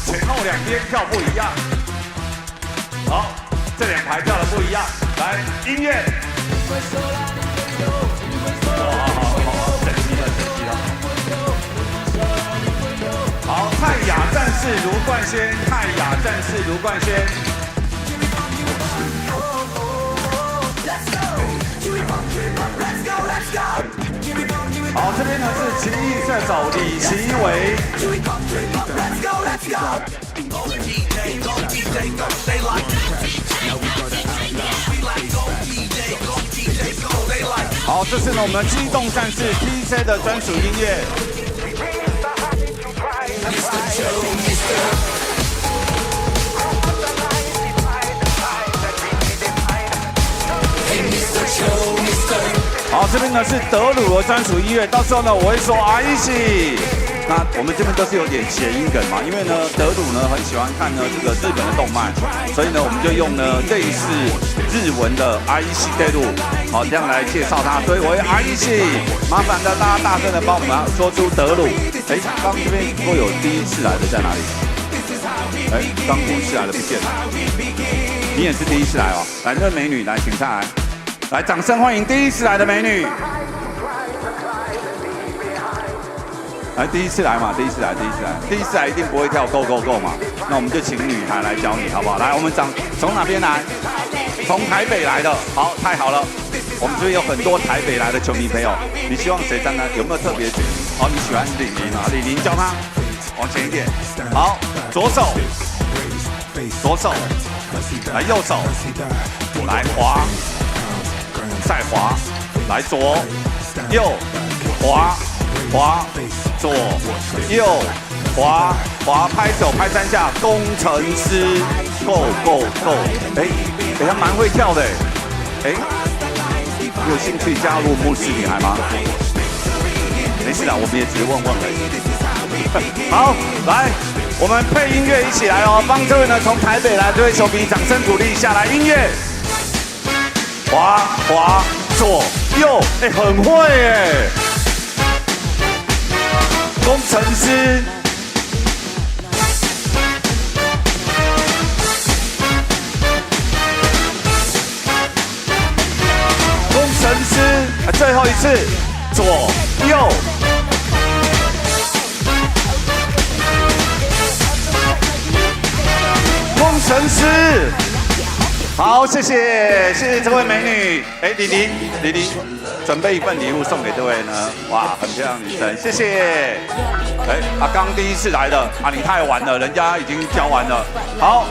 前后两边跳不一样。好，这两排跳的不一样。来，音乐。好，整齐了，整齐了。好，泰雅战士卢冠轩，泰雅战士卢冠轩。好，这边呢是奇异射手李奇维。好，这是呢我们机动战士 TC 的专属音乐。好，这边呢是德鲁的专属音乐，到时候呢我会说阿伊西。那我们这边都是有点谐音梗嘛，因为呢德鲁呢很喜欢看呢这个日本的动漫，所以呢我们就用呢类似日文的阿伊西德鲁，好这样来介绍他，所以我会阿伊西，麻烦呢大家大声的帮我们说出德鲁。哎，刚这边如果有第一次来的在哪里？哎，刚第一次来的不见了，你也是第一次来哦。来，这位美女来，请上来。来，掌声欢迎第一次来的美女。来，第一次来嘛，第一次来一定不会跳 Go Go Go 嘛。那我们就请女孩来教你，好不好？来，我们从哪边来？从台北来的，好，太好了。我们这边有很多台北来的球迷朋友，你希望谁站呢？有没有特别选？好，你喜欢李宁啊？李宁教他往前一点。好，左手，来右手，来滑。再滑，来左右滑滑左右滑滑，拍手拍3下，工程师 Go Go Go！ 哎，他蛮会跳的哎，有兴趣加入牧师女孩吗？没事啦，我们也只是问问而已。好，来，我们配音乐一起来哦，帮这位呢从台北来这位球迷掌声鼓励一下，来音乐。滑滑左右，哎，很会哎！工程师，工程师，最后一次，左右，工程师。好，谢谢这位美女。哎，李玲，准备一份礼物送给这位呢，哇，很漂亮的女生，谢谢。哎，刚第一次来的，你太晚了，人家已经教完了。好，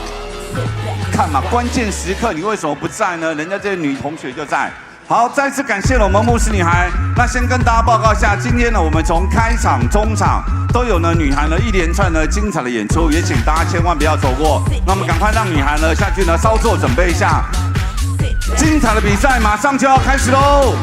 看嘛，关键时刻你为什么不在呢？人家这些女同学就在。好，再次感谢了我们牧师女孩。那先跟大家报告一下，今天呢，我们从开场、中场都有呢女孩呢一连串呢精彩的演出，也请大家千万不要错过。那我们赶快让女孩呢下去呢稍作准备一下，精彩的比赛马上就要开始喽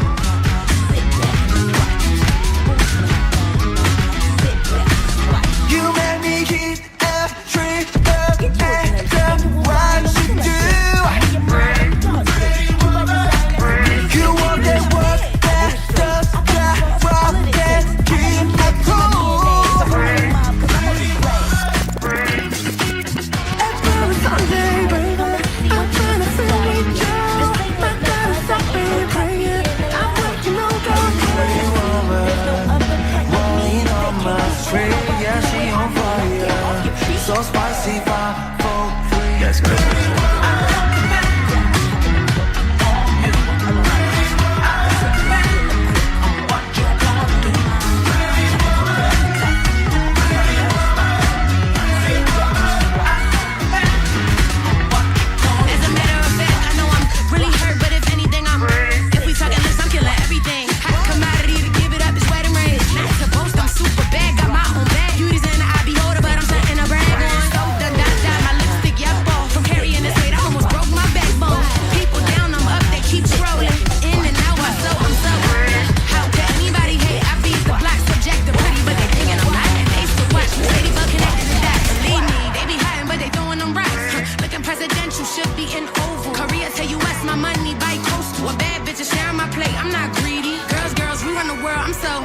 ！So spicy, 5, 4, 3. Let's go.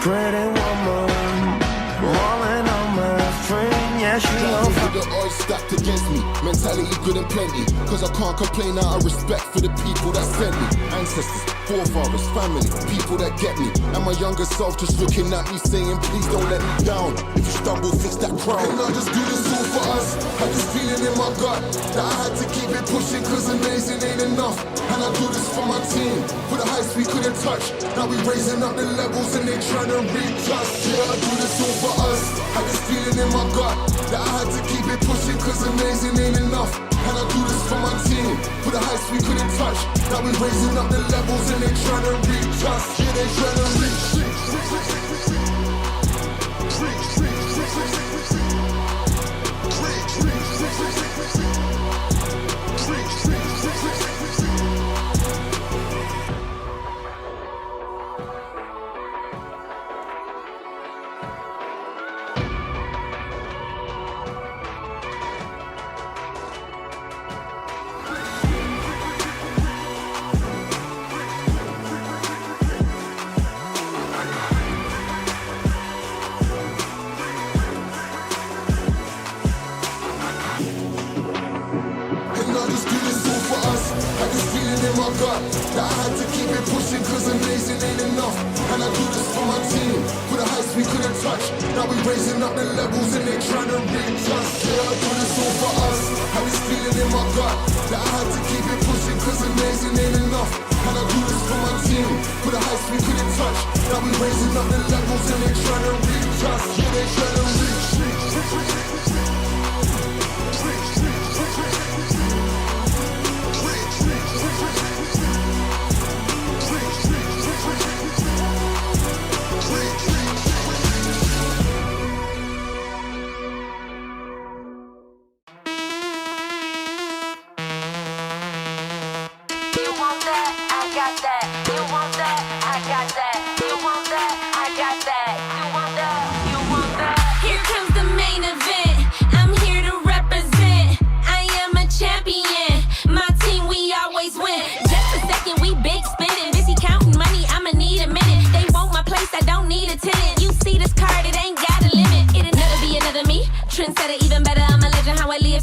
Pretty woman, falling on my string, yeah, she on fire. stacked against me. Mentality good and plenty, cause I can't complain out of respect for the people that sent me. Ancestors, forefathers, family, people that get me. And my younger self just looking at me saying, please don't let me down. If you stumble, fix that crown. And I just do this all for us. Had this feeling in my gut that I had to keep it pushing, cause amazing ain't enough. And I do this for my team, for the heights we couldn't touch. Now we raising up the levels and they trying to reach us. Yeah, I do this all for us. Had this feeling in my gut that I had to keep it pushing, cause amazing ain't enough. And I do this for my team, for the heights we couldn't touch. Now we raising up the levels and they trying to reach us. Yeah, they trying to reach. That I had to keep it pushing, cause amazing ain't enough. And I do this for my team, for the heights we couldn't touch. Now we raising up the levels and they trying to reach us. Yeah, I do this all for us. Had this feeling in my gut that I had to keep it pushing, cause amazing ain't enough. And I do this for my team, for the heights we couldn't touch. Now we raising up the levels and they trying to reach us. Yeah, they trying to reach.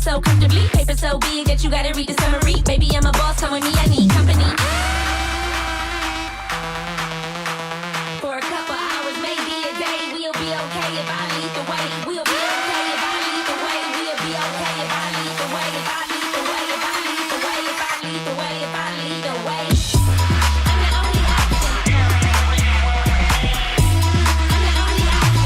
So comfortably, paper so big that you gotta read the summary. Baby, I'm a boss, come with me, I need company. For a couple hours, maybe a day, we'll be okay if I lead the way. We'll be okay if I lead the way. We'll be okay if I lead the way. If I lead the way, if I lead the way, if I lead the way, if I lead the way. I'm the only option. I'm the only option. I'm the only option.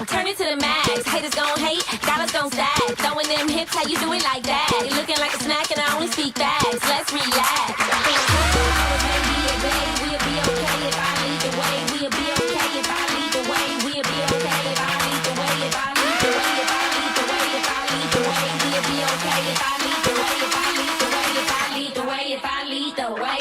Turn it to the max, haters gon' hate, dollars gon' stack. Throwing them hips, how you do it like that? You looking like a snack and I only speak facts. Let's relax. Maybe a day, we'll be okay if I lead the way. We'll be okay if I lead the way. We'll be okay if I lead the way. If I lead the way, if I lead the way, if I lead the way. We'll be okay if I lead the way. If I lead the way, if I lead the way, if I lead the way.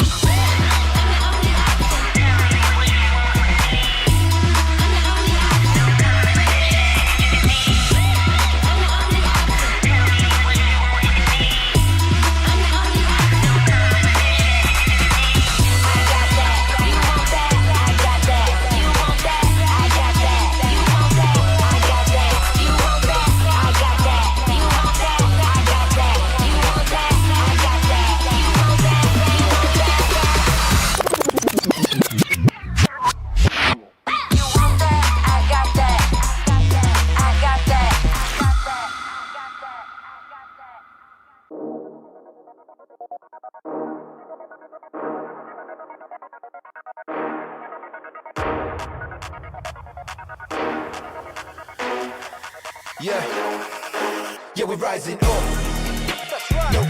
Yeah, we're rising up.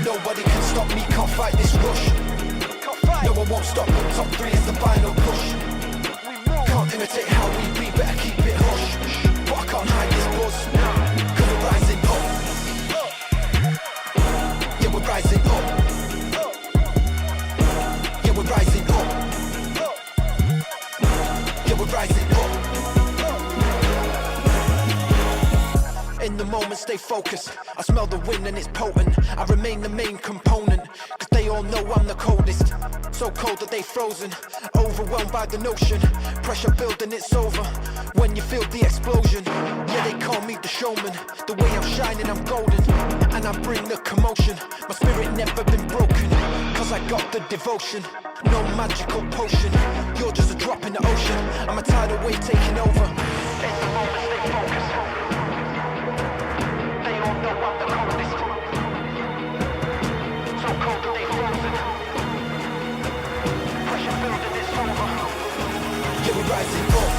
Nobody can stop me, can't fight this rush. No one won't stop, top 3 is the final push. Can't imitate how we be, better keep it hush. But I can't in the moment, stay focused. I smell the wind and it's potent. I remain the main component, cause they all know I'm the coldest. So cold that they frozen, overwhelmed by the notion. Pressure building, it's over when you feel the explosion. Yeah, they call me the showman. The way I'm shining, I'm golden, and I bring the commotion. My spirit never been broken, cause I got the devotion. No magical potion, you're just a drop in the ocean. I'm a tidal wave taking over. In the moment, stay focused. They all know I'm the coldest. So cold that they frozen. Pressure building, it's over. Yeah, we're rising up.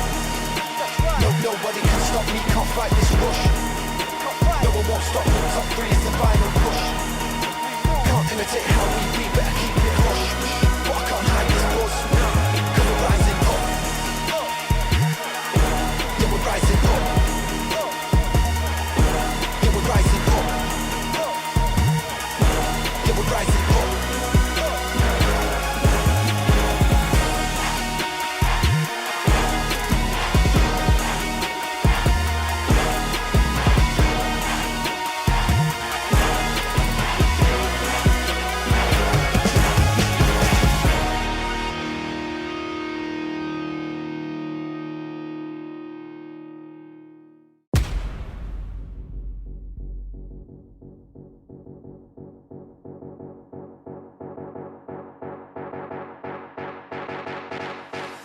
No, nobody can stop me, can't fight this rush. No one won't stop me, top 3 is the final push. Can't imitate how we be, better keep it hush. But I can't hide this buzz, cause we're rising up. Yeah, we're rising up. Yeah, we're rising up. Yeah, we're rising up.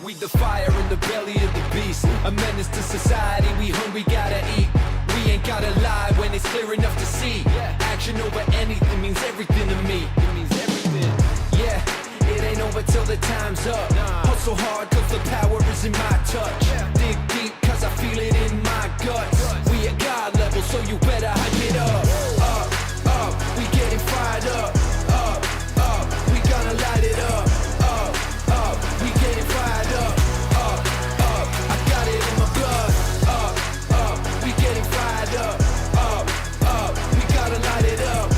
We the fire in the belly of the beast, a menace to society, we hungry, gotta eat. We ain't gotta lie when it's clear enough to see. Action over anything means everything to me. It means everything. Yeah, it ain't over till the time's up. Hustle hard cause the power is in my touch. Dig deep cause I feel it in my guts. We at God level so you better hype it up. Up, up, we getting fired up. Up, up, we gonna light it up. We getting fired up, I got it in my blood, we getting fired up, we gotta light it up,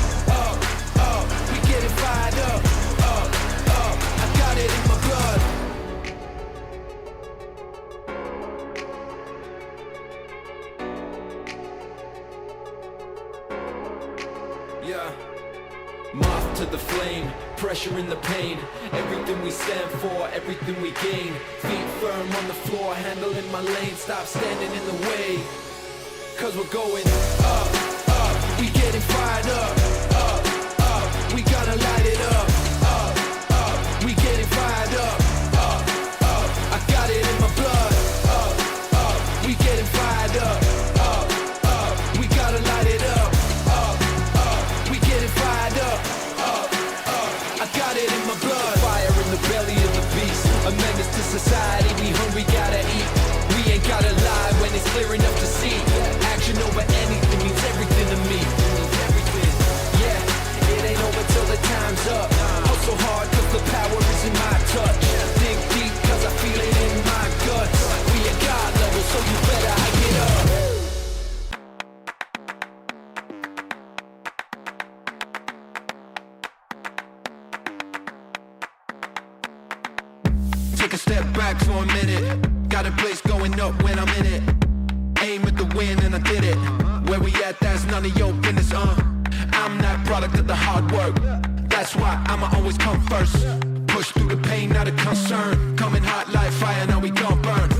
we getting fired up, I got it in my blood. Yeah. Moth to the flame, pressure in the pain. Everything we stand for, everything we gain. Feet firm on the floor, handling my lane. Stop standing in the way, cause we're going up, we getting fired up, we gotta light it up, we getting fired up, I got it in my blood, we getting fired up, we gotta light it up, we getting fired up, I got it in my blood. Fire in the belly of the beast, a menace to society, we hungry, gotta eat. We ain't gotta lie when it's clear enough to see. Action over anything means everything to me. Yeah, it ain't over till the time's up. Hustle hard cause the power is in my touch. Dig deep cause I feel it in my guts. We at God level so you better hype it up. Take a step back for a minute. Got a place going up when I'm in it. Aim at the win and I did it. Where we at, that's none of your business, I'm that product of the hard work. That's why I'ma always come first. Push through the pain, not a concern. Coming hot like fire, now we gon' burn.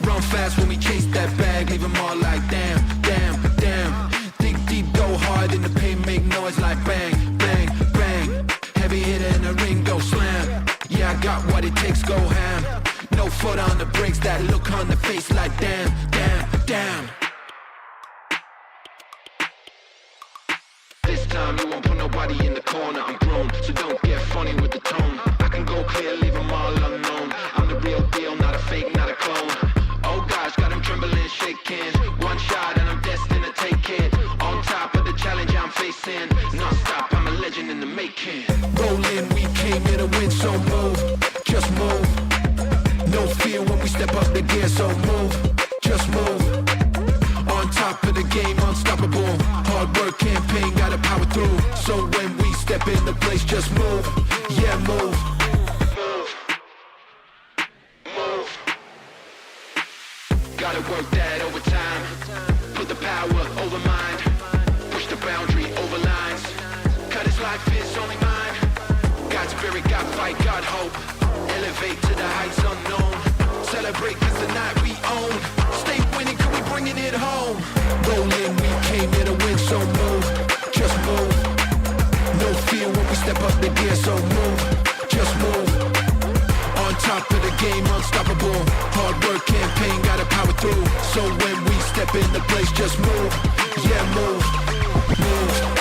Run fast when we chase that bag. Leave them all like damn, damn, damn. Dig deep, go hard in the pain. Make noise like bang, bang, bang. Heavy hitter in the ring, go slam. Yeah, I got what it takes, go ham. No foot on the brakes, that look on the face like damn, damn, damn. This time you won't put nobody in the corner. I'm grown, so don't get funny with the tone. I can go clear, leave them all unknown. I'm the real deal, not a fake, not a clone. Oh gosh, got them trembling, shaking. One shot and I'm destined to take it. On top of the challenge I'm facing. Non-stop, I'm a legend in the making. Rolling, we came here to win, so move, just move. No fear when we step up the gear, so move, just move. On top of the game, unstoppable. Hard work campaign, gotta power through. So when we step in the place, just move, yeah, move. Move, move. Gotta work that overtime. Put the power over mine. spirit, got fight, got hope. Elevate to the heights unknown. Celebrate cause the night we own. Stay winning cause we bringing it home. Rolling, we came here to win, so move. Just move. No fear when we step up the gear, so move. Just move. On top of the game, unstoppable. Hard work, campaign, gotta power through. So when we step in the place, just move. Yeah, move. Move.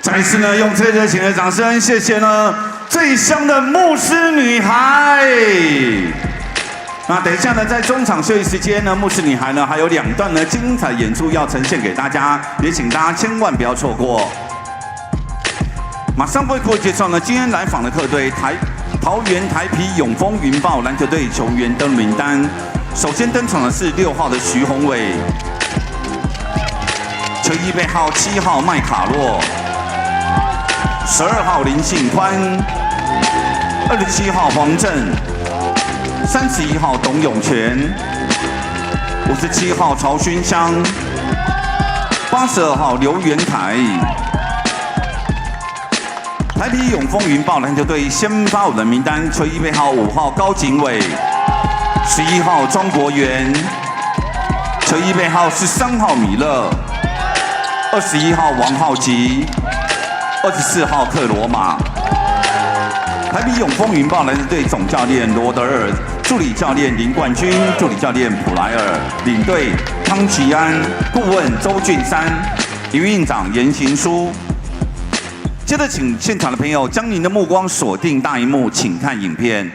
再次呢，用最热情的掌声，谢谢呢最香的牧师女孩。那等一下呢，在中场休息时间呢，牧师女孩呢还有2段呢精彩演出要呈现给大家，也请大家千万不要错过。马上为各位介绍呢，今天来访的客队桃园台啤永丰云豹篮球队球员登录名单。首先登场的是6号的徐宏伟，球衣背号7号麦卡洛。12号林信宽，27号黄正，31号董永全，57号曹勋香，82号刘元凯。台啤永丰云豹篮球队先发5人名单：球衣背号5号高景伟，11号庄国元，球衣背号13号米勒，21号王浩吉。24号克罗马，台啤永丰云豹篮球队总教练罗德尔，助理教练林冠军，助理教练普莱尔，领队汤吉安，顾问周俊山，营运长严行书。接着，请现场的朋友将您的目光锁定大荧幕，请看影片。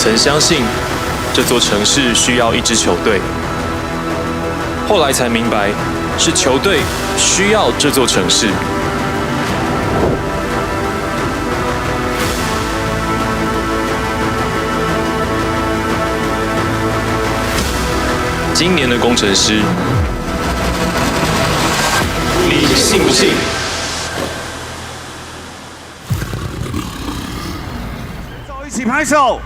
曾相信这座城市需要一支球队，后来才明白是球队需要这座城市。今年的工程师，你信不信？一起拍手。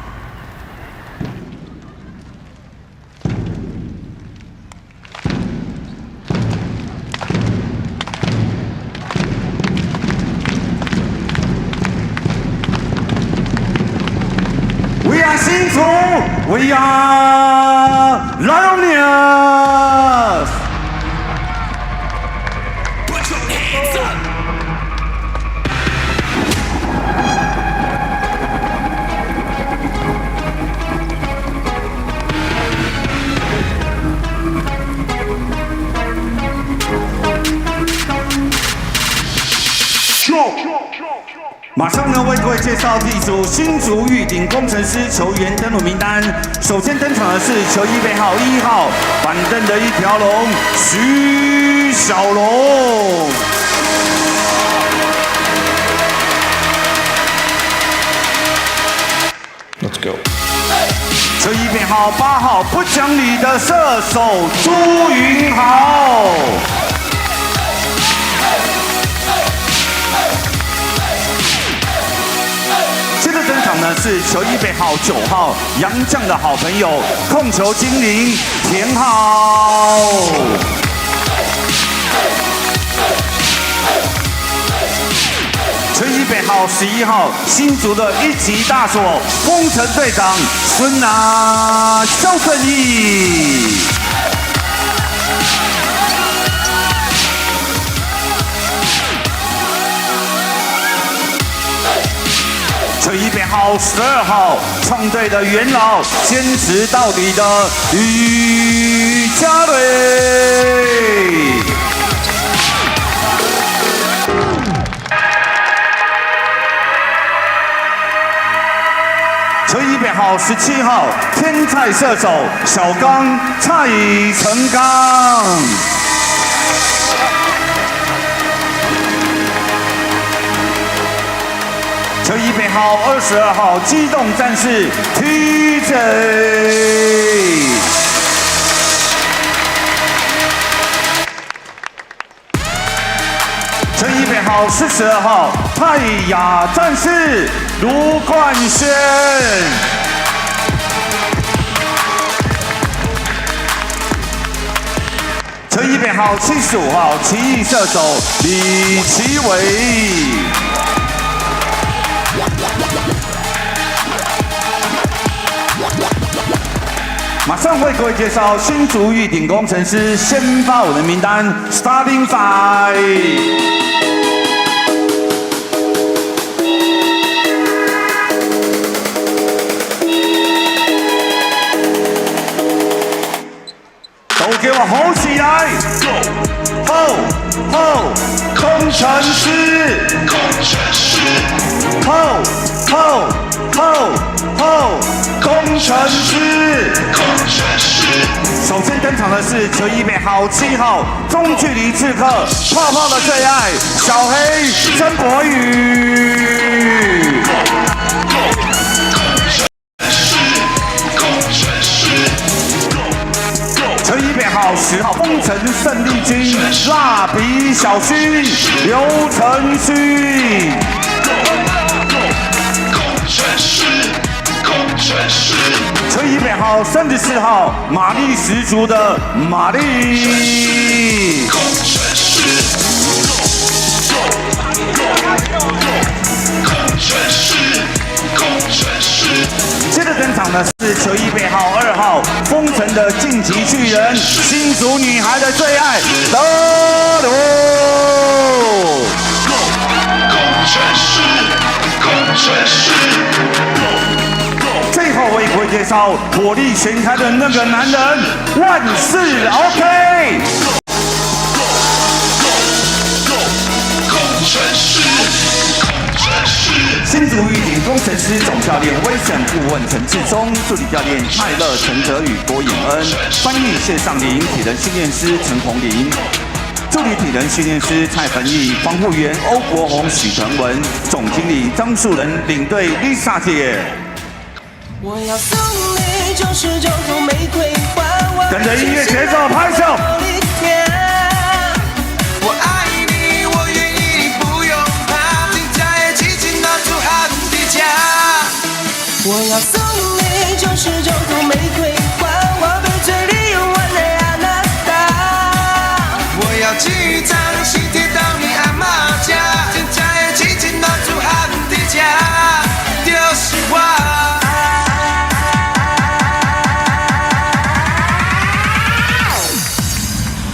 We are 新竹 ，We are Lioneers。马上呢，为各位介绍第一组新竹玉鼎工程师球员登录名单。首先登场的是球衣背号1号，板凳的一条龙徐小龙。Let's go。球衣背号8号，不讲理的射手朱云豪。接着登场的是球衣背号9号，洋将的好朋友，控球精灵田浩。球衣背号11号，新竹的一级大锁，丰城队长孙拿肖顺义。球衣背号12号，创队的元老，坚持到底的吕家磊。球衣背号17号，天才射手小刚蔡成刚。球衣背号22号，机动战士 TJ。球衣背号42号，泰雅战士卢冠轩。球衣背号75号，奇异射手李奇伟。马上为各位介绍新竹玉鼎工程师先发5人名单 ，Starting Five。都给我吼起来！吼吼，工程师，工程师，吼吼吼吼，工程师，工程师。首先登场的是球衣背号7号，中距离刺客，泡泡的最爱，小黑曾博宇。球衣背号10号，丰城胜利军，蜡笔小新刘承勋。球衣背号34号，马力十足的马力。接着登场的是球衣背号2号，丰城的晋级巨人，新竹女孩的最爱德鲁。最后为各位介绍火力全开的那个男人，万事 OK。新竹玉鼎工程程师总教练威神顾问陈志忠，助理教练泰勒陈哲宇郭颖恩，翻译谢尚林，体能训练师陈宏林。助理体能训练师蔡恒毅，防护员欧国宏、许成文，总经理张树仁，领队 Lisa 姐。我要送你99朵玫瑰花，跟着音乐节奏拍手。我爱你，我愿意，你不用怕，请在一起，请拿出汗的家。我要送你99朵玫瑰花，我杯嘴里有完的阿娜达。我要几张喜帖到你阿妈家，请在一起，请拿出汗的家，就是我。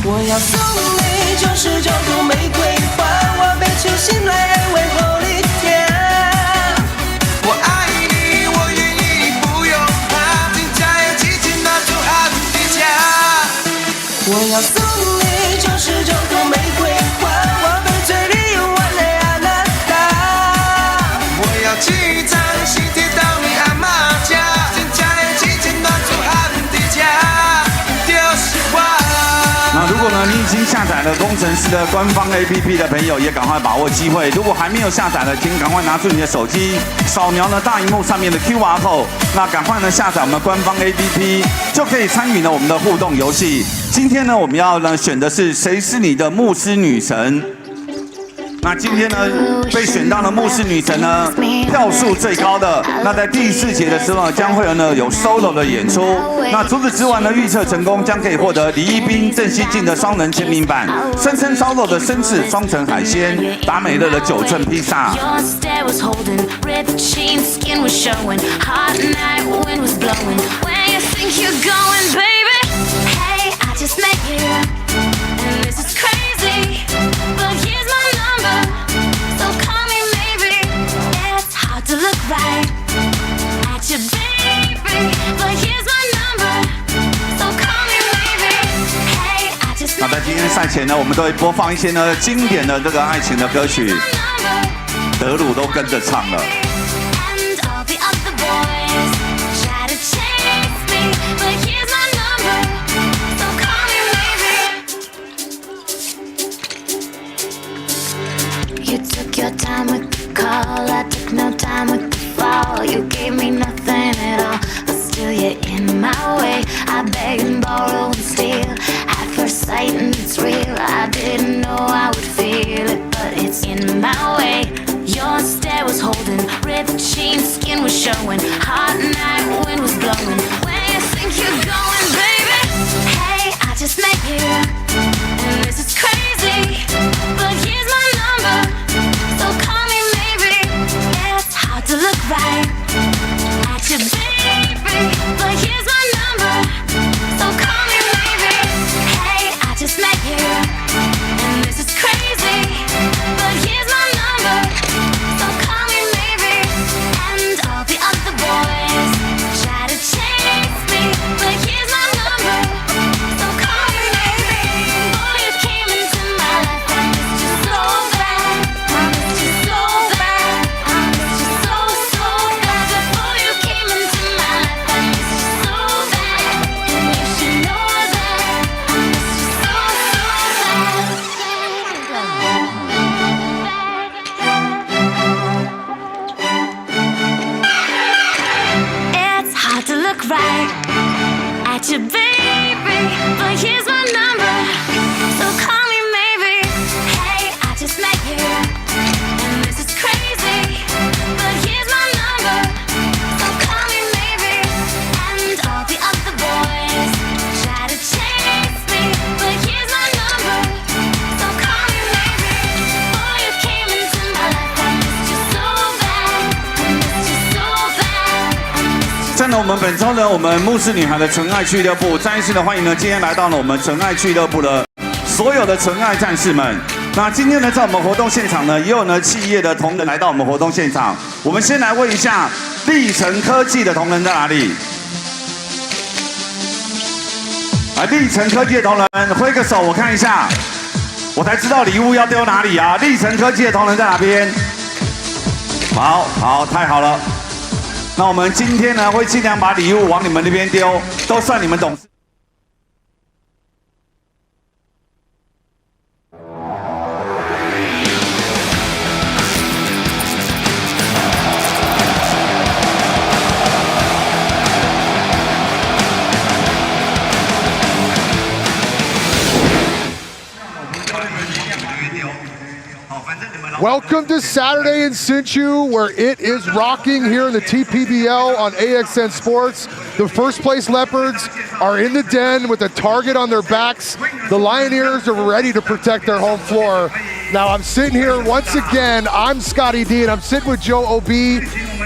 我要送你99朵玫瑰花，我被求心来安慰后一天。我爱你，我愿意，你不用怕，请在一起，请拿出汗的家。我要送你99朵玫瑰花，我杯嘴里有完的阿娜达。我要几张喜帖到你阿妈家，请在一起，请拿出汗的家，就是我。那如果呢，你已经下载了工程师的官方 APP 的朋友，也赶快把握机会。如果还没有下载的，请赶快拿出你的手机，扫描呢大荧幕上面的 QR code， 那赶快呢下载我们官方 APP， 就可以参与呢我们的互动游戏。今天呢，我们要呢选的是谁是你的牧师女神？那今天呢，被选到的牧师女神呢，票数最高的。那在第4节的时候，将会有 solo 的演出。那除此之外呢，预测成功将可以获得李一斌、郑希静的双人签名版，深深烧肉的生翅双层海鲜，达美乐的9寸披萨。Right at your baby, but here's my number, so call me maybe. Hey, I just 那在今天赛前呢，我们都会播放一些呢经典的这个爱情的歌曲，德鲁都跟着唱了。and all the other boys try to chase me, but here's my number, so call me maybe. You took your time with the call, I took no time with the fall. You gave me nothing at all, but still you're in my way. I beg and borrow and steal at first sight, and it's real. I didn't know I would feel it, but it's in my way. Your stare was holding, ripped jeans, skin was showing. Hot night, wind was blowing. Where you think you're going, baby? Hey, I just met you, and this is crazy, but here's my number, so call me maybe. It's hard to look right at your baby, but here's my number, so call me maybe. Hey, I just met you, and this is crazy, but here's my number, so call me maybe. And all the other boys try to chase me, but here's my number, so call me maybe. Boy, you came into my life, I missed you so bad, I missed you so bad, I missed you so bad. Before you came into my life, I missed you so bad, and you should know that I missed you so bad. It's hard to look right at your baby, but here's my number, so call me maybe. Hey, I just met you, and this is crazy, but here's my number, so call me maybe. And all the other boys try to chase me, but here's my number, so call me maybe. Boy, you came into my life, I missed you so bad, I missed you so bad, I missed you. 在呢，我们本周呢，我们牧师女孩的纯爱俱乐部再一次的欢迎呢，今天来到了我们纯爱俱乐部的所有的纯爱战士们。那今天呢，在我们活动现场呢，也有呢企业的同仁来到我们活动现场。我们先来问一下，立成科技的同仁在哪里？来，立成科技的同仁挥个手，我看一下，我才知道礼物要丢哪里啊！立成科技的同仁在哪边？好，太好了。那我们今天呢会尽量把礼物往你们那边丢，都算你们懂事。Welcome to Saturday in Hsinchu, where it is rocking here in the TPBL on AXN Sports. The first place Leopards are in the den with a target on their backs. The Lioneers are ready to protect their home floor. Now I'm sitting here once again, I'm Scotty D, and I'm sitting with Joe O.B.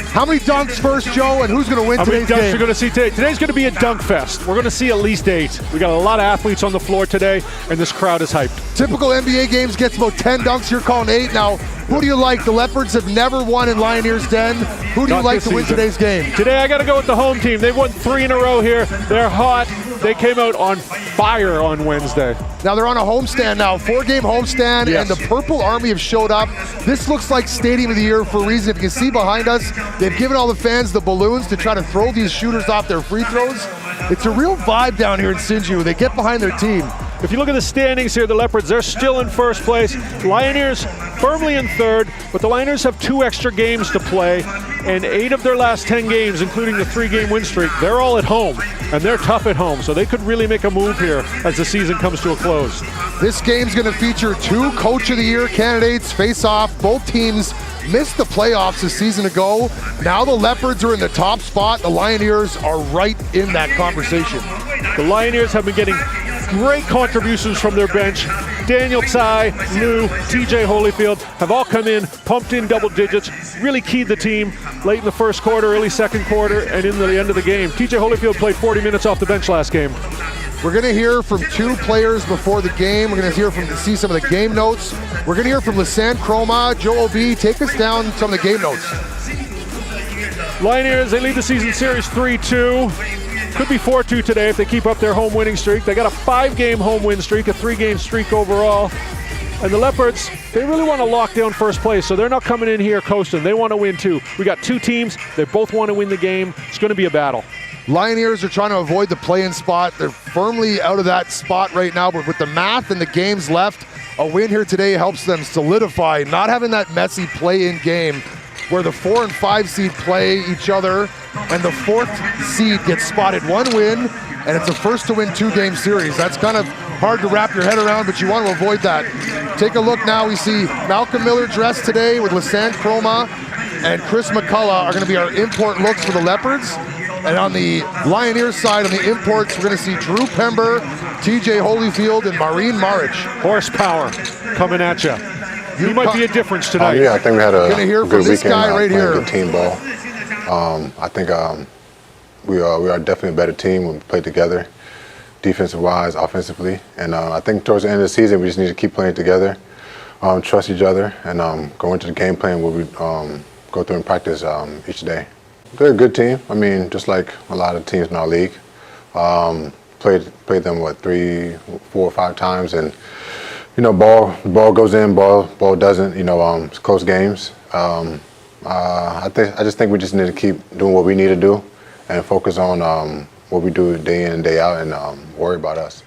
How many dunks first, Joe, and who's going to win today's game? How many dunks you're going to see today? Today's going to be a dunk fest. We're going to see at least 8. We got a lot of athletes on the floor today, and this crowd is hyped. Typical NBA games gets about 10 dunks. You're calling 8. Now, who do you like? The Leopards have never won in Lioneers' Den. Who do you like to win today's game? Today, I got to go with the home team. They've won 3 in a row here. They're hot. They came out on fire on Wednesday. Now they're on a homestand now, 4-game homestand, yes. And the Purple Army have showed up. This looks like Stadium of the Year for a reason. If you can see behind us, they've given all the fans the balloons to try to throw these shooters off their free throws. It's a real vibe down here in Hsinchu. They get behind their team. If you look at the standings here, the Leopards, they're still in first place. Lioneers firmly in third, but the Lioneers have 2 extra games to play, and 8 of their last 10 games, including the 3-game win streak, they're all at home, and they're tough at home, so they could really make a move here as the season comes to a close. This game's going to feature 2 Coach of the Year candidates face off. Both teams missed the playoffs a season ago. Now the Leopards are in the top spot. The Lioneers are right in that conversation. The Lioneers have been getting great contributions from their bench. Daniel Tsai, Lou, TJ Holyfield have all come in, pumped in double digits, really keyed the team late in the first quarter, early second quarter, and into the end of the game. TJ Holyfield played 40 minutes off the bench last game. We're going to hear from 2 players before the game. We're going to see some of the game notes. We're going to hear from Lisanne Chroma. Joe O.B., take us down some of the game notes. Lioneers, they lead the season series 3-2. Could be 4-2 today if they keep up their home winning streak. They got a 5-game home win streak, a 3-game streak overall. And the Leopards, they really want to lock down first place, so they're not coming in here coasting. They want to win too. We got 2 teams. They both want to win the game. It's going to be a battle. Lioneers are trying to avoid the play-in spot. They're firmly out of that spot right now, but with the math and the games left, a win here today helps them solidify, not having that messy play-in game where the 4 and 5 seed play each other and the 4th seed gets spotted 1 win, and it's a first to win 2-game series. That's kind of hard to wrap your head around, but you want to avoid that. Take a look now. We see Malcolm Miller dressed today with Lisanne Chroma, and Chris McCullough are going to be our import looks for the Leopards. And on the Lioneers side, on the imports, we're going to see Drew Pember, TJ Holyfield, and Maureen Maric. Horsepower coming at you. He might be a difference tonight. Yeah, I think we had a good weekend. This guy right here. Good team ball. I think we are definitely a better team when we play together, defensive-wise, offensively. And I think towards the end of the season, we just need to keep playing together, trust each other, and go into the game plan where we go through and practice each day. They're a good team. I mean, just like a lot of teams in our league. Played them, 3, 4, 5 times, and ball goes in, ball doesn't. It's close games. I just think we just need to keep doing what we need to do and focus on what we do day in and day out, and worry about us.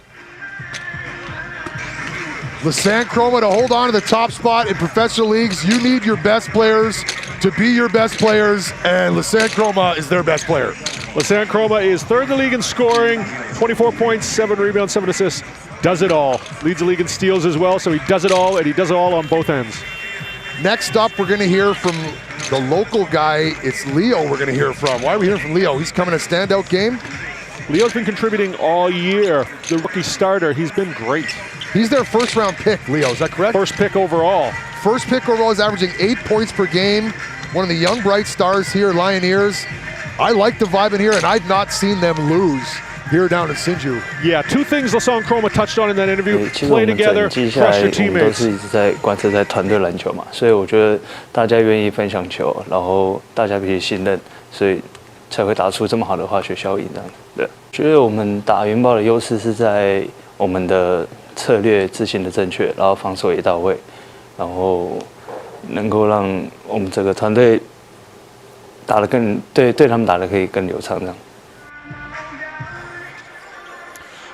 Lisanne Chroma, to hold on to the top spot in professional leagues, you need your best players to be your best players, and Lisanne Chroma is their best player. Lisanne Chroma is 3rd in the league in scoring, 24 points, 7 rebounds, 7 assists. Does it all. Leads the league in steals as well, so he does it all, and he does it all on both ends. Next up, we're going to hear from the local guy. It's Leo we're going to hear from. Why are we hearing from Leo? He's coming a standout game. Leo's been contributing all year. The rookie starter, he's been great. He's their first-round pick, Leo, is that correct? First pick overall. First pick overall is averaging 8 points per game. One of the young bright stars here, Lioneers. I like the vibe in here, and I've not seen them lose here down in Hsinchu. Yeah, 2 things Lisanne Chroma touched on in that interview. Play together, crush your teammates. 我们都是一直在贯彻在团队篮球嘛，所以我觉得大家愿意分享球，然后大家彼此信任，所以才会打出这么好的化学效应这样。对，觉得我们打云豹的优势是在我们的策略执行的正确，然后防守也到位，然后能够让我们整个团队打得更对他们打得可以更流畅这样。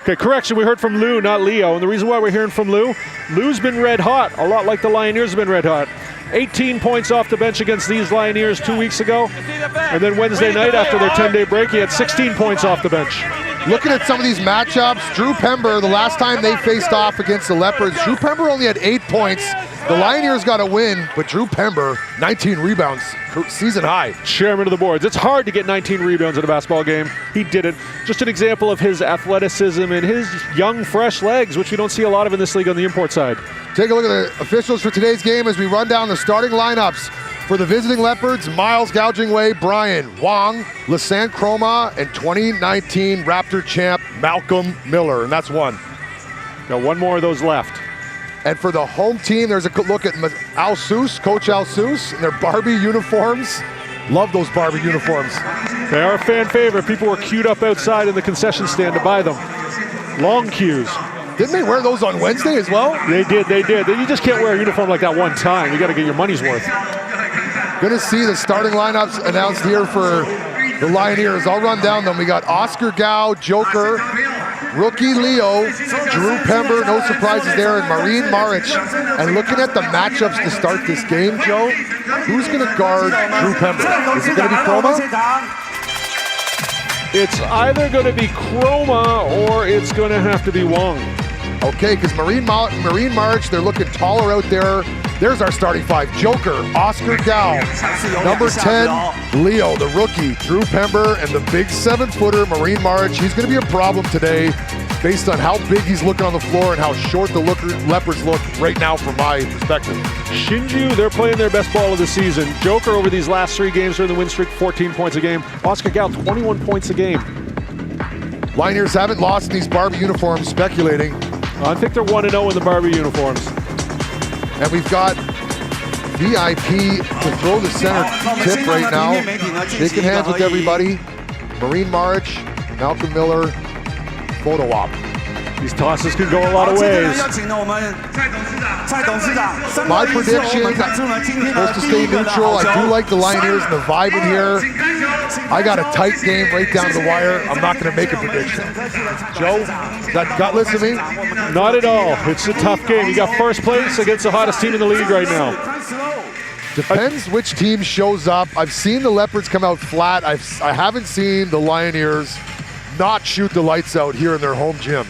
Okay, correction, we heard from Lou, not Leo. And the reason why we're hearing from Lou's been red hot, a lot like the Lioneers have been red hot. 18 points off the bench against these Lioneers 2 weeks ago. And then Wednesday night after their 10-day break, he had 16 points off the bench. Looking at some of these matchups, Drew Pember, the last time they faced off against the Leopards, Drew Pember only had 8 points. The Lioneers got a win, but Drew Pember, 19 rebounds, season high. Chairman of the boards. It's hard to get 19 rebounds in a basketball game. He did it. Just an example of his athleticism and his young, fresh legs, which we don't see a lot of in this league on the import side. Take a look at the officials for today's game as we run down the starting lineups. For the visiting Leopards, Miles Gouging Way, Brian Wong, Lasan Chroma, and 2019 Raptor champ Malcolm Miller, and that's one. Got one more of those left. And for the home team, there's a look at Al Seuss, Coach Al Seuss, in their Barbie uniforms. Love those Barbie uniforms. They are a fan favorite. People were queued up outside in the concession stand to buy them. Long queues. Didn't they wear those on Wednesday as well? They did. You just can't wear a uniform like that one time. You got to get your money's worth. Gonna see the starting lineups announced here for the Lioneers. I'll run down them. We got Oscar Gao, Joker, Rookie Leo, Drew Pember, no surprises there, and Marine Maric. And looking at the matchups to start this game, Joe, who's gonna guard Drew Pember? Is it gonna be Chroma? It's either gonna be Chroma or it's gonna have to be Wong. Okay, because Marine Maric, they're looking taller out there. There's our starting five. Joker, Oscar Gao. Number 10, Leo, the rookie. Drew Pember, and the big 7-footer, Marine Maric. He's going to be a problem today based on how big he's looking on the floor and how short the Leopards look right now from my perspective. Hsinchu, they're playing their best ball of the season. Joker over these last 3 games during the win streak, 14 points a game. Oscar Gao, 21 points a game. Lioneers haven't lost in these Barbie uniforms, speculating. I think they're 1-0 in the Barbie uniforms. And we've got VIP to throw the center tip right now. Shaking hands with everybody. Marine Maric, Malcolm Miller, photo op. These tosses can go a lot of ways. My prediction, supposed to stay neutral. I do like the Lioneers and the vibe in here. I got a tight game right down to the wire. I'm not going to make a prediction. Joe, is that gutless of me? Not at all. It's a tough game. You got first place against the hottest team in the league right now. Depends which team shows up. I've seen the Leopards come out flat. I haven't seen the Lioneers not shoot the lights out here in their home gym.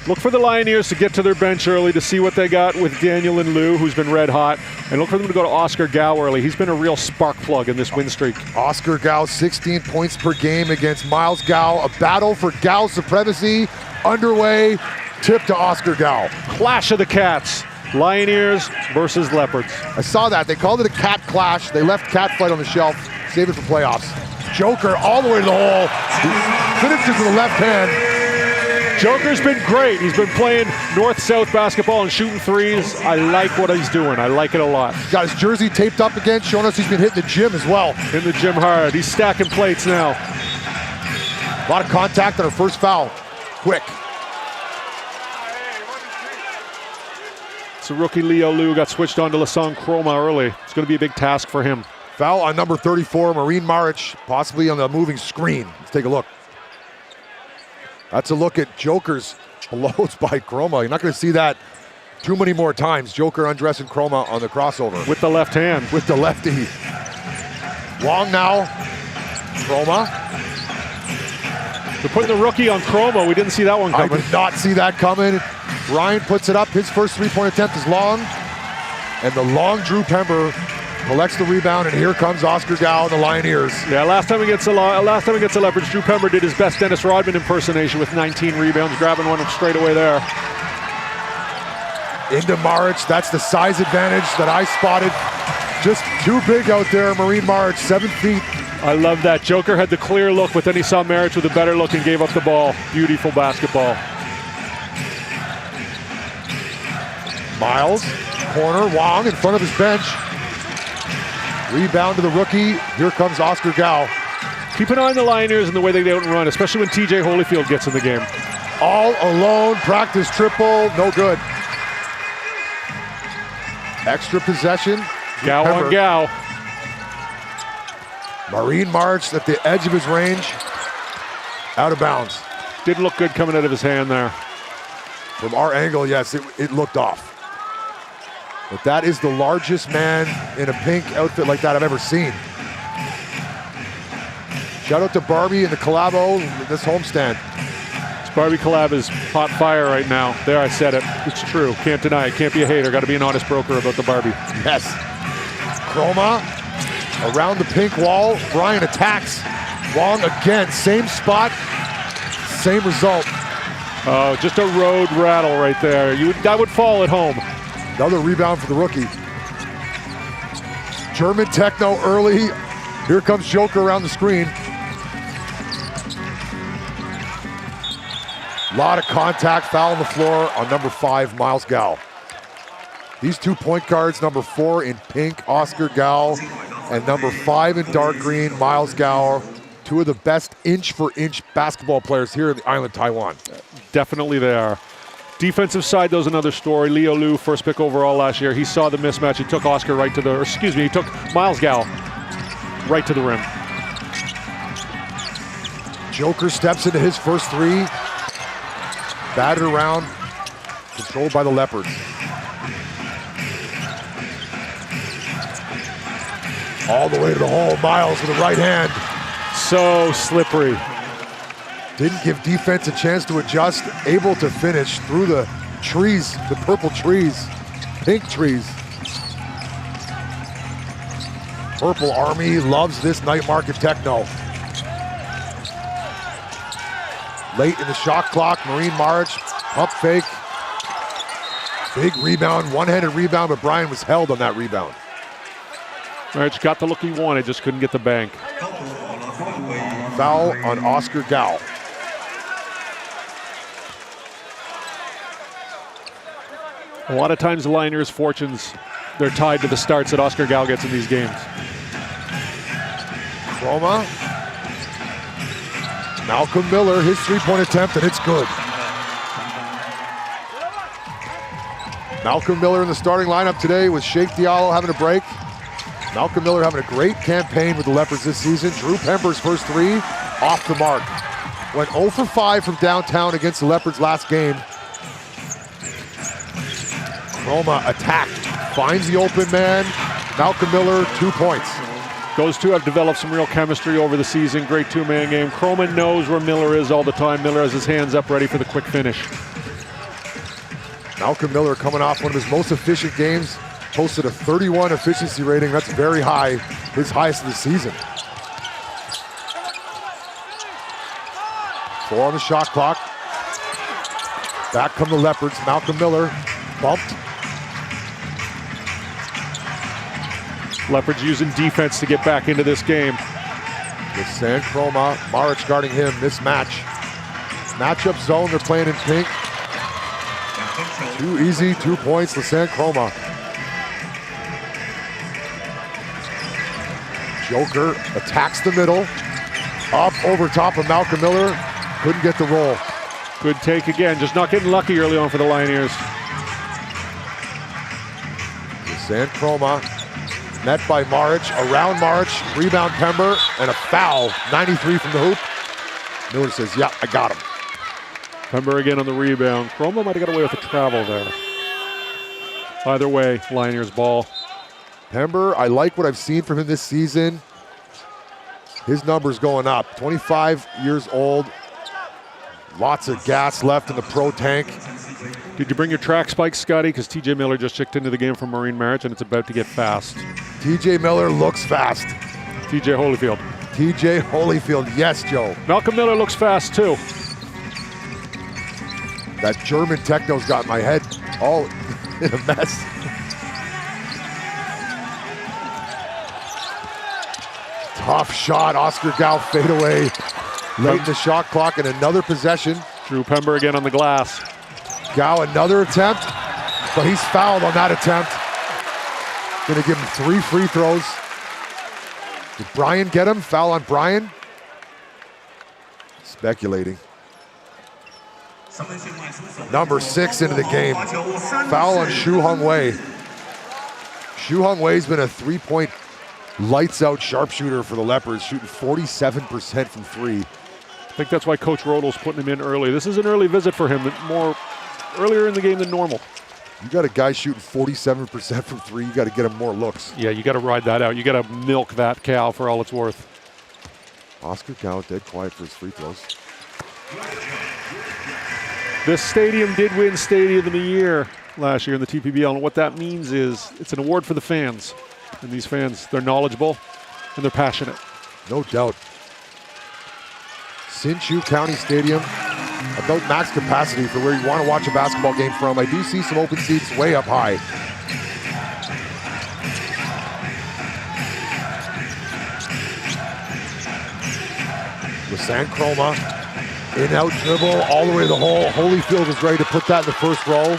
Look for the Lioneers to get to their bench early to see what they got with Daniel and Lou, who's been red hot. And look for them to go to Oscar Gao early. He's been a real spark plug in this win streak. Oscar Gao, 16 points per game against Miles Gao. A battle for Gao supremacy underway. Tip to Oscar Gao. Clash of the Cats. Lioneers versus Leopards. I saw that. They called it a cat clash. They left cat fight on the shelf. Save it for playoffs. Joker all the way to the hole. He finishes with the left hand. Joker's been great. He's been playing north-south basketball and shooting threes. I like what he's doing. I like it a lot. Got his jersey taped up again, showing us he's been hitting the gym as well. In the gym hard. He's stacking plates now. A lot of contact on her first foul. Quick. So rookie Leo Liu got switched on to Lasan Chroma early. It's going to be a big task for him. Foul on number 34, Marine Maric, possibly on the moving screen. Let's take a look. That's a look at Joker's blows by Chroma. You're not going to see that too many more times. Joker undressing Chroma on the crossover. With the left hand. With the lefty. Long now. Chroma. They're putting the rookie on Chroma. We didn't see that one coming. I did not see that coming. Ryan puts it up. His first 3-point attempt is long. And the long Drew Pember collects the rebound, and here comes Oscar Gao and the Lioneers. Yeah, last time against the Leopards, Drew Pember did his best Dennis Rodman impersonation with 19 rebounds, grabbing one straight away there. Into Maric, that's the size advantage that I spotted. Just too big out there, Marine Maric, 7 feet. I love that. Joker had the clear look, but then he saw Maric with a better look and gave up the ball. Beautiful basketball. Miles, corner, Wong in front of his bench. Rebound to the rookie. Here comes Oscar Gao. Keep an eye on the Lioneers and the way they don't run, especially when TJ Holyfield gets in the game. All alone, practice triple, no good. Extra possession. Gao on Gao. Marine March at the edge of his range. Out of bounds. Didn't look good coming out of his hand there. From our angle, yes, it looked off. But that is the largest man in a pink outfit like that I've ever seen. Shout out to Barbie and the collabo, this homestand. This Barbie collab is hot fire right now. There, I said it. It's true. Can't deny it. Can't be a hater. Got to be an honest broker about the Barbie. Yes. Chroma around the pink wall. Brian attacks. Wong again. Same spot. Same result. Oh, just a road rattle right there. That would fall at home. Another rebound for the rookie. German techno early. Here comes Joker around the screen. A lot of contact, foul on the floor on number 5, Miles Gao. These 2 point guards, number 4 in pink, Oscar Gao, and number 5 in dark green, Miles Gao, 2 of the best inch-for-inch basketball players here in the island, Taiwan. Definitely they are. Defensive side, though, is another story. Leo Liu, first pick overall last year. He saw the mismatch. He took Oscar right to the, or excuse me, he took Miles Gao right to the rim. Joker steps into his first 3. Batted around, controlled by the Leopards. All the way to the hole, Miles with the right hand. So slippery. Didn't give defense a chance to adjust, able to finish through the trees, the purple trees, pink trees. Purple Army loves this night market techno. Late in the shot clock, Marine March, pump fake. Big rebound, one-handed rebound, but Brian was held on that rebound. March got the look he wanted, just couldn't get the bank. Foul on Oscar Gao. A lot of times the Lioneers' fortunes, they're tied to the starts that Oscar Gao gets in these games. Chroma. Malcolm Miller, his three-point attempt, and it's good. Malcolm Miller in the starting lineup today with Sheikh Diallo having a break. Malcolm Miller having a great campaign with the Leopards this season. Drew Pember's first 3, off the mark. Went 0 for 5 from downtown against the Leopards last game. Chroma attacked, finds the open man. Malcolm Miller, 2 points. Those two have developed some real chemistry over the season. Great two-man game. Chroma knows where Miller is all the time. Miller has his hands up ready for the quick finish. Malcolm Miller coming off one of his most efficient games. Posted a 31 efficiency rating. That's very high, his highest of the season. 4 on the shot clock. Back come the Leopards. Malcolm Miller bumped. Leopards using defense to get back into this game. With San Chroma, Maric guarding him, mismatch. Matchup zone, they're playing in pink. Too easy, 2 points to San Chroma. Joker attacks the middle. Up over top of Malcolm Miller. Couldn't get the roll. Good take again, just not getting lucky early on for the Lioneers. San Chroma, met by Maric, around Maric, rebound Pember, and a foul, 93 from the hoop. Miller says, yeah, I got him. Pember again on the rebound. Chroma might have got away with a travel there. Either way, Lioneers ball. Pember, I like what I've seen from him this season. His number's going up. 25 years old. Lots of gas left in the pro tank. Did you bring your track spikes, Scotty? Because TJ Miller just checked into the game from Marine March and it's about to get fast. TJ Miller looks fast. TJ Holyfield. TJ Holyfield, yes, Joe. Malcolm Miller looks fast too. That German techno's got my head all in a mess. Tough shot, Oscar Gao fadeaway. Late in the shot clock and another possession. Drew Pember again on the glass. Gao another attempt, but he's fouled on that attempt. Gonna give him 3 free throws. Did Brian get him? Foul on Brian? Speculating. Number 6 into the game. Foul on Xu Hongwei. Xu Hongwei's been a 3-point lights out sharpshooter for the Leopards, shooting 47% from three. I think that's why Coach Rodol's putting him in early. This is an early visit for him, more earlier in the game than normal. You got a guy shooting 47% from three, you got to get him more looks. Yeah, you got to ride that out. You got to milk that cow for all it's worth. Oscar Cal dead quiet for his free throws. This stadium did win Stadium of the Year last year in the TPBL, and what that means is it's an award for the fans. And these fans, they're knowledgeable and they're passionate. No doubt. Hsinchu County Stadium, about max capacity for where you want to watch a basketball game from. I do see some open seats way up high. Lasan Chroma, in-out dribble, all the way to the hole. Holyfield is ready to put that in the first row.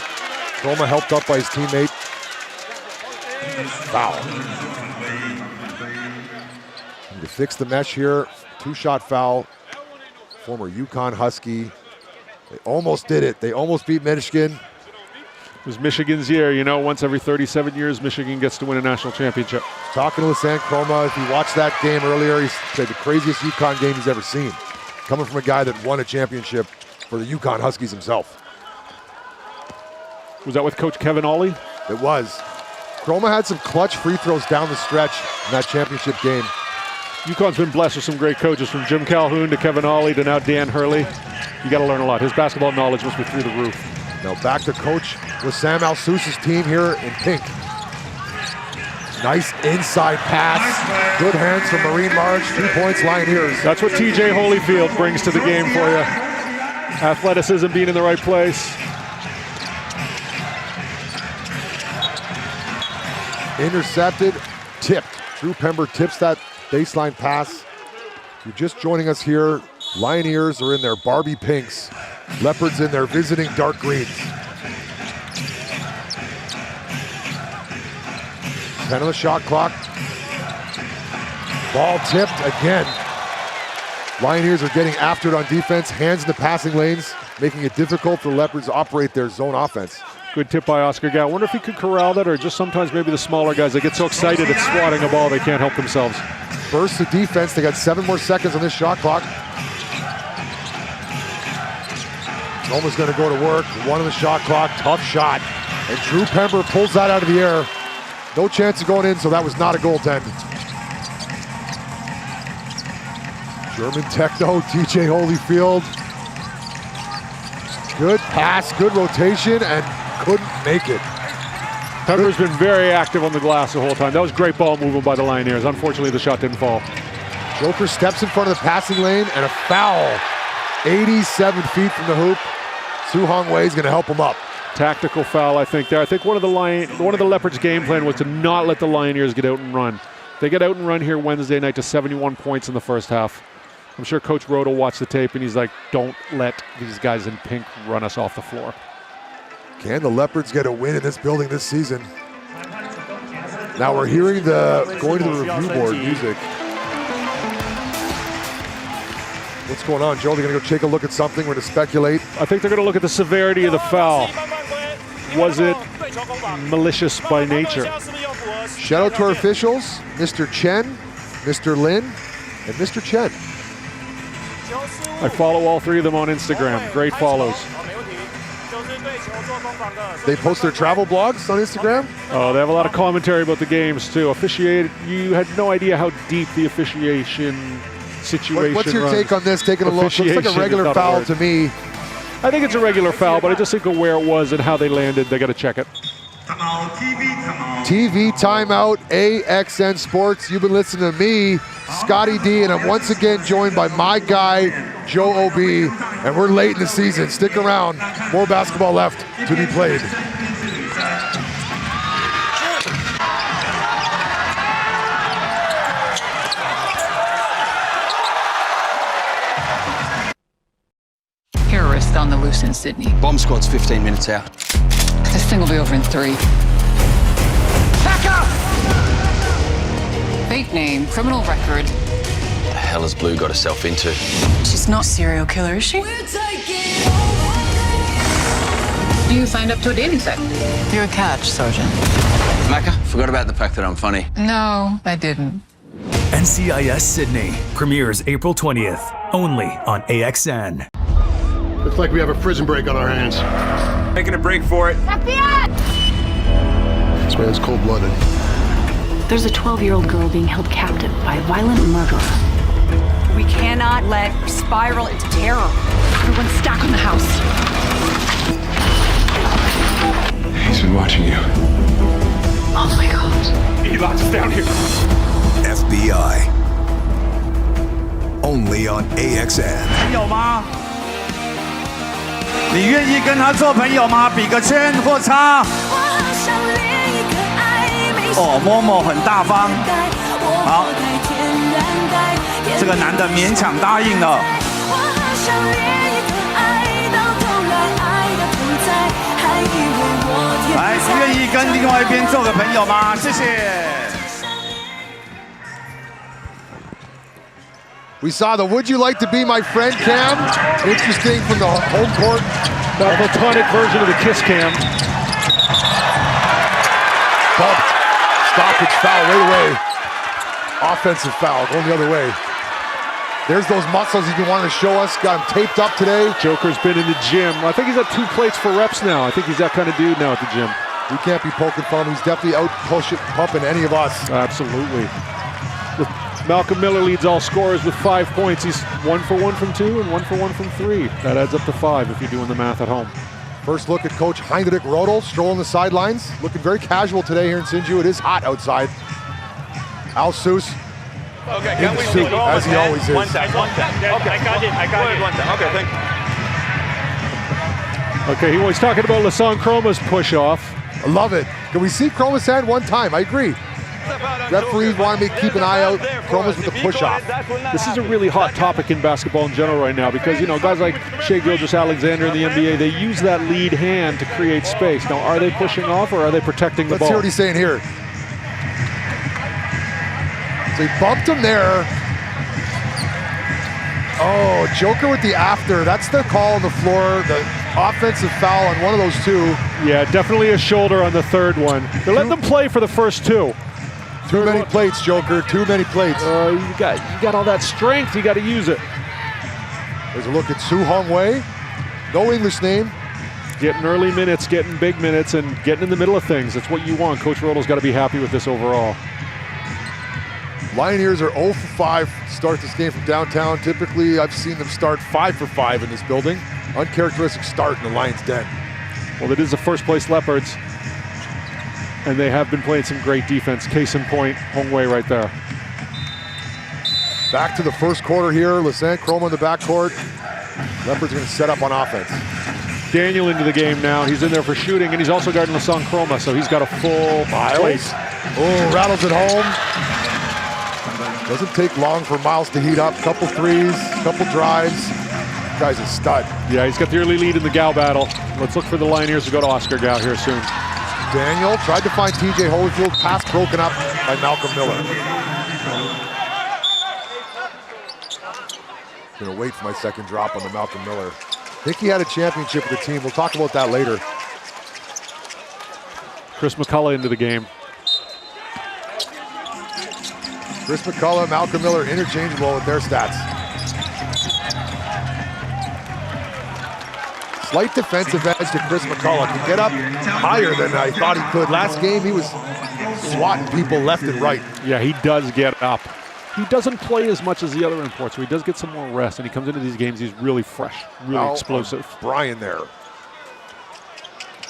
Chroma helped up by his teammate. Foul. To fix the mesh here, two-shot foul. Former Yukon Husky. They almost did it. They almost beat Michigan. It was Michigan's year. You know, once every 37 years, Michigan gets to win a national championship. Talking to Lasan Chroma, if you watched that game earlier, he said the craziest Yukon game he's ever seen. Coming from a guy that won a championship for the Yukon Huskies himself. Was that with Coach Kevin Ollie? It was. Chroma had some clutch free throws down the stretch in that championship game. UConn's been blessed with some great coaches, from Jim Calhoun to Kevin Ollie to now Dan Hurley. You got to learn a lot. His basketball knowledge must be through the roof. Now back to Coach Wissam Al-Sous's team here in pink. Nice inside pass. Good hands from Marine March. 2 points, Lioneers. That's what TJ Holyfield brings to the game for you. Athleticism, being in the right place. Intercepted, tipped. Drew Pember tips that baseline pass. If you're just joining us here, Lioneers are in their Barbie pinks. Leopards in their visiting dark greens. 10 on the shot clock. Ball tipped again. Lioneers are getting after it on defense, hands in the passing lanes, making it difficult for Leopards to operate their zone offense. Good tip by Oscar Gow. I wonder if he could corral that, or just sometimes maybe the smaller guys, they get so excited at swatting a ball they can't help themselves. Burst the defense. They got 7 more seconds on this shot clock. Roma's going to go to work. 1 on the shot clock. Tough shot. And Drew Pember pulls that out of the air. No chance of going in, so that was not a goaltend. German techno, TJ Holyfield. Good pass, good rotation, and couldn't make it. Pember's been very active on the glass the whole time. That was great ball movement by the Lioneers. Unfortunately, the shot didn't fall. Joker steps in front of the passing lane, and a foul. 87 feet from the hoop. Su Hong Wei is going to help him up. Tactical foul, I think, there. I think one of the Leopards' game plan was to not let the Lioneers get out and run. They get out and run here Wednesday night to 71 points in the first half. I'm sure Coach Rodo will watch the tape and he's like, don't let these guys in pink run us off the floor. Can the Leopards get a win in this building this season? Now we're hearing the going to the review board music. What's going on, Joe? They're going to go take a look at something. We're going to speculate. I think they're going to look at the severity of the foul. Was it malicious by nature? Shout out to our officials, Mr. Chen, Mr. Lin, and Mr. Chen. I follow all 3 of them on Instagram. Great follows. They post their travel blogs on Instagram? Oh, they have a lot of commentary about the games too. You had no idea how deep the officiation situation What's your runs. take on this? Taking a look. Looks like a regular foul to me. I think it's a regular foul, but I just think of where it was and how they landed. They got to check it. TV timeout, AXN Sports. You've been listening to me, Scotty D, and I'm once again joined by my guy, Joe O.B., and we're late in the season. Stick around. More basketball left to be played. Terrorists on the loose in Sydney. Bomb squad's 15 minutes out. This thing will be over in 3. Back up! Fake name, criminal record. The hell has Blue got herself into? She's not a serial killer, is she? You signed up to a dating site. You're a catch, Sergeant. Macca, forgot about the fact that I'm funny. No, I didn't. NCIS Sydney premieres April 20th, only on AXN. Looks like we have a prison break on our hands. Making a break for it. This man's cold-blooded. There's a 12-year-old girl being held captive by a violent murderer. We cannot let her spiral into terror. Everyone stack on the house. He's been watching you. Oh my God. He locked us down here. FBI. Only on AXN. 朋友吗？你愿意跟他做朋友吗？比个圈或叉。哦，某某很大方。好，这个男的勉强答应了。来，愿意跟另外一边做个朋友吗？谢谢。 We saw the "Would you like to be my friend" cam. Interesting from the home court. The platonic version of the kiss cam. Bump. Stoppage foul right away. Offensive foul going the other way. There's those muscles he's been wanting to show us. Got him taped up today. Joker's been in the gym. I think he's at 2 plates for reps now. I think he's that kind of dude now at the gym. We can't be poking fun. He's definitely out pumping any of us. Absolutely. Malcolm Miller leads all scorers with 5 points. He's 1 for 1 from 2 and 1 for 1 from 3. That adds up to 5 if you're doing the math at home. First look at Coach Heinrich Rodel strolling the sidelines. Looking very casual today here in Hsinchu. It is hot outside. Al Seuss. Okay, in the suit, as he always is. One time. Okay, I got it. One time. Okay, thank you. Okay, he's talking about Lasan Chroma's push-off. I love it. Can we see Chroma's hand one time? I agree. Referees want to keep an eye out. Chroma's with the push-off. This is a really hot topic in basketball in general right now because, you know, guys like Shai Gilgeous-Alexander in the NBA, they use that lead hand to create space. Now, are they pushing off or are they protecting the ball? Let's hear what he's saying here. So he bumped him there. Oh, Joker with the after. That's the call on the floor. The offensive foul on one of those two. Yeah, definitely a shoulder on the third one. They're letting them play for the first two. Too many plates, Joker. Too many plates. You got all that strength. You got to use it. There's a look at Su Hong Wei. No English name. Getting early minutes, getting big minutes, and getting in the middle of things. That's what you want. Coach Rodel's got to be happy with this overall. Lioneers are 0 for 5 to start this game from downtown. Typically, I've seen them start 5 for 5 in this building. Uncharacteristic start in the Lions' den. Well, it is the first place Leopards. And they have been playing some great defense. Case in point, Hong Wei right there. Back to the first quarter here. Lasan Chroma in the backcourt. Leopards going to set up on offense. Daniel into the game now. He's in there for shooting, and he's also guarding Lasan Chroma, so he's got a full plate. Oh, rattles it home. Doesn't take long for Miles to heat up. Couple threes, couple drives. Guy's a stud. Yeah, he's got the early lead in the Gao battle. Let's look for the Lioneers to go to Oscar Gao here soon. Daniel tried to find TJ Holyfield. Pass broken up by Malcolm Miller. Gonna wait for my second drop on the Malcolm Miller. I think he had a championship with the team. We'll talk about that later. Chris McCullough into the game. Chris McCullough, Malcolm Miller, interchangeable with their stats. Slight defensive edge to Chris McCullough. Can get up higher than I thought he could. Last game, he was swatting people left and right. Yeah, he does get up. He doesn't play as much as the other imports, so he does get some more rest, and he comes into these games, he's really fresh, really explosive. Brian there.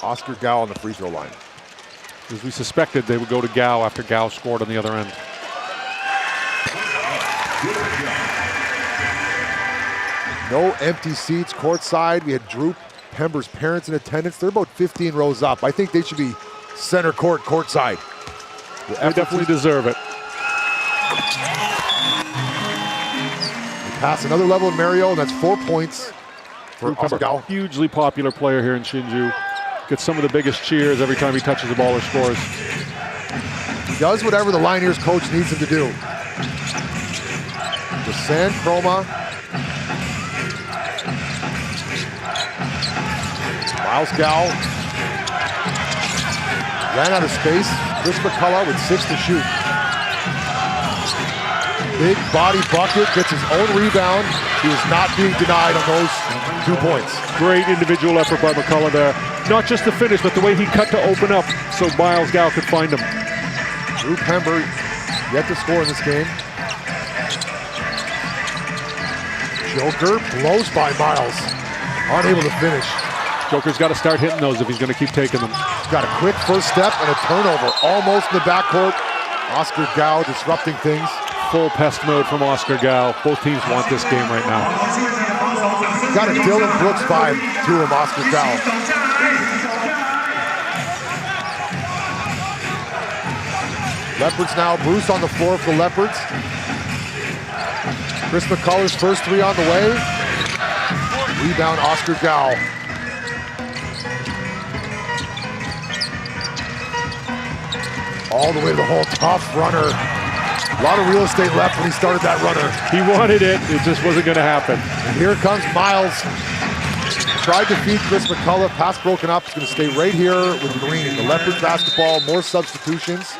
Oscar Gao on the free throw line. As we suspected, they would go to Gao after Gao scored on the other end. No empty seats courtside. We had Drew Pember's parents in attendance. They're about 15 rows up. I think they should be center court courtside. They definitely deserve it. We pass another level in Mario, and that's 4 points for Oscar Gao. Hugely popular player here in Hsinchu. Gets some of the biggest cheers every time he touches the ball or scores. He does whatever the Lioneers coach needs him to do. Lasan Chroma. Miles Gao ran out of space. Chris McCullough with 6 to shoot. Big body bucket, gets his own rebound. He is not being denied on those 2 points. Great individual effort by McCullough there. Not just the finish, but the way he cut to open up so Miles Gow could find him. Drew Pember yet to score in this game. Joker blows by Miles. Unable to finish. Joker's got to start hitting those if he's going to keep taking them. Got a quick first step and a turnover. Almost in the backcourt. Oscar Gow disrupting things. Full pest mode from Oscar Gow. Both teams want this game right now. Got a Dylan Brooks vibe to him, Oscar Gow. Leopards now, Bruce on the floor for the Leopards. Chris McCullough's first three on the way. Rebound, Oscar Gow. All the way to the hole, tough runner. A lot of real estate left when he started that runner. He wanted it just wasn't gonna happen. And here comes Miles. Tried to feed Chris McCullough, pass broken up. He's gonna stay right here with Green. The Leopards basketball, more substitutions.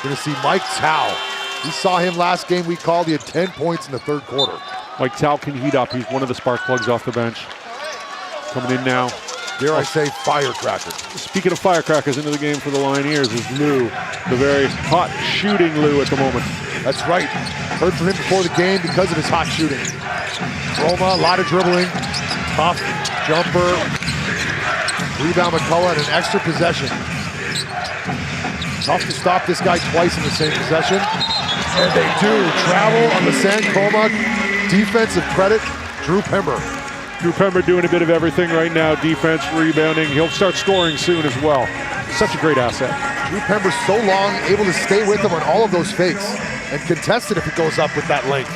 Gonna see Mike Tao. We saw him last game we called. He had 10 points in the third quarter. Mike Tao can heat up. He's one of the spark plugs off the bench. Coming in now. Dare I say firecracker. Speaking of firecrackers, into the game for the Lioneers is Lou, the very hot shooting Lou at the moment. That's right. Heard from him before the game because of his hot shooting. Roma, a lot of dribbling. Tough jumper. Rebound McCullough and an extra possession. Tough to stop this guy twice in the same possession. And they do. Travel on the San Coma. Defensive credit, Drew Pember. Drew Pember doing a bit of everything right now. Defense, rebounding. He'll start scoring soon as well. Such a great asset. Drew Pember so long, able to stay with him on all of those fakes and contest it if he goes up with that length.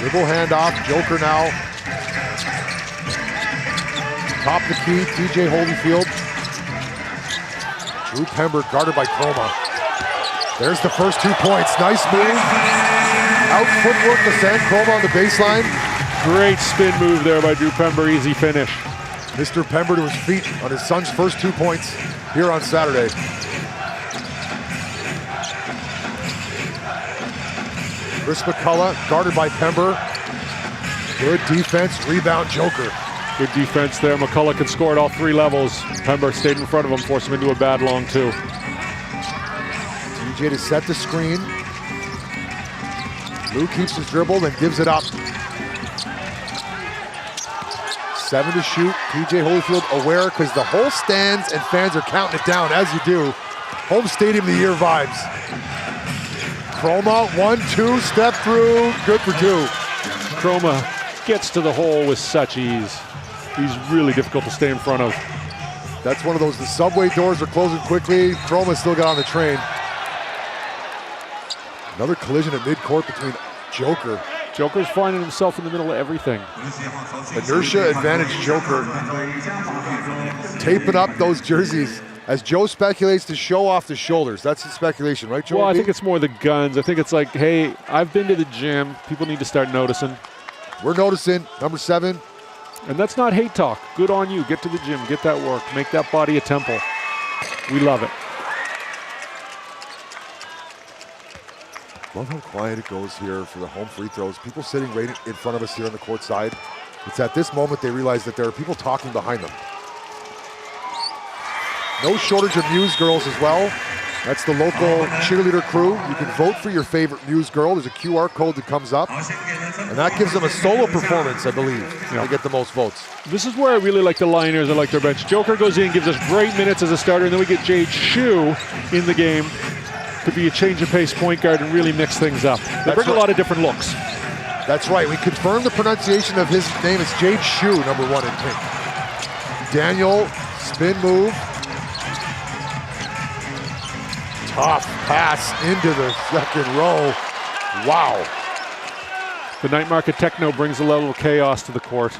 Dribble handoff, Joker now. Top of the key, TJ Holyfield. Drew Pember guarded by Chroma. There's the first 2 points, nice move. Out footwork to San Chroma on the baseline. Great spin move there by Drew Pember, easy finish. Mr. Pember to his feet on his son's first 2 points here on Saturday. Chris McCullough guarded by Pember. Good defense, rebound Joker. Good defense there. McCullough could score at all 3 levels. Pember stayed in front of him, forced him into a bad long 2. TJ to set the screen. Lou keeps his dribble, then gives it up. 7 to shoot. TJ Holyfield aware because the whole stands and fans are counting it down, as you do. Home Stadium of the Year vibes. Chroma, 1-2, step through, good for 2. Chroma gets to the hole with such ease. He's really difficult to stay in front of. That's one of those, the subway doors are closing quickly. Chroma still got on the train. Another collision at midcourt between Joker. Joker's finding himself in the middle of everything. Inertia advantage Joker. Taping up those jerseys as Joe speculates to show off the shoulders. That's the speculation, right, Joe? Well, I think it's more the guns. I think it's like, hey, I've been to the gym. People need to start noticing. We're noticing, number 7. And that's not hate talk. Good on you. Get to the gym. Get that work. Make that body a temple. We love it. Love how quiet it goes here for the home free throws. People sitting right in front of us here on the court side. It's at this moment they realize that there are people talking behind them. No shortage of Muse girls as well. That's the local cheerleader crew. You can vote for your favorite Muse girl. There's a QR code that comes up. And that gives them a solo performance, I believe, to get the most votes. This is where I really like the Lioneers. I like their bench. Joker goes in, gives us great minutes as a starter, and then we get Jade Hsu in the game to be a change of pace point guard and really mix things up. They bring a lot of different looks. That's right. We confirmed the pronunciation of his name is Jade Hsu, number 1 in pink. Daniel, spin move. Tough pass into the second row. Wow. The night market techno brings a level of chaos to the court.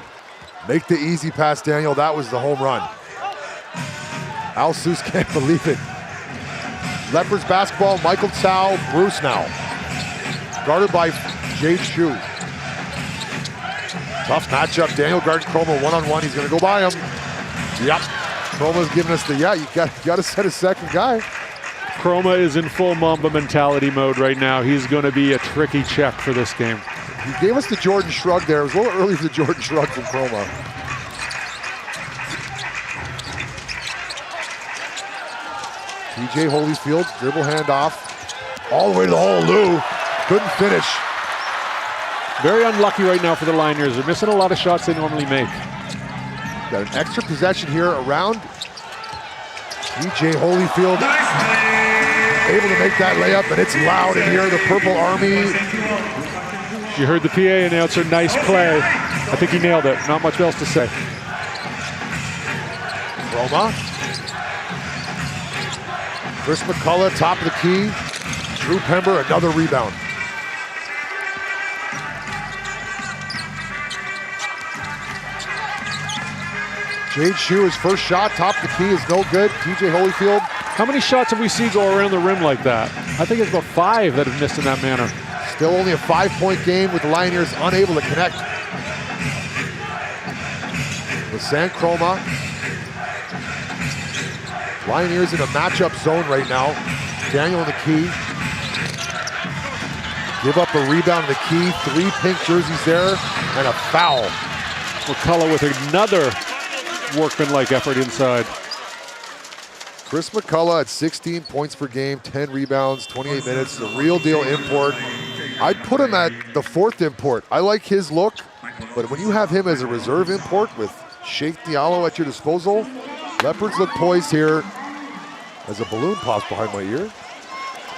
Make the easy pass, Daniel. That was the home run. Al Seuss can't believe it. Leopards basketball, Michael Tsao, Bruce now. Guarded by Jade Hsu. Tough matchup. Daniel guards Chroma one-on-one. He's going to go by him. Yep. Chroma's giving us the, you got to set a second guy. Chroma is in full Mamba mentality mode right now. He's going to be a tricky check for this game. He gave us the Jordan shrug there. It was a little early for the Jordan shrug from Chroma. TJ Holyfield, dribble handoff. All the way to the hole, Lou. Couldn't finish. Very unlucky right now for the Lioneers. They're missing a lot of shots they normally make. Got an extra possession here around TJ Holyfield. Able to make that layup, and it's loud in here. The Purple Army. You heard the PA announcer, nice play. I think he nailed it. Not much else to say. Roma. Chris McCullough, top of the key. Drew Pember, another rebound. Hsinchu, his first shot, top of the key is no good. TJ Holyfield. How many shots have we seen go around the rim like that? I think it's about 5 that have missed in that manner. Still only a 5-point game with the Lioneers unable to connect. With San Chroma. Lioneers in a matchup zone right now. Daniel in the key. Give up a rebound in the key. 3 pink jerseys there, and a foul. McCullough with another workmanlike effort inside. Chris McCullough at 16 points per game, 10 rebounds, 28 minutes, the real deal import. I'd put him at the 4th import. I like his look, but when you have him as a reserve import with Sheikh Diallo at your disposal, Leopards look poised here as a balloon pops behind my ear.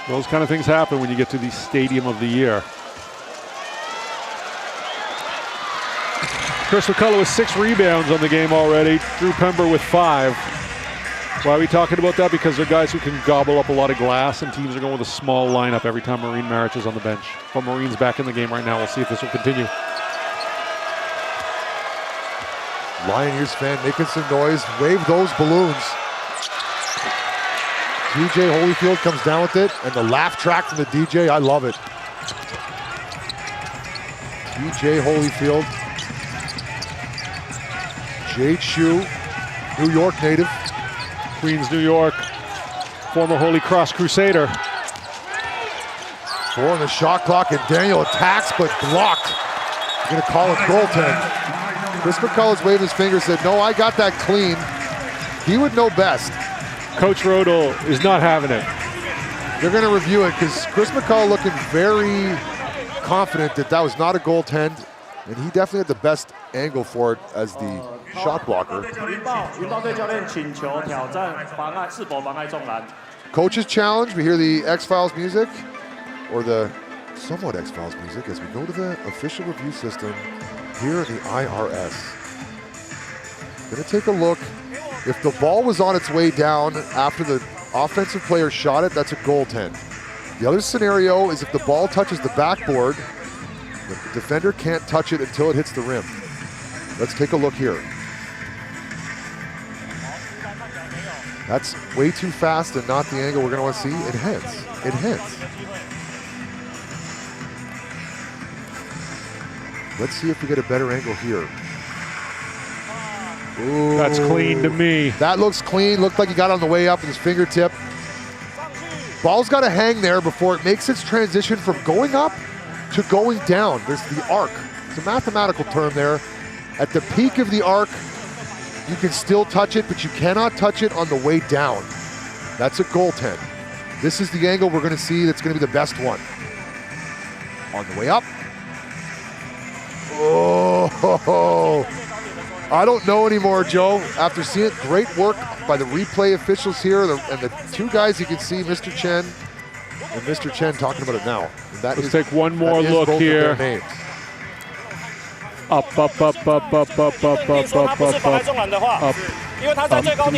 Those kind of things happen when you get to the Stadium of the Year. Chris McCullough with 6 rebounds on the game already. Drew Pember with 5. Why are we talking about that? Because they're guys who can gobble up a lot of glass, and teams are going with a small lineup every time Marine Marich is on the bench. But Marine's back in the game right now. We'll see if this will continue. Lioneers fan making some noise. Wave those balloons. TJ Holyfield comes down with it, and the laugh track from the DJ, I love it. TJ Holyfield. Hsinchu, New York native. Queens, New York, former Holy Cross Crusader. 4 on the shot clock, and Daniel attacks, but blocked. You're gonna call it goaltend. Chris McCullough's waved his finger, said, no, I got that clean. He would know best. Coach Rodel is not having it. They're gonna review it, because Chris McCullough looking very confident that that was not a goaltend, and he definitely had the best angle for it as the shot blocker. Coach's challenge, we hear the X-Files music, or the somewhat X-Files music, as we go to the official review system here at the IRS. Gonna take a look. If the ball was on its way down after the offensive player shot it, that's a goaltend. The other scenario is if the ball touches the backboard, the defender can't touch it until it hits the rim. Let's take a look here. That's way too fast and not the angle we're going to want to see. It hits. It hits. Let's see if we get a better angle here. Ooh, that's clean to me. That looks clean. Looked like he got on the way up with his fingertip. Ball's got to hang there before it makes its transition from going up to going down. There's the arc. It's a mathematical term there. At the peak of the arc, you can still touch it, but you cannot touch it on the way down. That's a goaltend. This is the angle we're going to see that's going to be the best one. On the way up. Oh, I don't know anymore, Joe. After seeing great work by the replay officials here, and the 2 guys you can see, Mr. Chen and Mr. Chen talking about it now. And that Let's take one more look here. Up. Do you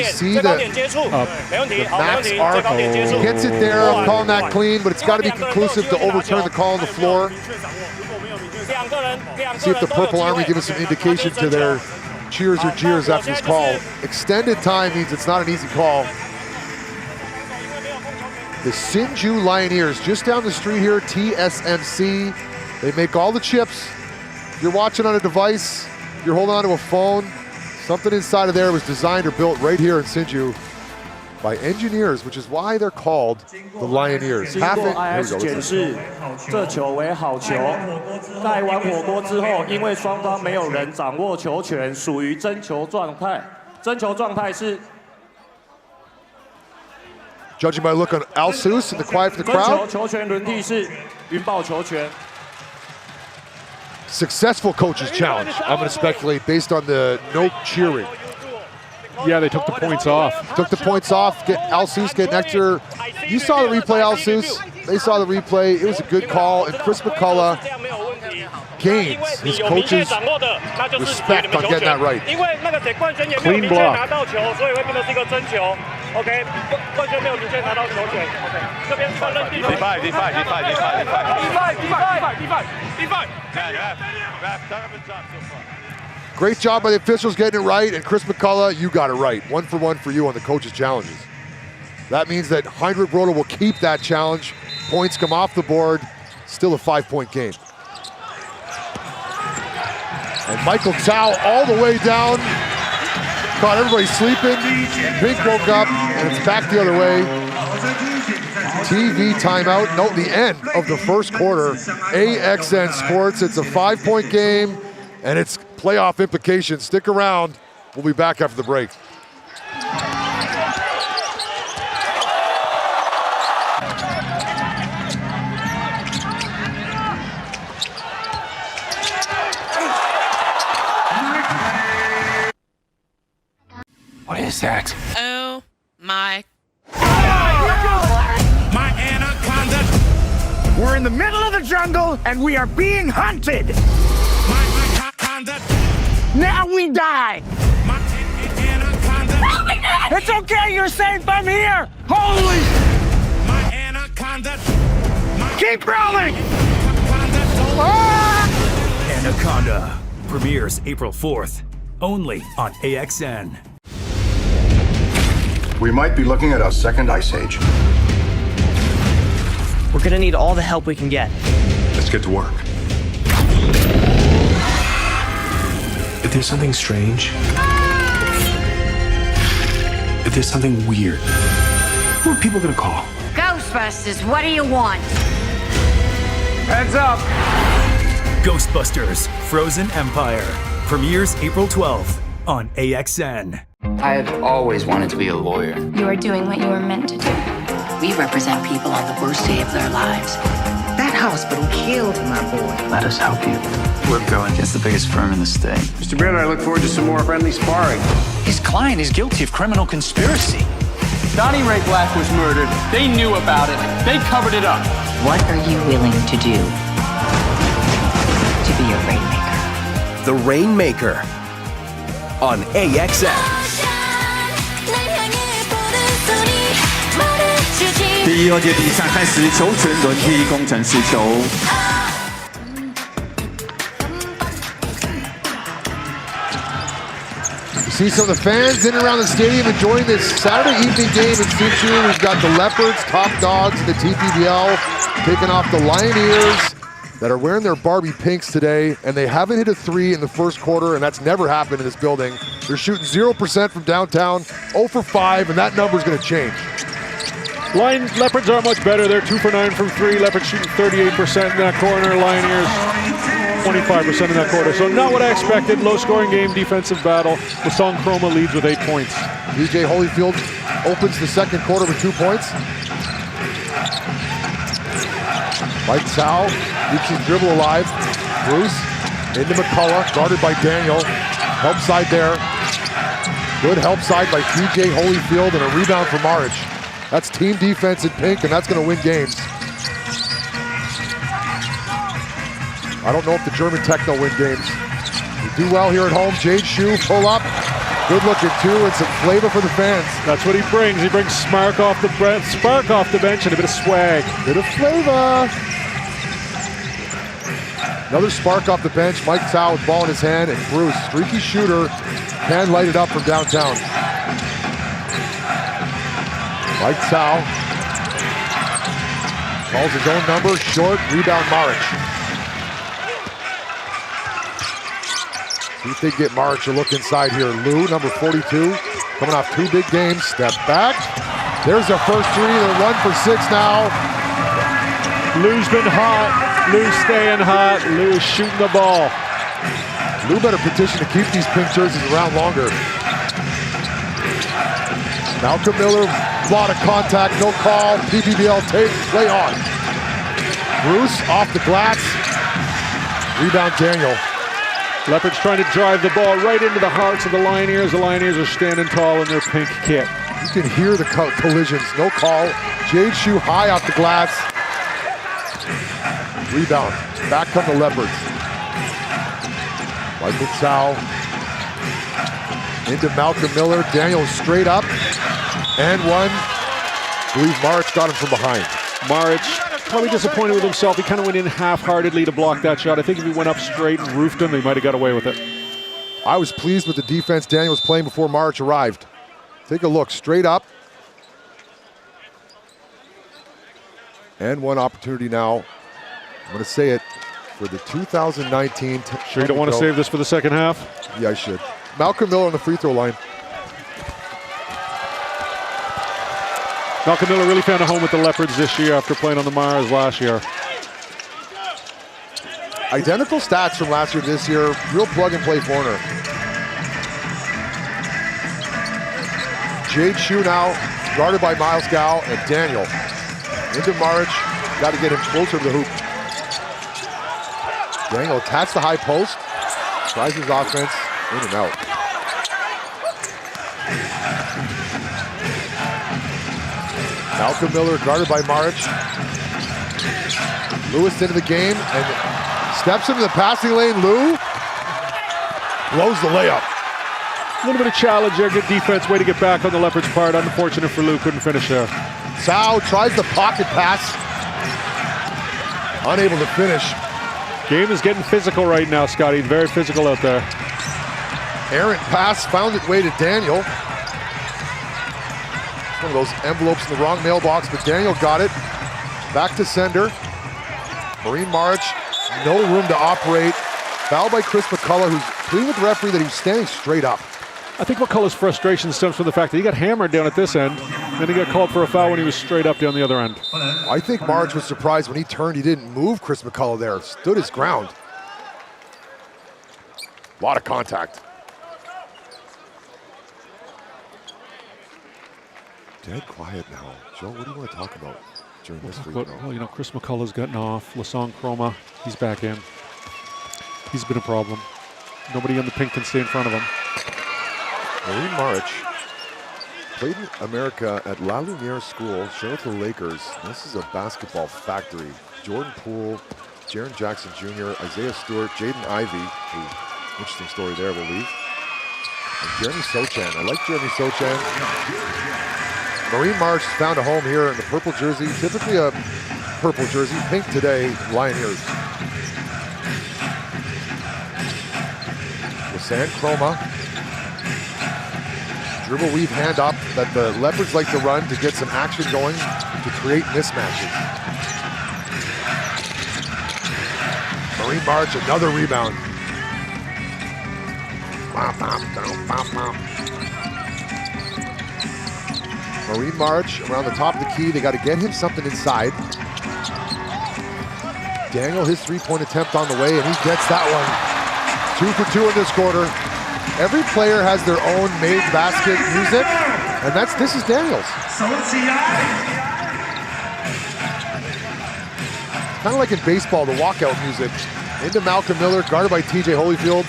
see the max arc? Gets it there. I'm calling that clean, but it's got to be conclusive to overturn the call on the floor. See if the Purple Army give us some indication to their cheers or jeers after this call. Extended time means it's not an easy call. The Hsinchu Lioneers just down the street here, TSMC. They make all the chips. You're watching on a device, you're holding onto a phone, something inside of there was designed or built right here in Hsinchu by engineers, which is why they're called the Lioneers. 经过 IS 检视，这球为好球。盖完火锅之后，因为双方没有人掌握球权，属于争球状态。争球状态是。 Judging by look on Alsus and the quiet for the crowd. 球权轮替是云豹球权。 Successful coach's challenge. I'm going to speculate based on the no cheering. Yeah, they took the points off. Took the points off. Get Alsus getting extra. You saw the replay, Alsus. They saw the replay. It was a good call, and Chris McCullough gains his coach's respect on getting that right. Clean block. OK， 冠军没有明确拿到球权。OK， 这边放任地。Defy。Great job by the officials getting it right, and Chris McCullough, you got it right. 1 for 1 for you on the coach's challenges. That means that Heinrich Roeder will keep that challenge. Points come off the board. Still a 5-point game. And Michael Tao all the way down. Caught everybody sleeping. Pink woke up, and it's back the other way. TV timeout. Note the end of the first quarter. AXN Sports. It's a 5-point game, and it's playoff implications. Stick around. We'll be back after the break. What is that? Oh my. My anaconda! We're in the middle of the jungle and we are being hunted! My anaconda! Now we die! My anaconda! It's okay, you're safe, I'm here! Holy! My anaconda! Keep rolling! Anaconda premieres April 4th, only on AXN. We might be looking at a second ice age. We're gonna need all the help we can get. Let's get to work. If there's something strange, if there's something weird, who are people gonna call? Ghostbusters, what do you want? Heads up! Ghostbusters Frozen Empire premieres April 12th on AXN. I've always wanted to be a lawyer. You are doing what you were meant to do. We represent people on the worst day of their lives. That hospital killed my boy. Let us help you. We're going against the biggest firm in the state. Mr. Baird, I look forward to some more friendly sparring. His client is guilty of criminal conspiracy. Donnie Ray Black was murdered. They knew about it. They covered it up. What are you willing to do to be a rainmaker? The Rainmaker on AXN. 第2节比赛开始，球权轮替，工程师球。You see some of the fans in and around the stadium enjoying this Saturday evening game in Hsinchu. We've got the Leopards, top dogs in the TPBL, taking off the Lioneers that are wearing their Barbie pinks today, and they haven't hit a 3 in the first quarter, and that's never happened in this building. They're shooting 0% from downtown, 0 for 5, and that number's gonna change. Leopards are much better. They're 2 for 9 from 3. Leopards shooting 38% in that corner. Lioneers 25% in that quarter. So not what I expected. Low-scoring game, defensive battle. Lasong Chroma leads with 8 points. DJ Holyfield opens the second quarter with 2 points. Mike Tao keeps his dribble alive. Bruce into McCullough, guarded by Daniel. Help side there. Good help side by DJ Holyfield and a rebound for Maric. That's team defense in pink, and that's going to win games. I don't know if the German Techno win games. We do well here at home. Jade Shu, pull up. Good looking too, and some flavor for the fans. That's what he brings. He brings spark off the bench and a bit of swag. Bit of flavor. Another spark off the bench. Mike Tao with ball in his hand, and Bruce, streaky shooter, can light it up from downtown. Mike Tao calls his own number, short, rebound Maric. See if they get Maric a look inside here. Lou, number 42, coming off 2 big games, step back. There's their first three. They're 1 for 6 now. Lou's been hot. Lou's staying hot. Lou's shooting the ball. Lou better petition to keep these pink jerseys around longer. Malcolm Miller, a lot of contact, no call. TPBL take, play on. Bruce off the glass. Rebound Daniel. Leopards trying to drive the ball right into the hearts of the Lioneers. The Lioneers are standing tall in their pink kit. You can hear the collisions, no call. Hsinchu high off the glass. Rebound, back come the Leopards. Michael Chow into Malcolm Miller. Daniel straight up and one. I believe March got him from behind. March probably disappointed with himself. He kind of went in half-heartedly to block that shot. I think if he went up straight and roofed him, he might have got away with it. I was pleased with the defense Daniel was playing before March arrived. Take a look, straight up. And one opportunity now. I'm going to say it for the 2019. Sure you don't want to save this for the second half? Yeah, I should. Malcolm Miller on the free throw line. Malcolm Miller really found a home with the Leopards this year after playing on the Mars last year. Identical stats from last year to this year. Real plug-and-play corner. Hsinchu now, guarded by Miles Gow and Daniel. Into March, got to get him closer to the hoop. Daniel attached the high post, tries his offense, in and out. Malcolm Miller guarded by March. Lewis into the game and steps into the passing lane. Lou blows the layup. A little bit of challenge there, good defense, way to get back on the Leopards' part. Unfortunate for Lou, couldn't finish there. Tsao tries the pocket pass. Unable to finish. Game is getting physical right now, Scotty. Very physical out there. Errant pass found its way to Daniel. One of those envelopes in the wrong mailbox, but Daniel got it. Back to sender. Marine March, no room to operate. Foul by Chris McCullough, who's pleading with the referee that he was standing straight up. I think McCullough's frustration stems from the fact that he got hammered down at this end, then he got called for a foul when he was straight up down the other end. I think March was surprised when he turned, he didn't move Chris McCullough there, stood his ground. A lot of contact. Dead quiet now. Joe, what do you want to talk about during this week? Well, you know, Chris McCullough's gotten off. Lassong Chroma, he's back in. He's been a problem. Nobody on the pink can stay in front of him. Marine March played in America at Lioneers School, shown to the Lakers. This is a basketball factory. Jordan Poole, Jaren Jackson Jr., Isaiah Stewart, Jaden Ivey, who, interesting story there, will leave. And Jeremy Sochan. I like Jeremy Sochan. Marine March found a home here in the purple jersey, typically a purple jersey, pink today, Lioneers. Lassang Chroma. Dribble weave hand up that the Leopards like to run to get some action going to create mismatches. Marine March, another rebound. Marine March around the top of the key. They got to get him something inside. Daniel, his three-point attempt on the way, and he gets that one. 2 for 2 in this quarter. Every player has their own made basket music, and this is Daniel's. Kind of like in baseball, the walkout music. Into Malcolm Miller, guarded by TJ Holyfield.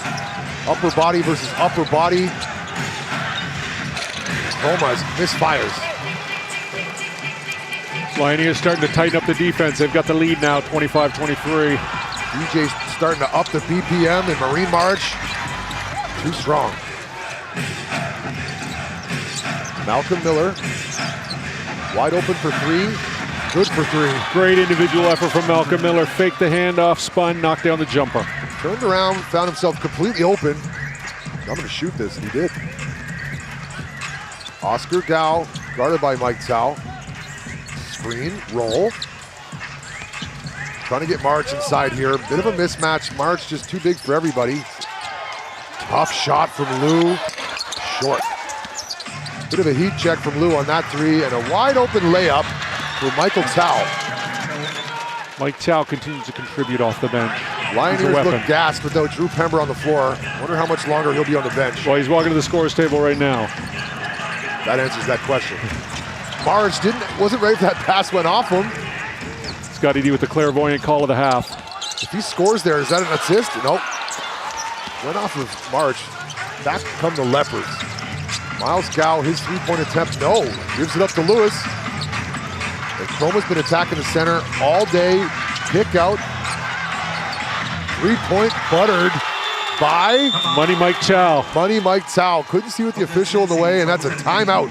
Upper body versus upper body. Romas misfires. Lioneers starting to tighten up the defense. They've got the lead now, 25-23. DJ's starting to up the BPM, and Marine March too strong. Malcolm Miller, wide open for three, good for three. Great individual effort from Malcolm Miller. Faked the handoff, spun, knocked down the jumper. Turned around, found himself completely open. I'm going to shoot this, and he did. Oscar Gow, guarded by Mike Tsao. Screen, roll. Trying to get March inside here. Bit of a mismatch. March just too big for everybody. Tough shot from Lou. Short. Bit of a heat check from Lou on that three, and a wide open layup for Michael Tao. Mike Tao continues to contribute off the bench. Lioneers look gassed without Drew Pember on the floor. Wonder how much longer he'll be on the bench. Well, he's walking to the scorer's table right now. That answers that question. Marge wasn't ready for that pass, went off him. Scotty D with the clairvoyant call of the half. If he scores there, is that an assist? Nope. Went off of March. Back come the Leopards. Miles Gow, his three-point attempt, no. Gives it up to Lewis. And Chroma's been attacking the center all day. Kick out. Three-point buttered by Money Mike Chow. Money Mike Chow. Couldn't see with the official in the way, and that's a timeout.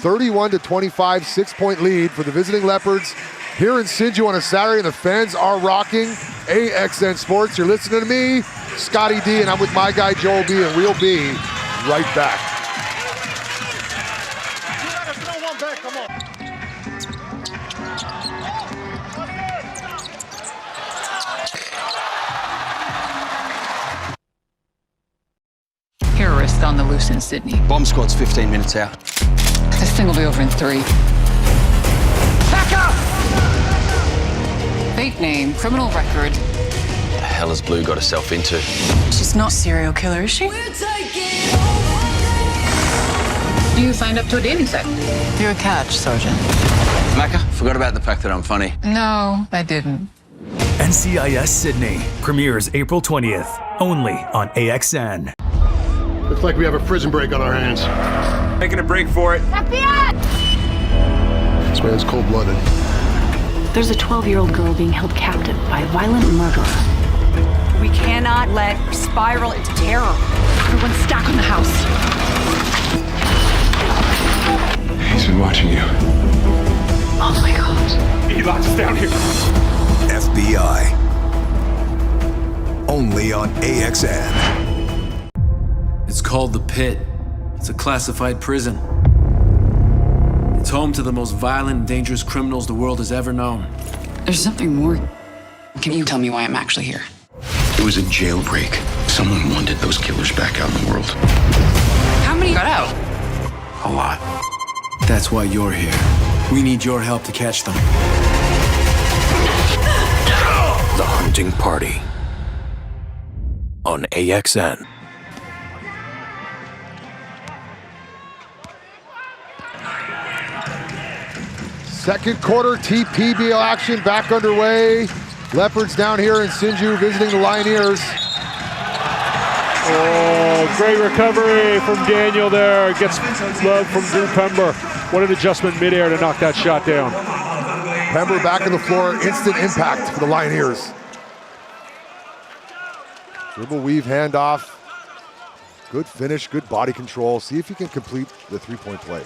31-25, 6-point lead for the visiting Leopards here in Hsinchu on a Saturday, and the fans are rocking. AXN Sports, you're listening to me, Scotty D, and I'm with my guy Joel B, and we'll be right back. Terrorists on the loose in Sydney. Bomb squad's 15 minutes out. This thing will be over in 3. Back up! Fake name, criminal record. The hell has Blue got herself into? She's not a serial killer, is she? You signed up to a dating site. You're a catch, Sergeant. Macca, forgot about the fact that I'm funny. No, I didn't. NCIS Sydney premieres April 20th, only on AXN. Looks like we have a prison break on our hands. Making a break for it. This man's cold-blooded. There's a 12-year-old girl being held captive by a violent murderer. We cannot let spiral into terror. Everyone stack on the house. He's been watching you. Oh my God. He locked us down here. FBI. Only on AXN. It's called The Pit. It's a classified prison. It's home to the most violent and dangerous criminals the world has ever known. There's something more. Can you tell me why I'm actually here? It was a jailbreak. Someone wanted those killers back out in the world. How many got out? A lot. That's why you're here. We need your help to catch them. The Hunting Party. On AXN. Second quarter TPBL action back underway. Leopards down here in Hsinchu visiting the Lioneers. Oh, great recovery from Daniel there. Gets love from Drew Pember. What an adjustment midair to knock that shot down. Pember back on the floor, instant impact for the Lioneers. Dribble weave handoff. Good finish, good body control. See if he can complete the three-point play.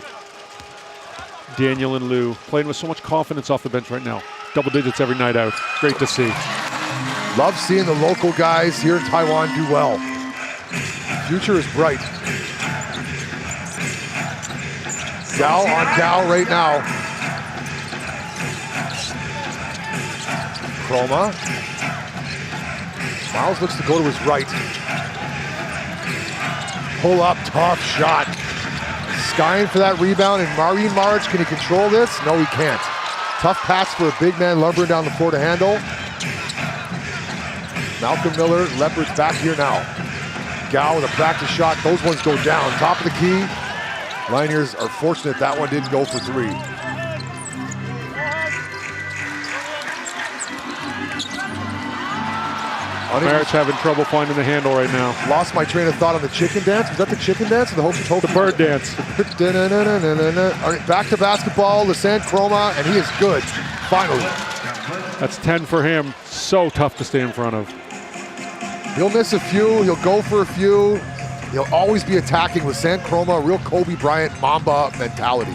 Daniel and Lou playing with so much confidence off the bench right now. Double digits every night out. Great to see. Love seeing the local guys here in Taiwan do well. Future is bright. Gal on Gal right now. Chroma. Miles looks to go to his right. Pull up, tough shot. Skying for that rebound, and Marine Marge, can he control this? No, he can't. Tough pass for a big man lumbering down the floor to handle. Malcolm Miller, Leopards back here now. Gow with a practice shot, those ones go down. Top of the key. Lioneers are fortunate that one didn't go for three. Merritt's having trouble finding the handle right now. Lost my train of thought on the chicken dance. Was that the chicken dance or the hokey pokey? The bird dance. All right, back to basketball, Lassane Chroma, and he is good, finally. That's 10 for him. So tough to stay in front of. He'll miss a few, he'll go for a few. He'll always be attacking with Lassane Chroma, a real Kobe Bryant Mamba mentality.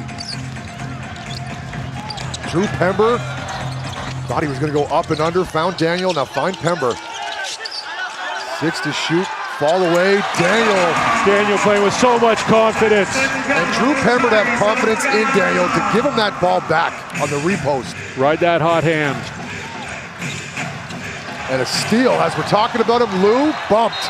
Drew Pember, thought he was gonna go up and under, found Daniel, now find Pember. 6 to shoot, fall away, Daniel playing with so much confidence. And Drew Pember to have confidence in Daniel to give him that ball back on the repost. Ride that hot hand. And a steal, as we're talking about him, Lou bumped.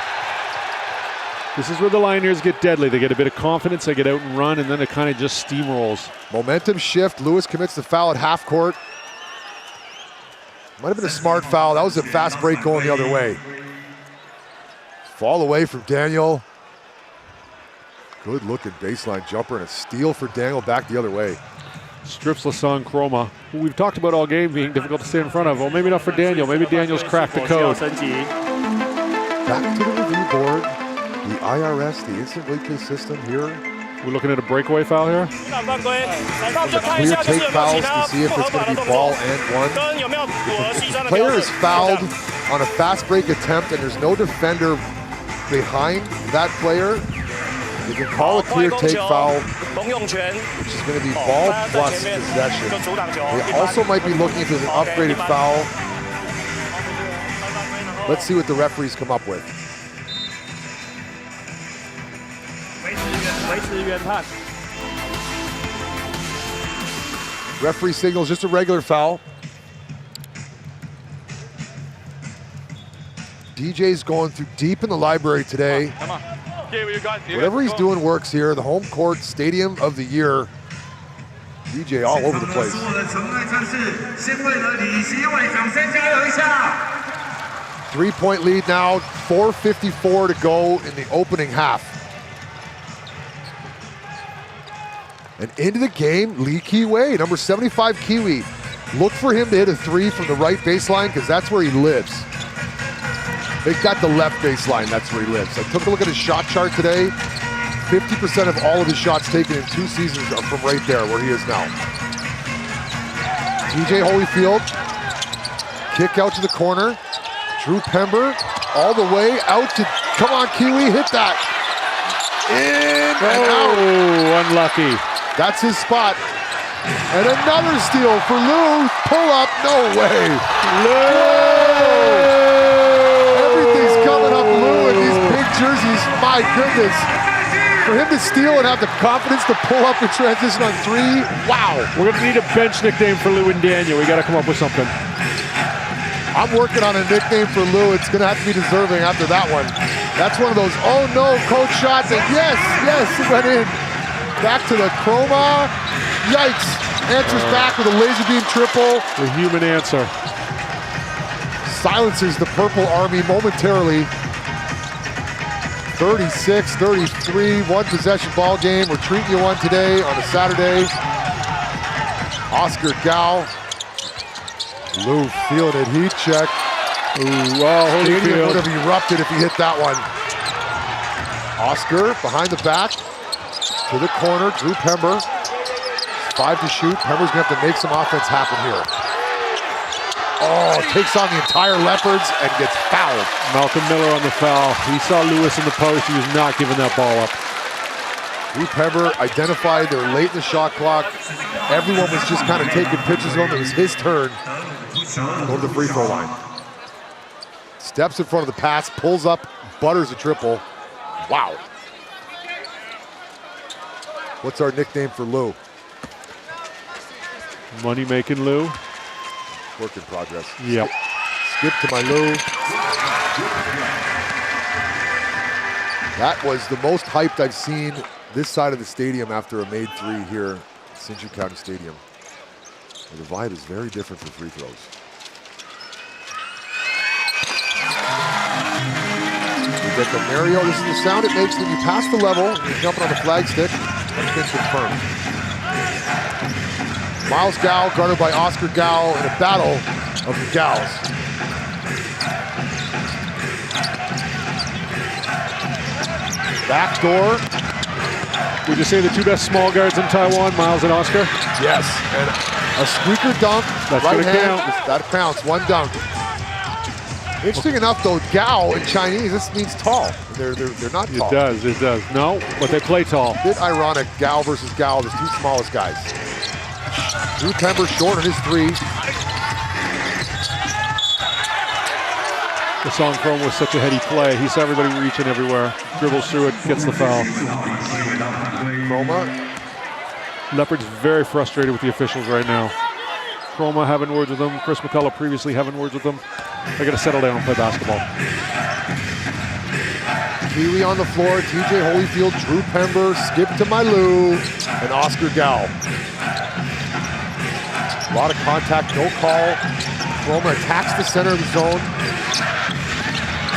This is where the Lioneers get deadly. They get a bit of confidence, they get out and run, and then it kind of just steamrolls. Momentum shift. Lewis commits the foul at half court. Might have been a smart foul. That was a fast break going the other way. Fall away from Daniel. Good looking baseline jumper and a steal for Daniel back the other way. Strips Lassong Chroma, who we've talked about all game being difficult to stay in front of. Well, maybe not for Daniel. Maybe Daniel's cracked the code. Back to the review board. The IRS, the instant replay system here. We're looking at a breakaway foul here. Clear take fouls to see if it's going to be ball and one. If the player is fouled on a fast break attempt and there's no defender behind that player, you can call a clear take foul, which is going to be ball plus possession. They also might be looking if there's an upgraded foul. Let's see what the referees come up with. Referee signals just a regular foul. DJ's going through deep in the library today. Whatever he's doing works here. The home court stadium of the year. DJ all over the place. 3-point lead now, 4:54 to go in the opening half. And into the game, Lee Kiwei, number 75 Kiwi. Look for him to hit a three from the right baseline because that's where he lives. Make that the left baseline, that's where he lives. I took a look at his shot chart today. 50% of all of his shots taken in 2 seasons are from right there where he is now. TJ Holyfield, kick out to the corner. Drew Pember all the way out to, come on Kiwi, hit that. In and out. Unlucky. That's his spot. And another steal for Lou. Pull up, no way. Everything's coming up Lou in these big jerseys, my goodness. For him to steal and have the confidence to pull up in transition on 3, wow. We're gonna need a bench nickname for Lou and Daniel. We gotta come up with something. I'm working on a nickname for Lou. It's gonna have to be deserving after that one. That's one of those, oh no, coach shots, and yes, it went in. Back to the Chroma, yikes. Answers back with a laser beam triple. The human answer. Silences the Purple Army momentarily. 36-33, one possession ball game. We're treating you one today on a Saturday. Oscar Gao. Lou feeling it, heat check. Ooh, oh, Stadium would have erupted if he hit that one. Oscar behind the back. To the corner, Drew Pember. 5 to shoot. Pember's gonna have to make some offense happen here. Oh, takes on the entire Leopards and gets fouled. Malcolm Miller on the foul. He saw Lewis in the post. He was not giving that ball up. Drew Pember identified they're late in the shot clock. Everyone was just kind of taking pictures of him. It was his turn to go to the free throw line. Steps in front of the pass, pulls up, butters a triple. Wow. What's our nickname for Lou? Money making Lou. Work in progress. Yep. Skip to my Lou. That was the most hyped I've seen this side of the stadium after a made 3 here at Hsinchu County Stadium. The vibe is very different for free throws. We get the Mario. This is the sound it makes when you pass the level and you're jumping on the flag stick. That's been confirmed. Miles Gao guarded by Oscar Gao in a battle of the Gaos. Backdoor. Would you say the 2 best small guards in Taiwan, Miles and Oscar? Yes, and a squeaker dunk. That's right gonna hand. count. That counts, 1 dunk. Interesting enough though, Gao in Chinese, this means tall. They're not tall. It does. No, but they play tall. Bit ironic, Gao versus Gao, the 2 smallest guys. Drew Pember short on his 3. The song Chrome was such a heady play. He saw everybody reaching everywhere. Dribbles through it, gets the foul. Chroma. Leopards very frustrated with the officials right now. Chroma having words with them. Chris McCullough previously having words with them. They're going to settle down and play basketball. Kiwi on the floor, TJ Holyfield, Drew Pember, Skip to Mylou, and Oscar Gal. A lot of contact, no call. Roma attacks the center of the zone.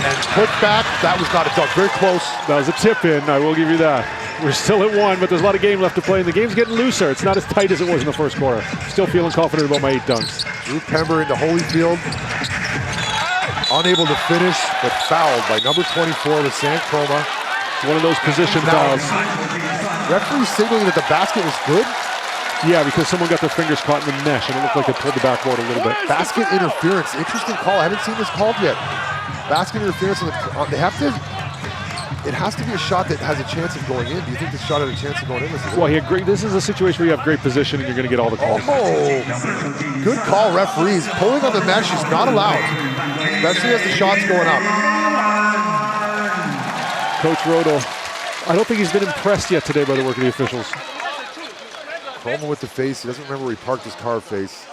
And put back, that was not a dunk, very close. That was a tip in, I will give you that. We're still at 1, but there's a lot of game left to play, and the game's getting looser. It's not as tight as it was in the first quarter. Still feeling confident about my 8 dunks. Drew Pember into Holyfield. Unable to finish, but fouled by number 24 with San Chroma. One of those position fouls. Referee signaling that the basket was good. Yeah, because someone got their fingers caught in the mesh, and it looked like it pulled the backboard a little bit. Basket interference, interesting call. I haven't seen this called yet. Basket interference, they have to. It has to be a shot that has a chance of going in. Do you think this shot had a chance of going in? This is a situation where you have great position and you're going to get all the calls. Oh, good call, referees. Pulling on the mesh is not allowed, especially as the shot's going up. Coach Rodel, I don't think he's been impressed yet today by the work of the officials. Chroma with the face. He doesn't remember where he parked his car face.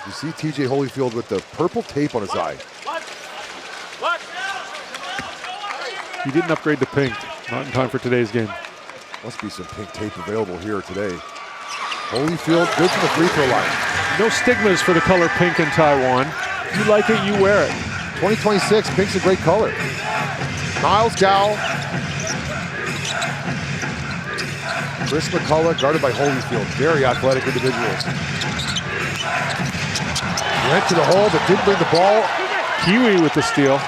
You see TJ Holyfield with the purple tape on his eye. He didn't upgrade to pink. Not in time for today's game. Must be some pink tape available here today. Holyfield, good from the free throw line. No stigmas for the color pink in Taiwan. If you like it, you wear it. 2026, pink's a great color. Miles Gow. Chris McCullough, guarded by Holyfield. Very athletic individuals. Went to the hole, but didn't bring the ball. Kiwi with the steal.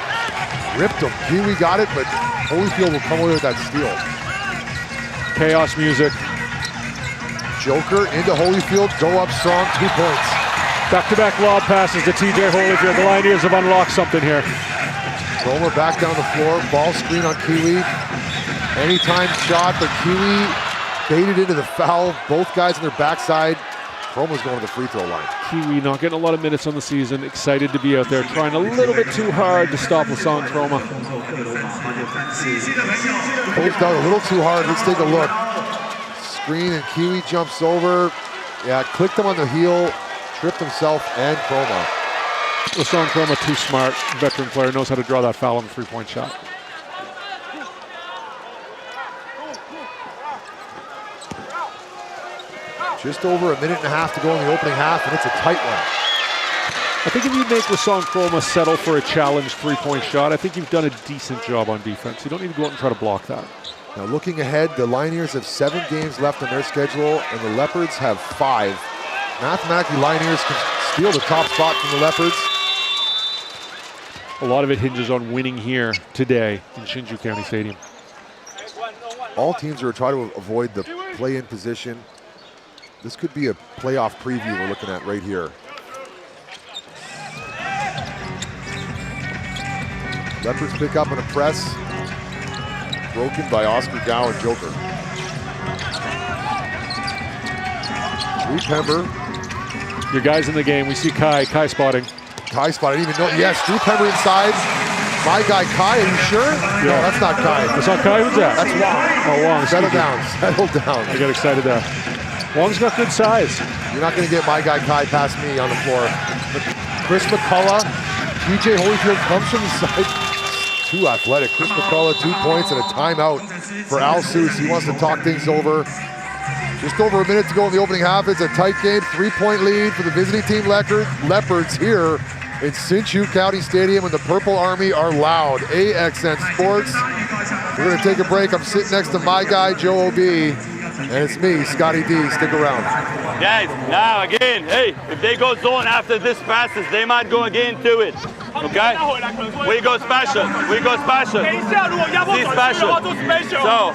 Ripped him. Kiwi got it, but Holyfield will come away with that steal. Chaos music. Joker into Holyfield, go up strong, 2 points. Back-to-back lob passes to TJ Holyfield. The Lioneers have unlocked something here. Roma back down the floor, ball screen on Kiwi. Anytime shot, but Kiwi baited into the foul. Both guys on their backside. Roma's going to the free throw line. Kiwi not getting a lot of minutes on the season. Excited to be out there, trying a little bit too hard to stop Lassonde Roma. Closed out a little too hard. Let's take a look. Screen and Kiwi jumps over. Yeah, clicked him on the heel, tripped himself and Chroma. Lassonde Roma too smart. Veteran player, knows how to draw that foul on the three-point shot. Just over a minute and a half to go in the opening half, and it's a tight one. I think if you make Lassonde Roma settle for a challenge three-point shot, I think you've done a decent job on defense. You don't need to go out and try to block that. Now looking ahead, the Lioneers have 7 games left on their schedule, and the Leopards have 5. Mathematically, Lioneers can steal the top spot from the Leopards. A lot of it hinges on winning here today in Hsinchu County Stadium. All teams are trying to avoid the play-in position. This could be a playoff preview we're looking at right here. Leopards pick up on a press. Broken by Oscar Gow and Joker. Drew Pember. Your guys in the game, we see Kai spotting. Kai spotting, I didn't even know. Yes, Drew Pember inside. My guy Kai, are you sure? Yeah. No, that's not Kai. That's not Kai, who's that? That's Wong. Oh, Wong. Settle down. I got excited there. Wong's got good size. You're not going to get my guy Kai past me on the floor. Chris McCullough, TJ Holyfield comes from the side. Too athletic. Chris McCullough, 2 points and a timeout for Al Seuss. He wants to talk things over. Just over a minute to go in the opening half. It's a tight game, 3-point lead for the visiting team Leopards here in Hsinchu County Stadium, and the Purple Army are loud. AXN Sports. We're going to take a break. I'm sitting next to my guy, Joe O.B., and it's me, Scotty D. Stick around. Guys, now again, hey, if they go zone after this passes, they might go again to it. Okay? We go special. We go special. See special. So,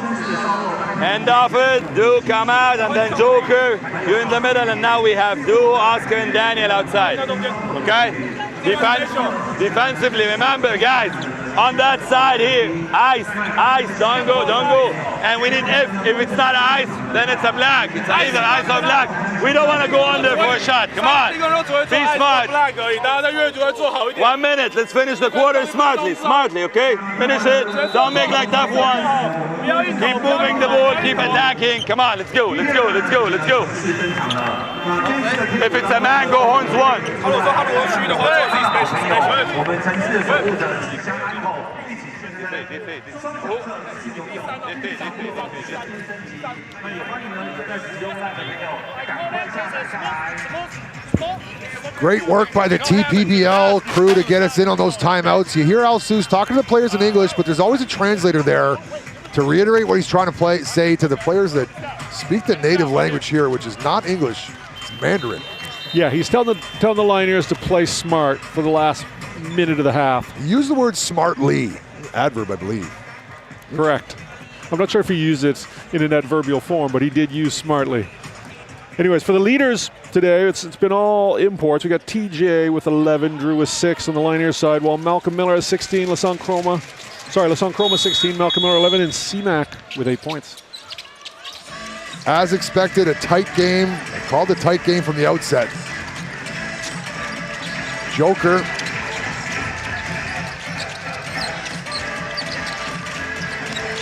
end of it, Do come out, and then Joker, you're in the middle, and now we have Do, Oscar, and Daniel outside. Okay? Defensively, remember, guys, on that side here, ice, don't go. And we need, if it's not ice, then it's a black. It's either ice or black. We don't want to go under for a shot. Come on. Be smart. 1 minute. Let's finish the quarter smartly, okay? Finish it. Don't make like tough ones. Keep moving the ball. Keep attacking. Come on, let's go. If it's a man, go horns one. Great work by the TPBL crew to get us in on those timeouts. You hear Al Seuss talking to the players in English, but there's always a translator there to reiterate what he's trying to say to the players that speak the native language here, which is not English, it's Mandarin. Yeah, he's telling the Lioneers to play smart for the last minute of the half. He used the word smartly, adverb, I believe. Correct. I'm not sure if he used it in an adverbial form, but he did use smartly. Anyways, for the leaders today, it's been all imports. We got TJ with 11, Drew with 6 on the Lioneers side, while Malcolm Miller has 16, Lassonde Chroma 16, Malcolm Miller 11, and C-Mac with 8 points. As expected, a tight game. I called a tight game from the outset. Joker.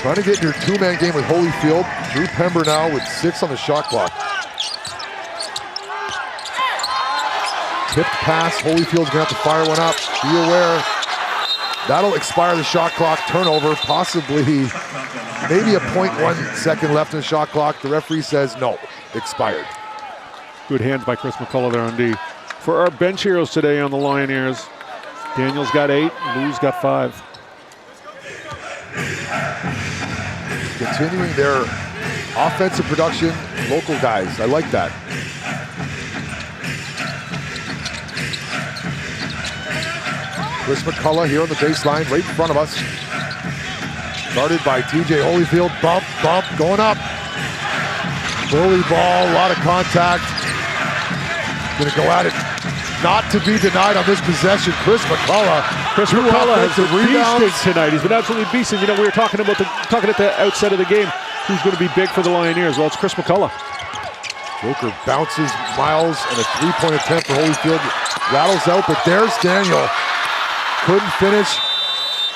Trying to get your two-man game with Holyfield. Drew Pember now with 6 on the shot clock. Tipped pass. Holyfield's gonna have to fire one up. Be aware. That'll expire the shot clock. Turnover, possibly maybe a 0.1 second left in the shot clock. The referee says no, expired. Good hands by Chris McCullough there on D. For our bench heroes today on the Lioneers, Daniel's got 8, Lou's got 5. Continuing their offensive production, local guys. I like that. Chris McCullough here on the baseline, right in front of us. Started by TJ Holyfield, bump, going up. Bully ball, a lot of contact. Gonna go at it. Not to be denied on this possession. Chris McCullough has been beasted tonight. He's been absolutely beasted. You know, we were talking at the outset of the game, who's going to be big for the Lioneers. Well, it's Chris McCullough. Joker bounces Miles, and a three-point attempt for Holyfield rattles out, but there's Daniel. Couldn't finish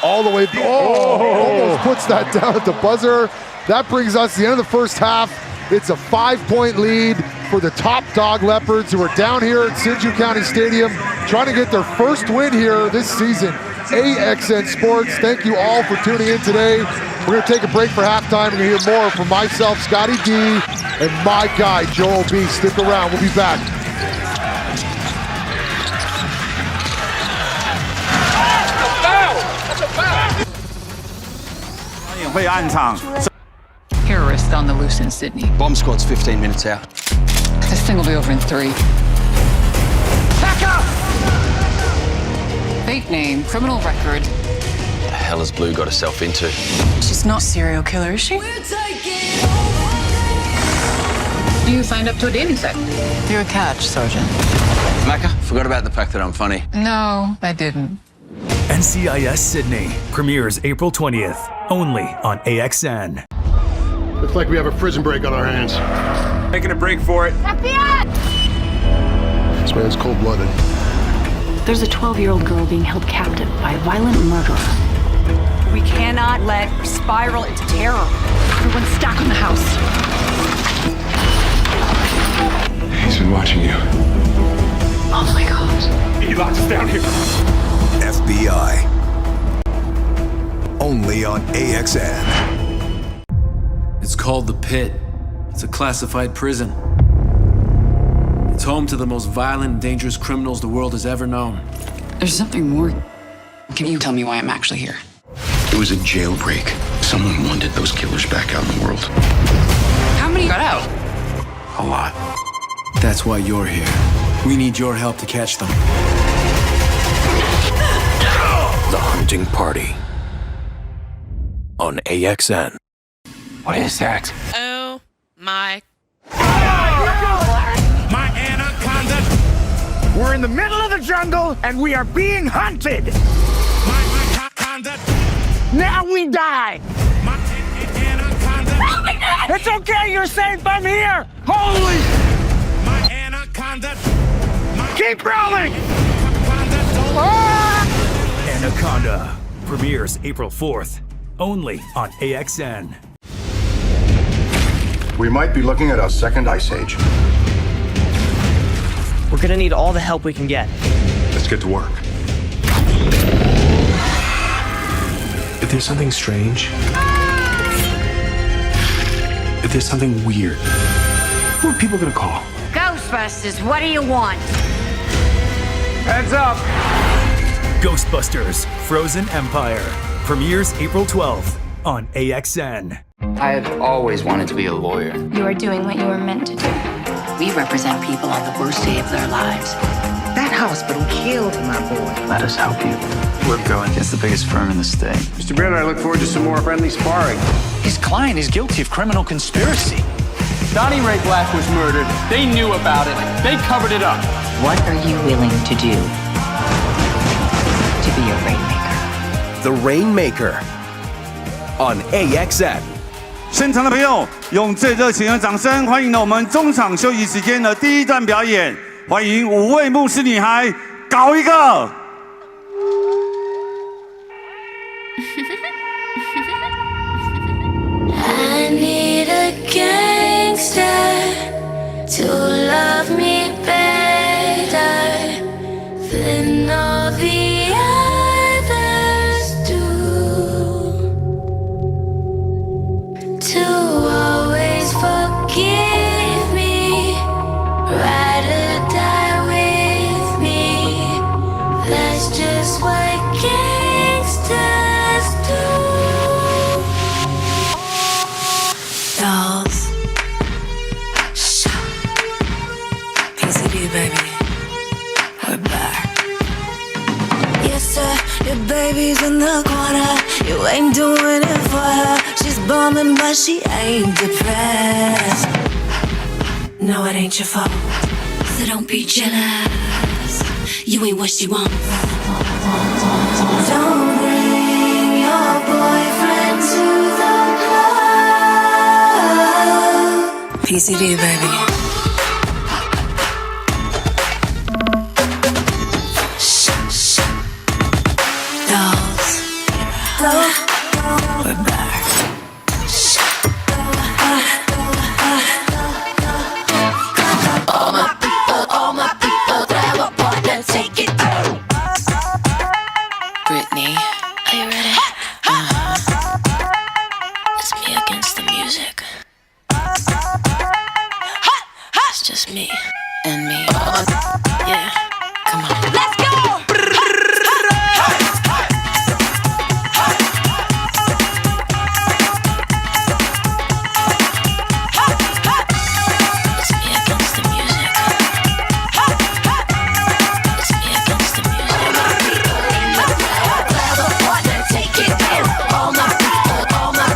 all the way. Almost puts that down at the buzzer. That brings us to the end of the first half. It's a 5-point lead for the top dog Leopards, who are down here at Hsinchu County Stadium trying to get their first win here this season. AXN Sports, thank you all for tuning in today. We're going to take a break for halftime. We're going to hear more from myself, Scotty D, and my guy, Joel B. Stick around. We'll be back. Terrorists on the loose in Sydney. Bomb squad's 15 minutes out. This thing will be over in 3. Back up! Fake name, criminal record. The hell has Blue got herself into? She's not a serial killer, is she? You signed up to a dating site. You're a catch, Sergeant. Macca, forgot about the fact that I'm funny. No, I didn't. NCIS Sydney premieres April 20th, only on AXN. Looks like we have a prison break on our hands. Making a break for it. FBI! This man's cold-blooded. There's a 12-year-old girl being held captive by a violent murderer. We cannot let her spiral into terror. Everyone's stacked on the house. He's been watching you. Oh my God. He locked us down here. FBI. Only on AXN. It's called the Pit. It's a classified prison. It's home to the most violent and dangerous criminals the world has ever known. There's something more. Can you tell me why I'm actually here? It was a jailbreak. Someone wanted those killers back out in the world. How many got out? A lot. That's why you're here. We need your help to catch them. The Hunting Party. On AXN. What is that? Oh my. My anaconda! We're in the middle of the jungle and we are being hunted! My anaconda! Now we die! My anaconda! It's okay, you're safe, I'm here! Holy! My anaconda! Keep rolling! Anaconda premieres April 4th, only on AXN. We might be looking at a second ice age. We're gonna need all the help we can get. Let's get to work. If there's something strange, if there's something weird, who are people gonna call? Ghostbusters, what do you want? Heads up! Ghostbusters Frozen Empire premieres April 12th on AXN. I had always wanted to be a lawyer. You are doing what you were meant to do. We represent people on the worst day of their lives. That hospital killed my boy. Let us help you. We're going against the biggest firm in the state. Mr. Baird, I look forward to some more friendly sparring. His client is guilty of criminal conspiracy. Donnie Ray Black was murdered. They knew about it. They covered it up. What are you willing to do to be a rainmaker? The Rainmaker on AXN. 现场的朋友，用最热情的掌声欢迎了我们中场休息时间的第一段表演，欢迎5位牧师女孩，搞一个！ I need a gangster to love me better than all the others do. To always forgive me, ride or die with me. That's just what gangsters do. Dolls. PCD, baby. We're back. Yes, sir, your baby's in the corner. You ain't doing it for her. She's bumming, but she ain't depressed. No, it ain't your fault. So don't be jealous. You ain't what she wants. Don't bring your boyfriend to the club. PCD, baby. Dolls. We're back. All my people, grab a partner, take it down. Brittany, are you ready? It's me against the music. It's just me and me. Yeah, come on. Let's go! It's me against the music. It's me against the music. Grab a partner, take it down. All my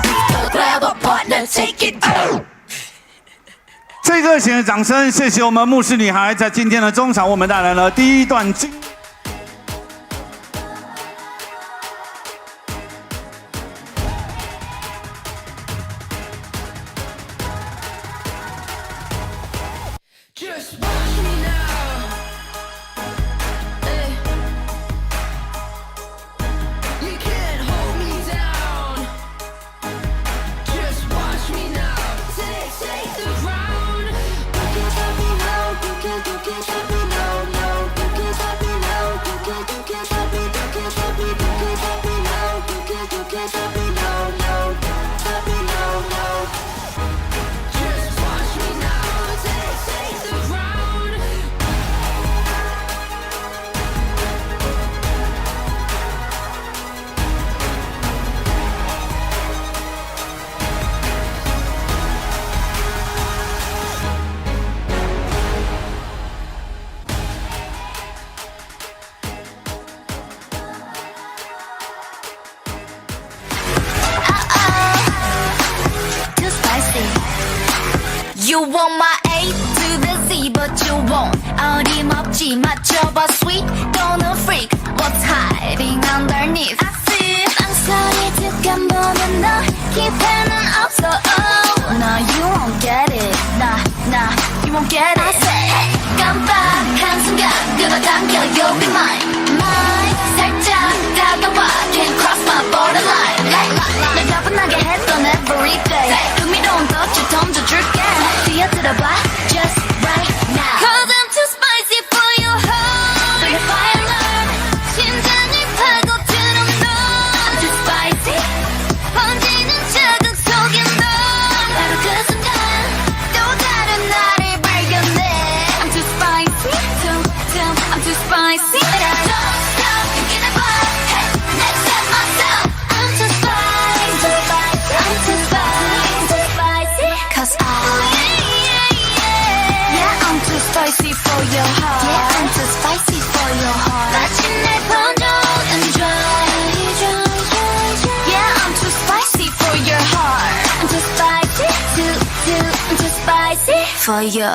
people, grab a partner, take it down. 最热情的掌声，谢谢我们牧师女孩在今天的中场为我们带来了第一段精。 Just watch me now. Hey. You can't hold me down. Just watch me now. Take the ground. You can't stop me now. You can't stop me now. No, you can't stop me now. You can't stop me. You can't stop me. You can't stop me now. You can't stop me now. No, stop me now. No. Just watch me now. Take the ground. Too spicy. You want my A to the Z, but you won't. 어림없지 맞춰봐 sweet, gonna freak. What's hiding underneath? I see. 망설이 득한 보는 너 기회는 없어. Oh, no, you won't get it. Nah, you won't get it. I say 깜빡한 순간 끌어당겨, you'll be mine. Mine. 살짝 다가와, can't cross my borderline. 날 가뿐하게 했던 everyday. 흥미로운 덫을 던져줄게. 뛰어들어봐, just right now. Cause I'm too spicy for your heart. Bring the fire alarm. 심장을 파고들어 너. I'm too spicy. for your heart. Yeah, I'm too spicy for your heart. 마침내 번쩍 and dry. Yeah, I'm too spicy for your heart. I'm too spicy, I'm too spicy for you.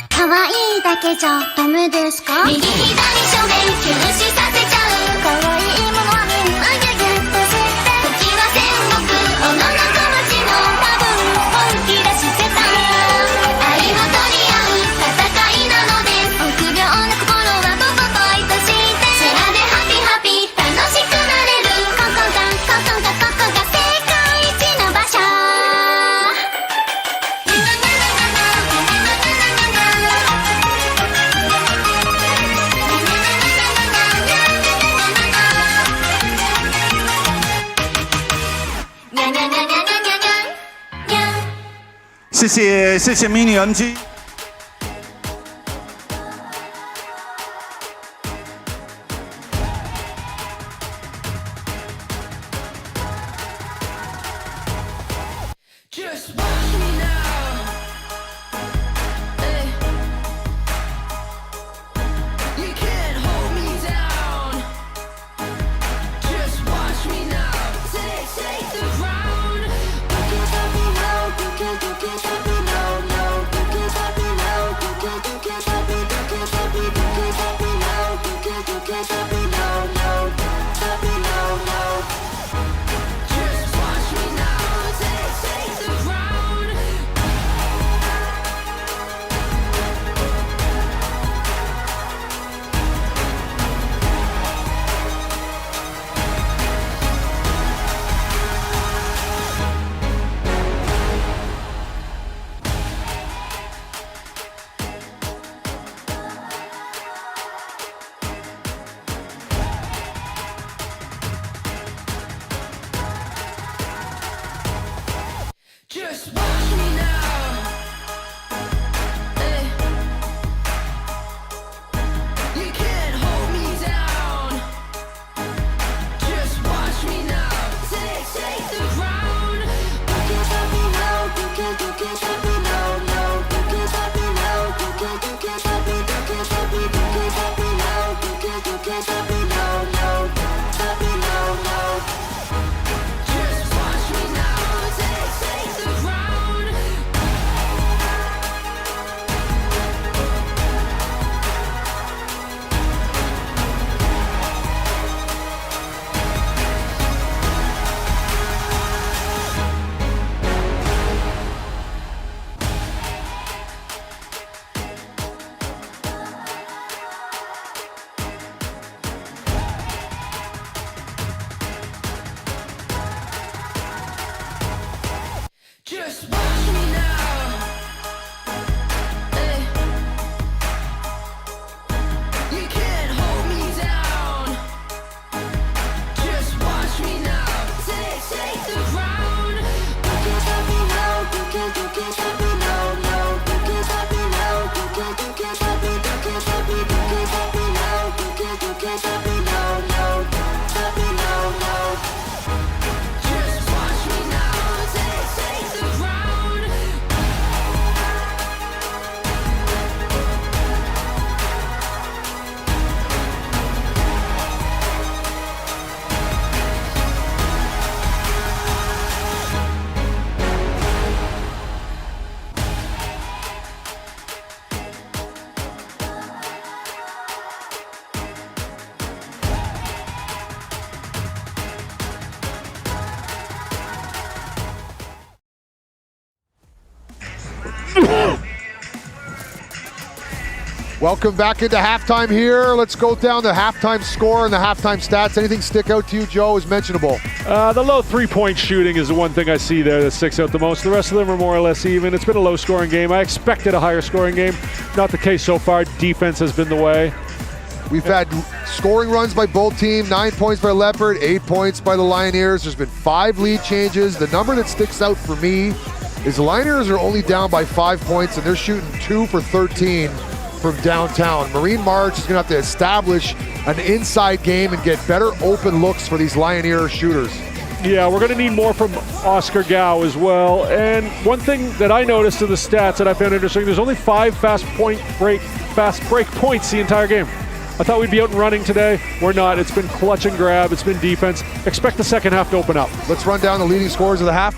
可愛いだけじゃダメですか？右左正面吸収させちゃう。可愛いものはみんなギュギュッとして時は戦国女の子町の多分本気出してた愛を取り合う戦いなので臆病な心はポポポイとしてシェアでハピハピ楽しくなれるここが世界一の場所谢谢 Mini MG。Welcome back into halftime here. Let's go down the halftime score and the halftime stats. Anything stick out to you, Joe, as mentionable? The low three-point shooting is the one thing I see there that sticks out the most. The rest of them are more or less even. It's been a low-scoring game. I expected a higher-scoring game. Not the case so far. Defense has been the way. We've had scoring runs by both teams, 9 points by Leopard, 8 points by the Lioneers. There's been 5 lead changes. The number that sticks out for me is the Lioneers are only down by 5 points, and they're shooting 2 for 13 from downtown. Marine March is going to have to establish an inside game and get better open looks for these Lioneer shooters. Yeah, we're going to need more from Oscar Gao as well. And one thing that I noticed in the stats that I found interesting, there's only 5 fast break points the entire game. I thought we'd be out and running today. We're not. It's been clutch and grab. It's been defense. Expect the second half to open up. Let's run down the leading scores of the half.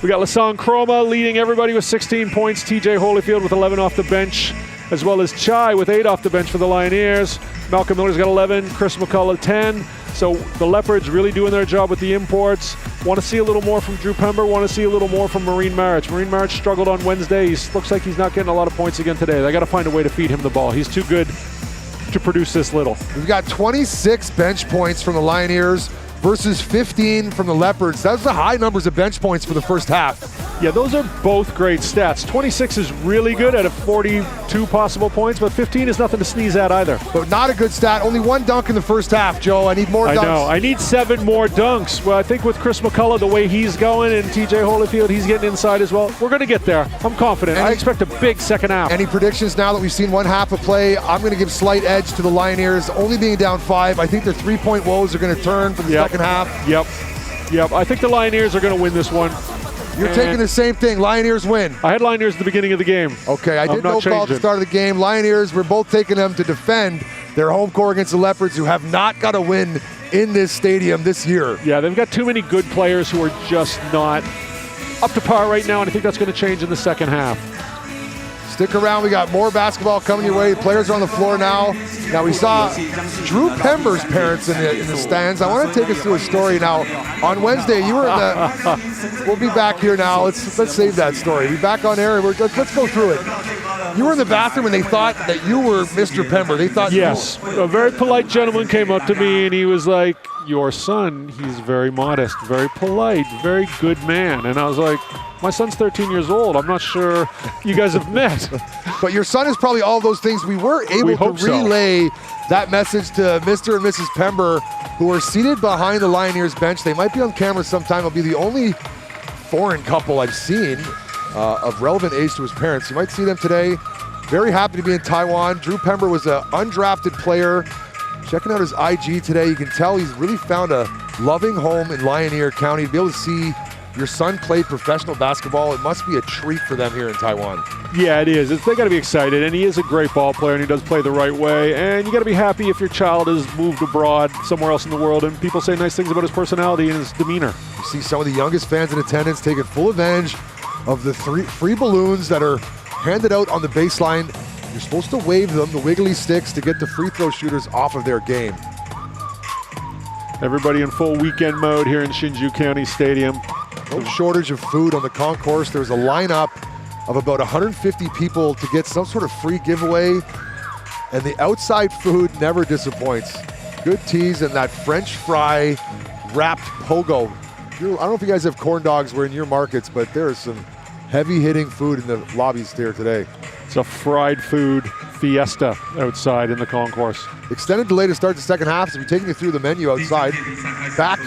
We got Lassong Chroma leading everybody with 16 points. TJ Holyfield with 11 off the bench, as well as Chai with 8 off the bench for the Lioneers. Malcolm Miller's got 11. Chris McCullough 10. So the Leopards really doing their job with the imports. Want to see a little more from Drew Pember. Want to see a little more from Marine Marich. Marine Marich struggled on Wednesday. Looks like he's not getting a lot of points again today. They got to find a way to feed him the ball. He's too good to produce this little. We've got 26 bench points from the Lioneers versus 15 from the Leopards. That's the high numbers of bench points for the first half. Yeah, those are both great stats. 26 is really good at a 42 possible points, but 15 is nothing to sneeze at either. But not a good stat. Only 1 dunk in the first half, Joe. I need more dunks. I know. I need 7 more dunks. Well, I think with Chris McCullough, the way he's going, and TJ Holyfield, he's getting inside as well. We're going to get there. I'm confident. I expect a big second half. Any predictions now that we've seen one half of play? I'm going to give slight edge to the Lioneers, only being down 5. I think their 3-point woes are going to turn for the second half. Yep. I think the Lioneers are going to win this one. You're taking the same thing. Lioneers win. I had Lioneers at the beginning of the game. Okay, I did no call at the start of the game. Lioneers, we're both taking them to defend their home core against the Leopards, who have not got a win in this stadium this year. Yeah, they've got too many good players who are just not up to par right now, and I think that's going to change in the second half. Stick around. We got more basketball coming your way. Players are on the floor now. Now, we saw Drew Pember's parents in the stands. I want to take us through a story now. On Wednesday, you were in the... We'll be back here now. Let's save that story. Be back on air. Let's go through it. You were in the bathroom and they thought that you were Mr. Pember. They thought yes. A very polite gentleman came up to me and he was like, "Your son, he's very modest, very polite, very good man." And I was like, "My son's 13 years old. I'm not sure you guys have met." But your son is probably all those things. We were able to relay that message to Mr. and Mrs. Pember, who are seated behind the Lioneers bench. They might be on camera sometime. It'll be the only foreign couple I've seen of relevant age to his parents. You might see them today. Very happy to be in Taiwan. Drew Pember was an undrafted player. Checking out his IG today, you can tell he's really found a loving home in Lioneer County. To be able to see your son play professional basketball, it must be a treat for them here in Taiwan. Yeah, it is. They got to be excited, and he is a great ball player, and he does play the right way. And you got to be happy if your child has moved abroad somewhere else in the world, and people say nice things about his personality and his demeanor. You see some of the youngest fans in attendance taking full advantage of the free balloons that are handed out on the baseline. You're supposed to wave them, the wiggly sticks, to get the free throw shooters off of their game. Everybody in full weekend mode here in Hsinchu County Stadium. No shortage of food on the concourse. There was a lineup of about 150 people to get some sort of free giveaway, and the outside food never disappoints. Good teas and that French fry wrapped pogo. I don't know if you guys have corn dogs were in your markets, but there is some heavy-hitting food in the lobbies there today. It's a fried food fiesta outside in the concourse. Extended delay to start the second half, so we're taking you through the menu outside. Back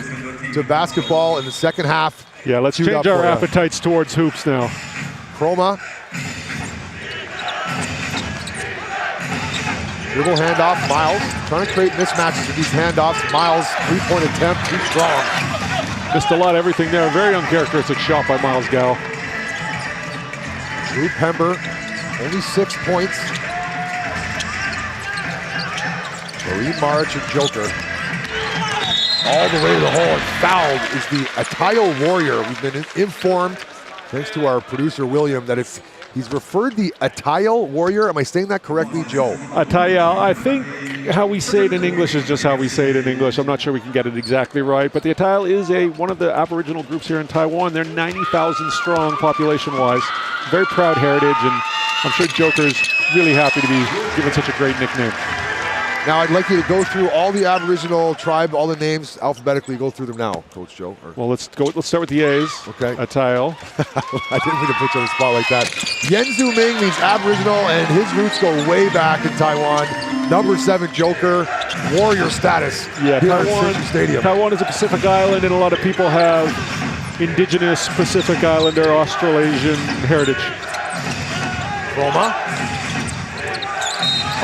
to basketball in the second half. Yeah, let's change our appetites towards hoops now. Chroma. Dribble handoff, Miles. Trying to create mismatches with these handoffs. Miles, three-point attempt, too strong. Missed a lot of everything there. Very uncharacteristic shot by Miles Gao. Drew Pember, only 6 points. Marine Marich and Joker. All the way to the hole and fouled is the Atayo Warrior. We've been informed, thanks to our producer William, that he's referred the Atayo Warrior. Am I saying that correctly, Joe? Atayo, I think how we say it in English is just how we say it in English. I'm not sure we can get it exactly right, but the Atayo is one of the Aboriginal groups here in Taiwan. They're 90,000 strong population-wise. Very proud heritage, and I'm sure Joker's really happy to be given such a great nickname. Now, I'd like you to go through all the Aboriginal tribe, all the names alphabetically. Go through them now, Coach Joe. Well, let's start with the A's. Okay. Atayo. I didn't mean to put you on the spot like that. Yenzu Ming means Aboriginal, and his roots go way back in Taiwan. Number 7 Joker, warrior status here at Hsinchu Stadium. Taiwan is a Pacific island, and a lot of people have indigenous Pacific Islander, Australasian heritage. Roma.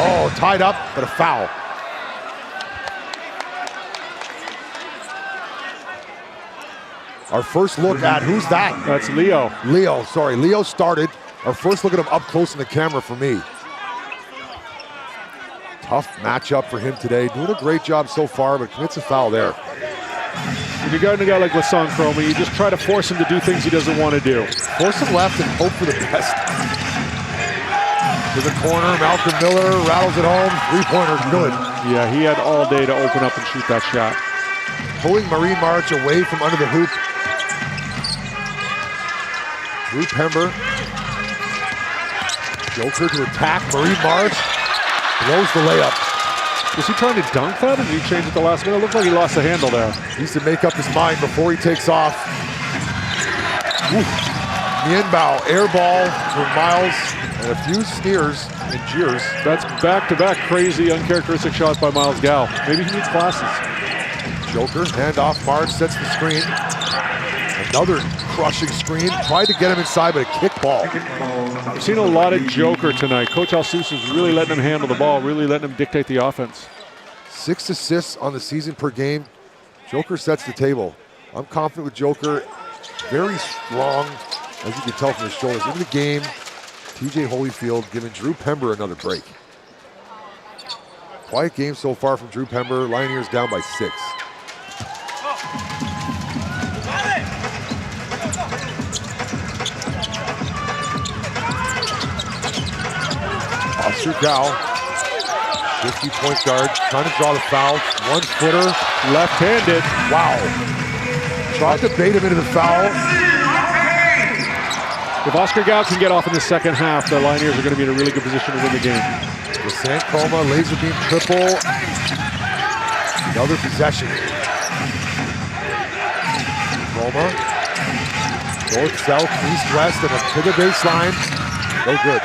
Oh, tied up, but a foul. Our first look at, who's that? That's Leo. Leo, sorry. Leo started. Our first look at him up close in the camera for me. Tough matchup for him today. Doing a great job so far, but commits a foul there. When you're guarding a guy like Lasan Chroma, you just try to force him to do things he doesn't want to do. Force him left and hope for the best. To the corner, Malcolm Miller rattles it home. Three-pointer, good. Yeah, he had all day to open up and shoot that shot. Pulling Marine March away from under the hoop. Drew Pember. Joker to attack. Marine March blows the layup. Was he trying to dunk that, or did he change at the last minute? It looked like he lost the handle there. He needs to make up his mind before he takes off. Nienbao, air ball for Miles, and a few sneers and jeers. That's back-to-back crazy, uncharacteristic shots by Miles Gal. Maybe he needs glasses. Joker, handoff, March sets the screen. Another crushing screen. Tried to get him inside, but a kick ball. I've seen a lot of Joker tonight. Coach Alsus is really letting him handle the ball, really letting him dictate the offense. 6 assists on the season per game. Joker sets the table. I'm confident with Joker. Very strong, as you can tell from his shoulders. Into the game, TJ Holyfield giving Drew Pember another break. Quiet game so far from Drew Pember. Lioneers down by 6. Oscar Gao, 50 point guard, trying to draw the foul. 1-footer, left-handed. Wow. Tried to bait him into the foul. If Oscar Gao can get off in the second half, the Lioneers are going to be in a really good position to win the game. The San Chroma laser beam triple. Another possession. Chroma. North, south, east, west, and up to the baseline. No good.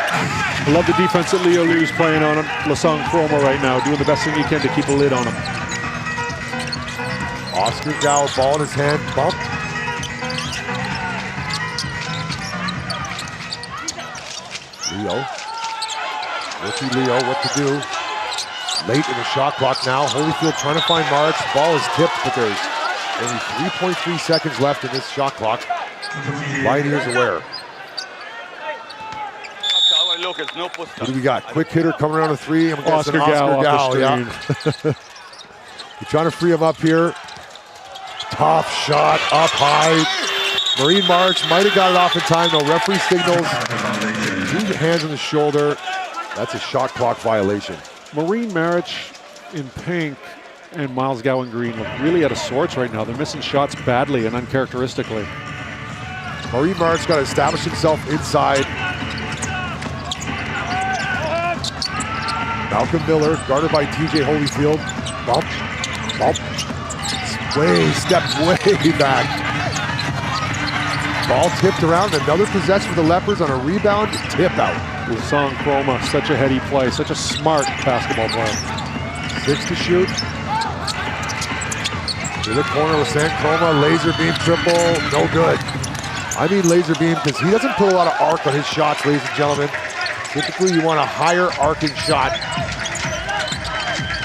I love the defense that Leo Lu's playing on him. Lasan Chroma right now, doing the best thing he can to keep a lid on him. Oscar Gao, ball in his hand, bump. Leo. Rookie Leo, what to do? Late in the shot clock now. Holyfield trying to find March. Ball is tipped, but there's only 3.3 seconds left in this shot clock. Lioneers aware. What do we got? Quick hitter coming around a three. I'm guessing Oscar Gao. Yeah. You're trying to free him up here. Tough shot up high. Marine March might have got it off in time though. Referee signals. 2 hands on the shoulder. That's a shot clock violation. Marine March in pink and Miles Gao in green look really out of sorts right now. They're missing shots badly and uncharacteristically. Marine March got to establish himself inside. Malcolm Miller, guarded by TJ Holyfield. Bump, bump. Stepped way back. Ball tipped around. Another possession for the Leopards on a rebound. Tip out. Lasan Chroma, such a heady play. Such a smart basketball player. 6 to shoot. To the corner with San Chroma. Laser beam triple. No good. I mean laser beam because he doesn't put a lot of arc on his shots, ladies and gentlemen. Typically, you want a higher arcing shot.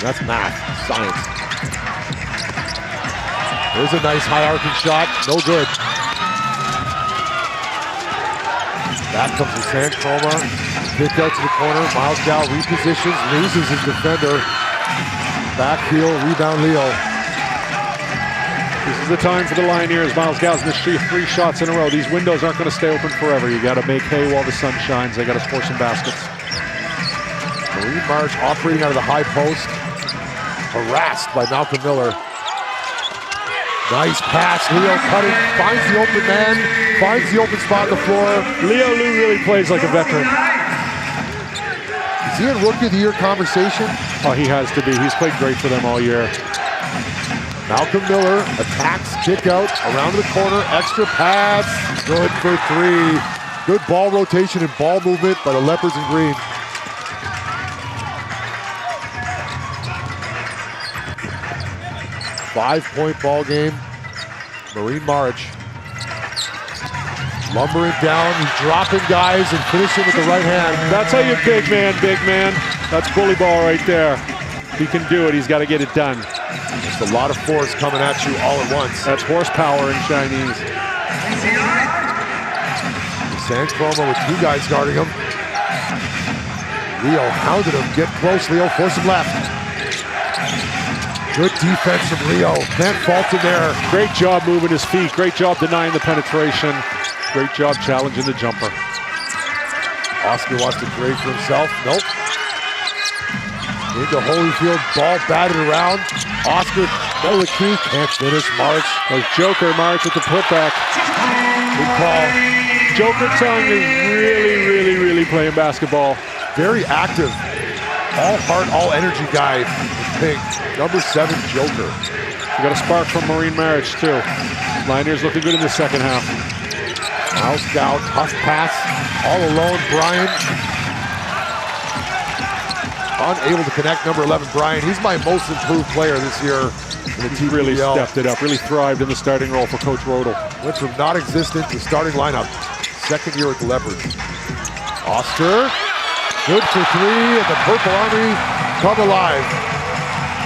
That's math, science. There's a nice high arcing shot, no good. Back comes the San Chroma. Kick out to the corner. Miles Gao repositions, loses his defender. Back heel, rebound Leo. This is the time for the Lioneers. Miles Gao's missed 3 shots in a row. These windows aren't going to stay open forever. You got to make hay while the sun shines. They got to score some baskets. Marine March operating out of the high post. Harassed by Malcolm Miller. Nice pass. Leo cutting, finds the open man, finds the open spot on the floor. Leo Lu really plays like a veteran. Is he in Rookie of the Year conversation? Oh, he has to be. He's played great for them all year. Malcolm Miller attacks, kick out, around the corner, extra pass, good for 3. Good ball rotation and ball movement by the Leopards in green. Five-point ball game. Marine March lumbering down, he's dropping guys and finishing with the right hand. That's how you big man. That's bully ball right there. He can do it, he's got to get it done. Just a lot of force coming at you all at once. That's horsepower in Chinese. San Chroma with 2 guys guarding him. Leo hounded him. Get close, Leo. Force him left. Good defense from Leo. Can't fault him there. Great job moving his feet. Great job denying the penetration. Great job challenging the jumper. Oscar wants to create for himself. Nope. Into Holyfield. Ball batted around. Oscar, no the key. Can't finish. March. There's Joker. March with the putback. Good call. Joker Tongue is really playing basketball. Very active. All heart, all energy guy in pink. Number 7, Joker. We got a spark from Marine Marriage too. Lioneers looking good in the second half. Miles Gow, tough pass. All alone, Brian. Unable to connect, number 11, Brian. He's my most improved player this year in the TPBL. Really stepped it up, really thrived in the starting role for Coach Rodel. Went from non-existent to starting lineup. Second year at the Leopards. Oscar, good for 3, and the Purple Army come alive.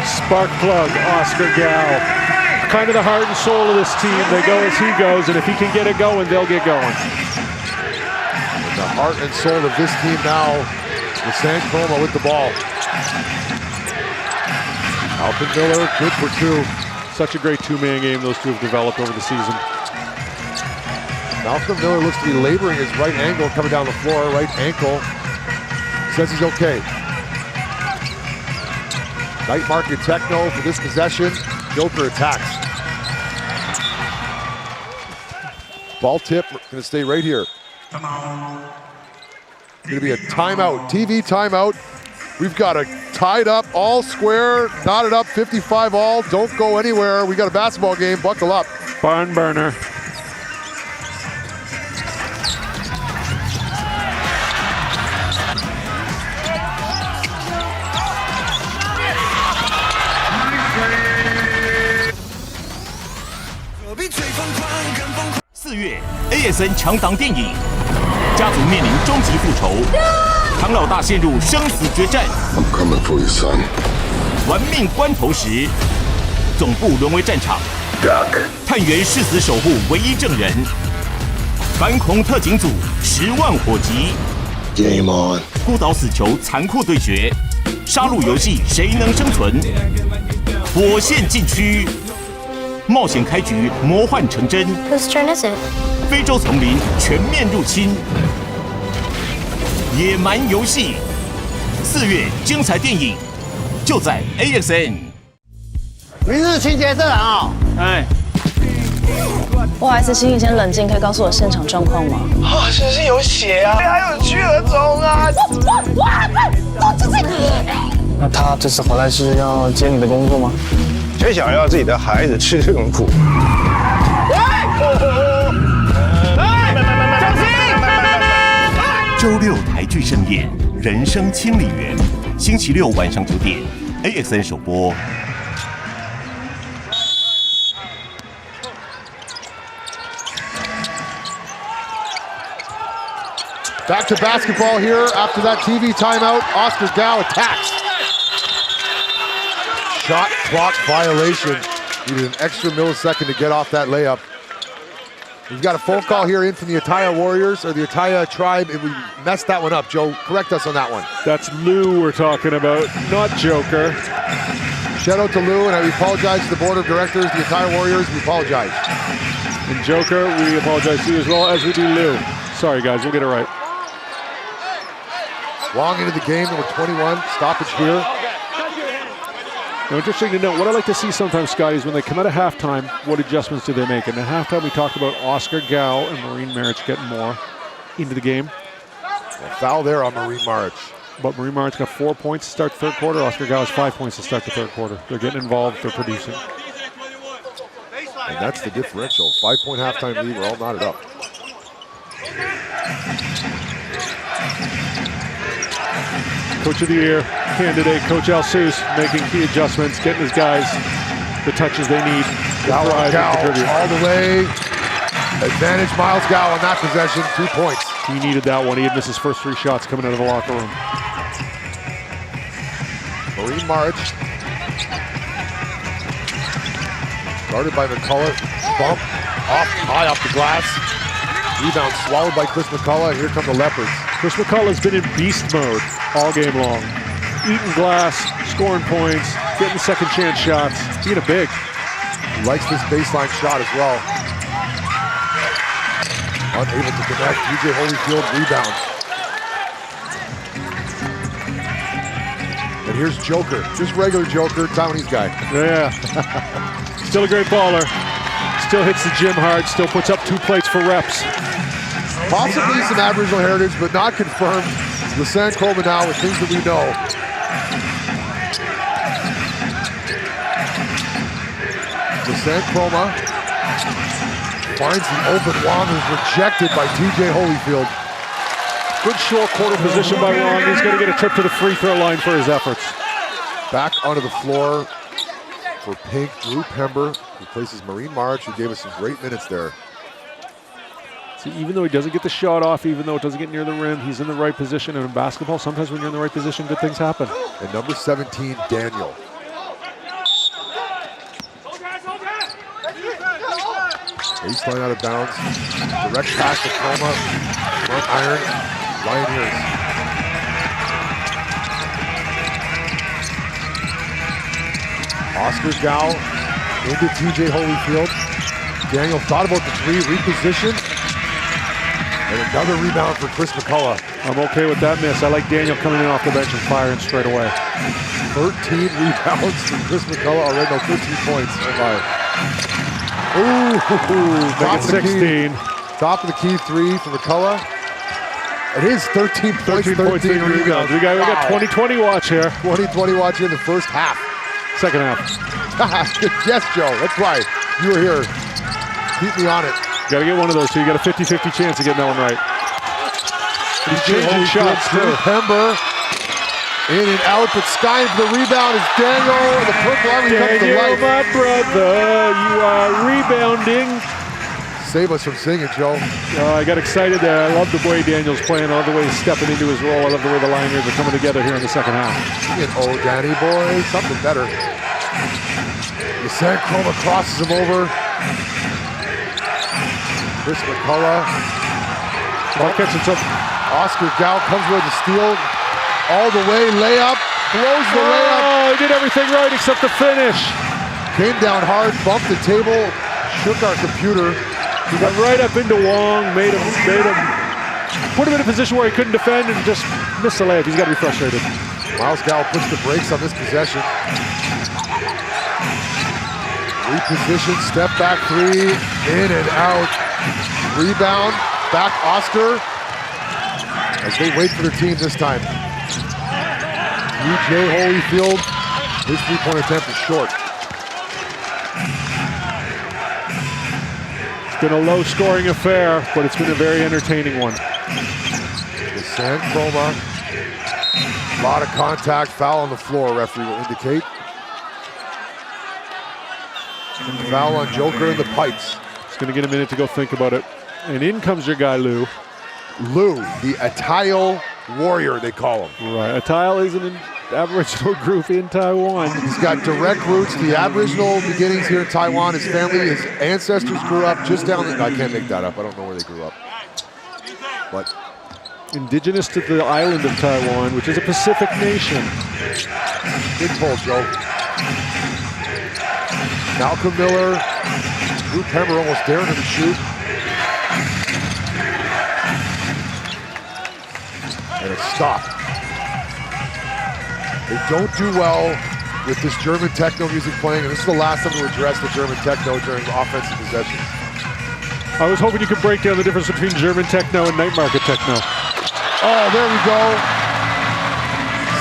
Spark plug, Oscar Gow. Kind of the heart and soul of this team. They go as he goes, and if he can get it going, they'll get going. And the heart and soul of this team now with San Chroma with the ball. Alton Miller, good for 2. Such a great 2-man game those two have developed over the season. Malcolm Miller looks to be laboring his right angle coming down the floor. Right ankle. Says he's okay. Night market techno for this possession. Joker attacks. Ball tip, going to stay right here. Going to be a timeout, TV timeout. We've got a tied up, all square, knotted up, 55 all. Don't go anywhere. We got a basketball game. Buckle up. Barn burner.4月 AXN 强档电影，家族面临终极复仇，唐老大陷入生死决战。I'm coming for you, son. 玩命关头时，总部沦为战场。探员誓死守护唯一证人。反恐特警组10万火急。Game on. 孤岛死囚残酷对决，杀戮游戏谁能生存？火线禁区。冒险开局，魔幻成真。Whose turn is it? 非洲丛林全面入侵，野蛮游戏。4月精彩电影就在 AXN。明日清洁这人啊！哎，不好意思，请你先冷静，可以告诉我现场状况吗？啊，是不是有血啊？还有巨额虫啊！我这是。那他这次回来是要接你的工作吗？谁想要自己的孩子吃这种苦？周6台剧盛宴《人生清理员》，星期6晚上9点 AXN 首播。Back to basketball here after that TV timeout. Oscar Gow attacks. Shot clock violation. Needed an extra millisecond to get off that layup. We've got a phone call here in from the Ataya Warriors, or the Ataya tribe, and we messed that one up. Joe, correct us on that one. That's Lou we're talking about, not Joker. Shout out to Lou, and I apologize to the board of directors, the Ataya Warriors, we apologize. And Joker, we apologize to you as well as we do Lou. Sorry guys, we'll get it right. Long into the game, number 21, stoppage here. Now, interesting to note, what I like to see sometimes, Scotty, is when they come out of halftime, what adjustments do they make? And at halftime, we talked about Oscar Gow and Marine Marriage getting more into the game. A foul there on Marine Marriage. But Marine Marriage got 4 points to start the third quarter. Oscar Gow has 5 points to start the third quarter. They're getting involved, they're producing. And that's the differential. 5-point halftime lead, we're all knotted up. Coach of the Year candidate, Coach Alsus, making key adjustments, getting his guys the touches they need. Gow all the way. Advantage Miles Gow on that possession, 2 points. He needed that one. He had missed his first 3 shots coming out of the locker room. Marine March Guarded by McCullough. Bump high off the glass. Rebound swallowed by Chris McCullough. Here come the Leopards. Chris McCullough's been in beast mode all game long. Eating glass, scoring points, getting second chance shots. Being a big. He likes this baseline shot as well. Unable to connect. TJ Holyfield rebound. And here's Joker. Just regular Joker, Taiwanese guy. Yeah. Still a great baller. Still hits the gym hard. Still puts up 2 plates for reps. Possibly some Aboriginal heritage, but not confirmed. Lasan Chroma now with things that we know. Lasan Chroma finds the open Wong, who's rejected by TJ Holyfield. Good short quarter position by Wong. He's going to get a trip to the free throw line for his efforts. Back onto the floor for Pink, Drew Pember, who replaces Marine March, who gave us some great minutes there. See, even though he doesn't get the shot off, even though it doesn't get near the rim, he's in the right position. And in basketball, sometimes when you're in the right position, good things happen. And number 17, Daniel. Baseline out of bounds. Direct pass to Chroma. Front iron. Lioneers. Oscar Gao into TJ Holyfield. Daniel thought about the 3, repositioned. And another rebound for Chris McCullough. I'm okay with that miss. I like Daniel coming in off the bench and firing straight away. 13 rebounds for Chris McCullough already. No, 13 points. Oh my. Ooh, top of the 16. Key. Top of the key 3 for McCullough. It is 13 points, 13 rebounds. We got 20-20 watch here. 20-20 watch here in the first half. Second half. Yes, Joe. That's why you were here. Keep me on it. Got to get one of those two. You got a 50-50 chance of getting that one right. He's changing shots too. Pember in and out, but skying for the rebound is Daniel. The purple army comes to life. My brother, you are rebounding. Save us from singing, Joe. I got excited there. I love the way Daniel's playing. I love the way he's stepping into his role. I love the way the Lioneers are coming together here in the second half. Oh, Danny boy, something better. Lasan Chroma crosses him over. Chris McCullough. Ball catching some. Oscar Gao comes with the steal. All the way, layup. Blows the layup. Oh, he did everything right except the finish. Came down hard, bumped the table, shook our computer. He got right up into Wong, made him, put him in a position where he couldn't defend and just missed the layup. He's got to be frustrated. Miles Gal puts the brakes on this possession. Reposition, step back 3, in and out. Rebound, back Oscar. As they wait for their team this time. TJ Holyfield, his 3-point attempt is short. It's been a low-scoring affair, but it's been a very entertaining one. Lasan Chroma, a lot of contact, foul on the floor, referee will indicate. Foul on Joker in the pipes. He's going to get a minute to go think about it. And in comes your guy, Lou. Lou, the Atayal warrior, they call him. Right, Atayal is an Aboriginal group in Taiwan. He's got direct roots to the Aboriginal beginnings here in Taiwan. His family, his ancestors grew up just down the... I can't make that up. I don't know where they grew up. But indigenous to the island of Taiwan, which is a Pacific nation. Good pull, Joe. Malcolm Miller, Drew Pember almost daring him to shoot. And it's stopped. They don't do well with this German techno music playing, and this is the last time to address the German techno during offensive possessions. I was hoping you could break down the difference between German techno and night market techno. Oh, there we go.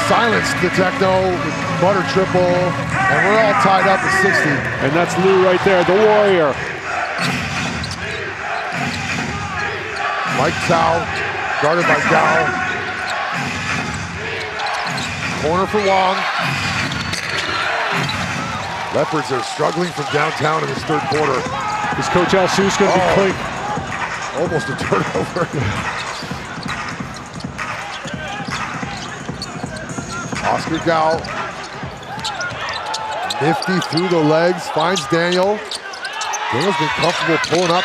Silenced the techno with butter triple, and we're all tied up at 60. And that's Lou right there, the warrior. Mike Tao, guarded by Gao. Corner for Wong. Leopards are struggling from downtown in this third quarter. Is Coach Al Seuss going to be clean? Almost a turnover. Oscar Gao. Nifty through the legs, finds Daniel. Daniel's been comfortable pulling up.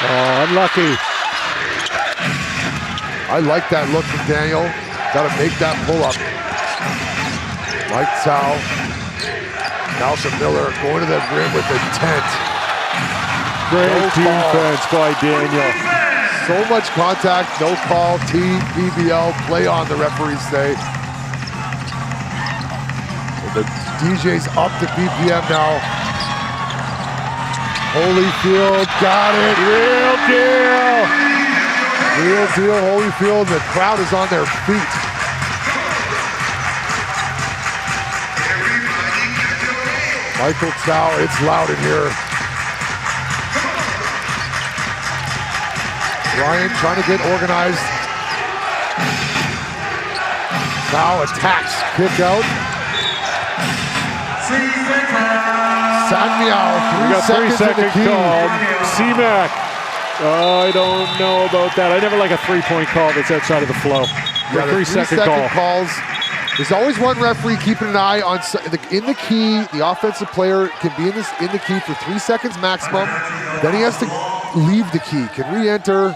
Oh, unlucky. I like that look from Daniel. Got to make that pull up. Mike Tao. Malcolm Miller going to the rim with intent. Great defense by Daniel. So much contact, no call. TPBL, play on, the referees say. And the DJ's up to BPM now. Holyfield got it. Real deal. Real deal, Holyfield. The crowd is on their feet. Michael Tao, it's loud in here. Ryan trying to get organized. Tao attacks, kick out. Sanmiao, We got 3 seconds called. C-Mac. I don't know about that. I never like a 3-point call that's outside of the flow. Yeah, 3-second call. calls. There's always one referee keeping an eye on in the key. The offensive player can be in the key for 3 seconds maximum. Then he has to leave the key, can re-enter.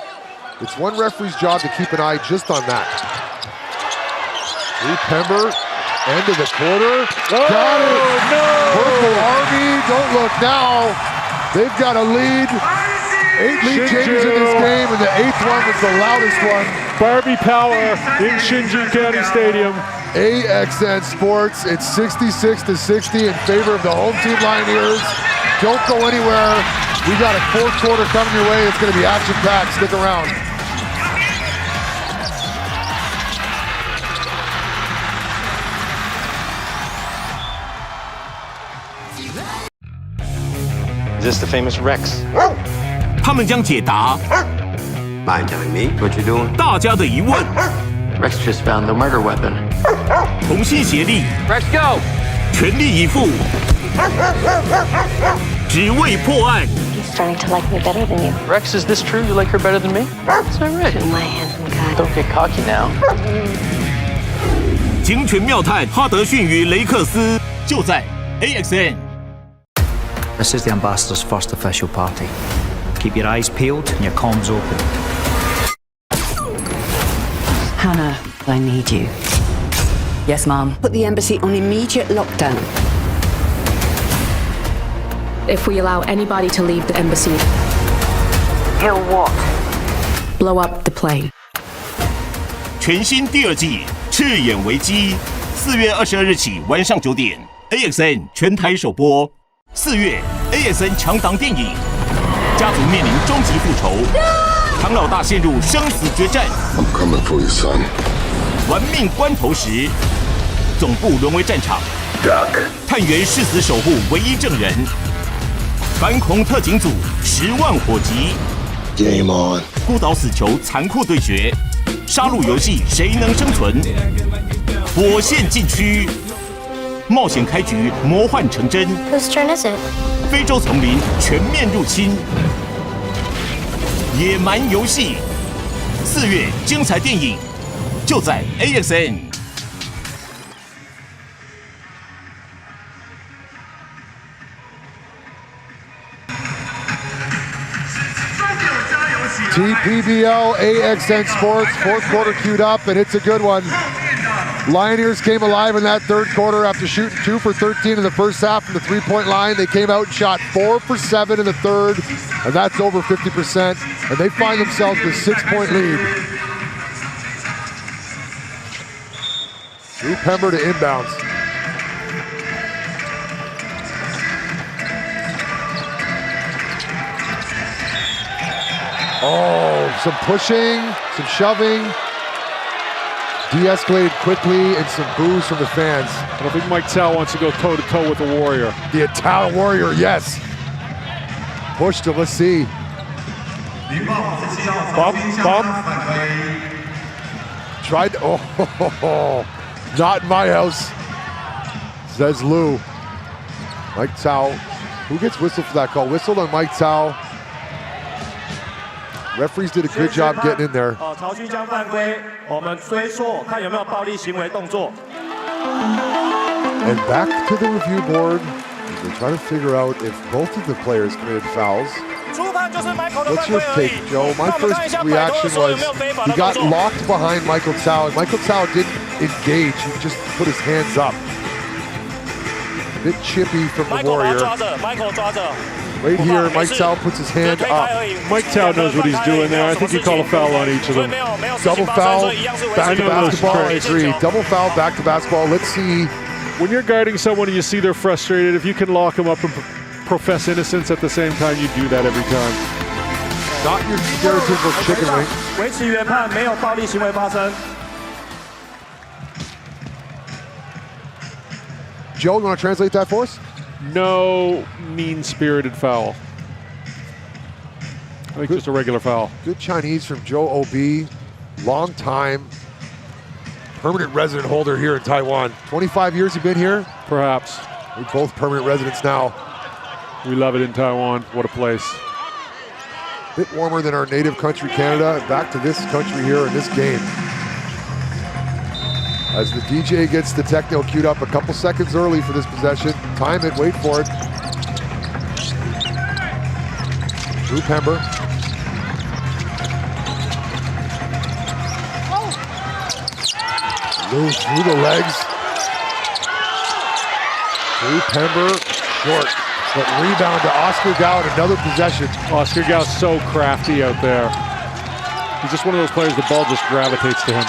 It's one referee's job to keep an eye just on that. Lee Pember, end of the quarter. Oh, got it. No. Purple Army, don't look now. They've got a lead. 8 lead changes in this game, and the 8th one was the loudest one. Barbie Power in Hsinchu County Stadium. AXN Sports, it's 66-60 in favor of the home team Lioneers. Don't go anywhere. We got a 4th quarter coming your way. It's going to be action-packed. Stick around. Is this the famous Rex? 他们将解答 Mind telling me what you're doing? 大家的疑问， Rex just found the murder weapon. 同心协力， Rex, go! 全力以赴，只为破案。 He's starting to like me better than you. Rex, is this true? You like her better than me? Is that right? My handsome guy. Don't get cocky now. 警犬妙探哈德逊与雷克斯，就在 AXN。 This is the ambassador's first official party. Keep your eyes peeled and your comms open. Hannah, I need you. Yes, Mom. Put the embassy on immediate lockdown. If we allow anybody to leave the embassy, He'll what? blow up the plane. 全新第2季《赤眼危机》，4月22日起晚上9点 ，AXN 全台首播。4月 ，AXN 强档电影，家族面临终极复仇，唐老大陷入生死决战。 I'm coming for you, son. 玩命关头时，总部沦为战场， Duck. 探员誓死守护唯一证人，反恐特警组10万火急， Game on. 孤岛死囚残酷对决，杀戮游戏谁能生存？火线禁区，冒险开局，魔幻成真。 Whose turn is it? 非洲丛林全面入侵，野蛮游戏。4月精彩电影就在 AXN。 TPBL, AXN Sports, 4th quarter queued up, and it's a good one. Lioneers came alive in that 3rd quarter after shooting 2 for 13 in the first half from the 3-point line. They came out and shot 4 for 7 in the 3rd, and that's over 50%. And they find themselves with a 6-point lead. Drew Pember to inbounds. Oh, some pushing, some shoving. De-escalated quickly, and some boos from the fans. I don't think Mike Tao wants to go toe-to-toe with the Warrior. The Italian Warrior, yes. Pushed him, let's see. Bump. Tried to, oh, not in my house, says Lou. Mike Tao, who gets whistled for that call? Whistled on Mike Tao. Referees did a good job getting in there. And back to the review board. They try to figure out if both of the players committed fouls. What's your take, Joe? My first reaction was he got locked behind Michael Tsao, and Michael Tsao didn't engage. He just put his hands up. A bit chippy from the Warrior. Right here, Mike Tsao puts his hand up. Mike Tsao knows what he's doing there. I think he called a foul on each of them. Double foul, back to basketball. I agree. Double foul, back to basketball. Let's see. When you're guarding someone and you see they're frustrated, if you can lock them up and profess innocence at the same time, you do that every time. Not your stereotypical chicken wing. Joe, you want to translate that for us? No mean-spirited foul. I think just a regular foul. Good Chinese from Joe O.B. Long time. Permanent resident holder here in Taiwan. 25 years you've been here? Perhaps. We're both permanent residents now. We love it in Taiwan. What a place. A bit warmer than our native country, Canada. Back to this country here in this game. As the DJ gets the techno queued up a couple seconds early for this possession. Time it, wait for it. Drew Pember. Moves through the legs. Drew Pember, short. But rebound to Oscar Gao and another possession. Oscar Gao's so crafty out there. He's just one of those players, the ball just gravitates to him.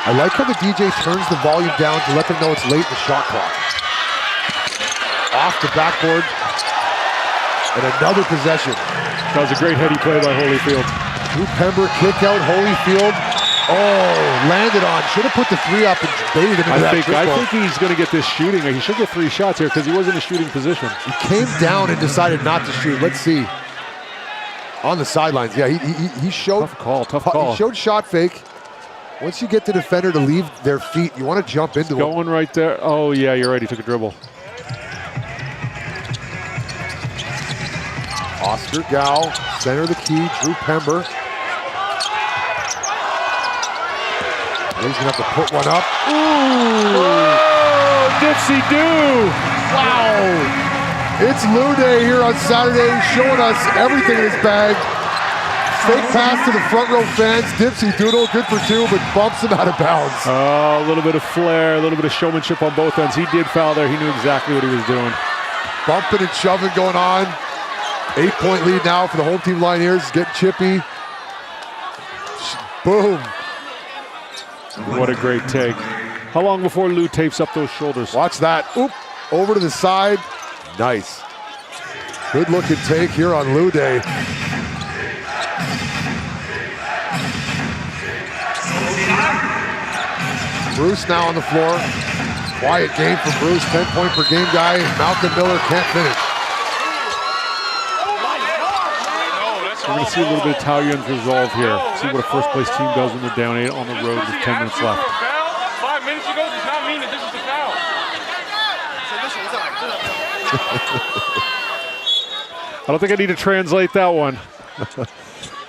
I like how the DJ turns the volume down to let them know it's late in the shot clock. Off the backboard. And another possession. That was a great heady play by Holyfield. Drew Pember kick out Holyfield. Oh, landed on. Should have put the three up and baited him into that. I think he's going to get this shooting. He should get 3 shots here because he was in a shooting position. He came down and decided not to shoot. Let's see. On the sidelines. Yeah, he showed. Tough call. He showed shot fake. Once you get the defender to leave their feet, you want to jump into it. Going right there. Oh, yeah, you're right. He took a dribble. Oscar Gao, center of the key. Drew Pember. He's going to have to put one up. Ooh! Oh, dipsy-do! Wow! It's Lou Day here on Saturday, showing us everything in his bag. Fake pass to the front row fans. Dipsy Doodle, good for 2, but bumps him out of bounds. Oh, a little bit of flair, a little bit of showmanship on both ends. He did foul there. He knew exactly what he was doing. Bumping and shoving going on. 8-point lead now for the home team Lioneers. Getting chippy. Boom. What a great take. How long before Lou tapes up those shoulders? Watch that. Oop. Over to the side. Nice. Good looking take here on Lou Day. Bruce now on the floor. Quiet game for Bruce. 10-point per game guy. Malcolm Miller can't finish. We're going to see a little bit of Taoyuan's resolve here. See what a first-place team does when they're down 8 on the road with 10 minutes left. 5 minutes ago does not mean that this is the foul. I don't think I need to translate that one.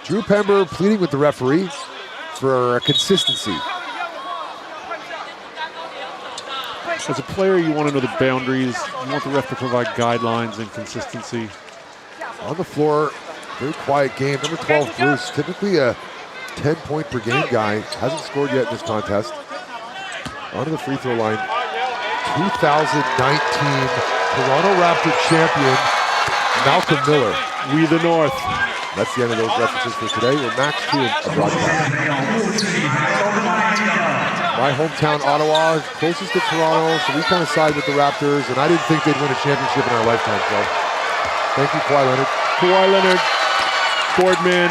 Drew Pember pleading with the referee for consistency. As a player, you want to know the boundaries. You want the ref to provide guidelines and consistency. On the floor, very quiet game. Number 12, Bruce, typically a 10-point per game guy. Hasn't scored yet in this contest. Onto the free throw line. 2019 Toronto Raptor champion, Malcolm Miller. We the North. That's the end of those references for today. We're max 2 in a broadcast. My hometown, Ottawa, is closest to Toronto, so we kind of side with the Raptors, and I didn't think they'd win a championship in our lifetime, so thank you, Kawhi Leonard. Kawhi Leonard, Boardman,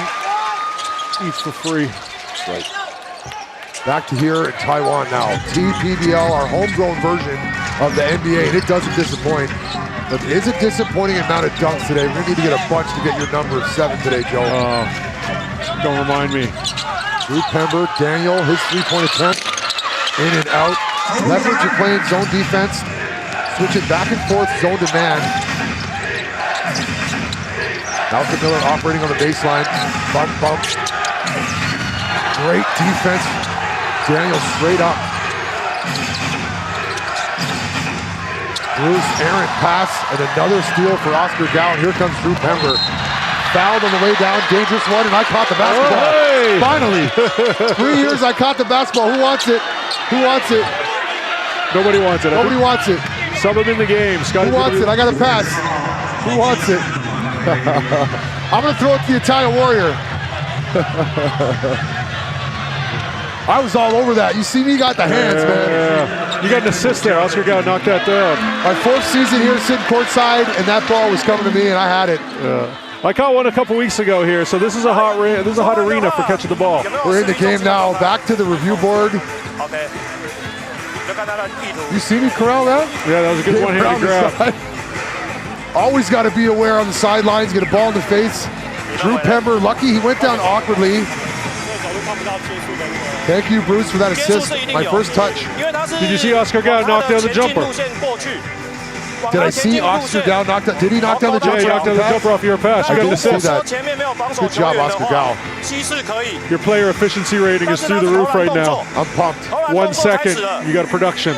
eats for free. Right. Back to here in Taiwan now. TPBL, our homegrown version of the NBA, and it doesn't disappoint. But it is a disappointing amount of dunks today. We're going to need to get a bunch to get your number of 7 today, Joe. Don't remind me. Drew Pember, Daniel, his 3-point attempt. In and out. Leopards are playing zone defense. Switching back and forth, zone to man. Malcolm Miller operating on the baseline. Bump. Great defense. Daniel straight up. Bruce, errant pass, and another steal for Oscar Gow. And here comes Drew Pember. Fouled on the way down, dangerous one, and I caught the basketball. Hey! Finally, 3 years I caught the basketball. Who wants it? Who wants it? Nobody wants it. Nobody wants it. Some of them in the game. Who wants it? I got a pass. Who wants it? I'm going to throw it to the Italian Warrior. I was all over that. You see me got the hands, man. You got an assist there. Oscar Gow knocked that down. My 4th season here sitting courtside, and that ball was coming to me, and I had it. I caught one a couple weeks ago here, so this is a hot arena for catching the ball. We're in the game now. Back to the review board. You see me corral that? Yeah, that was a good one-handed grab. Always got to be aware on the sidelines, get a ball in the face. Drew Pember, lucky he went down awkwardly. Thank you, Bruce, for that assist. My first touch. Did you see Oscar Gow knock down the jumper? Did I see Oscar Gow knock down? Did he knock down the jumper? Yeah, he knocked down the jumper off your pass. You got an assist. Good job, Oscar Gow. Your player efficiency rating is through the roof right now. I'm pumped. 1 second, you got a production.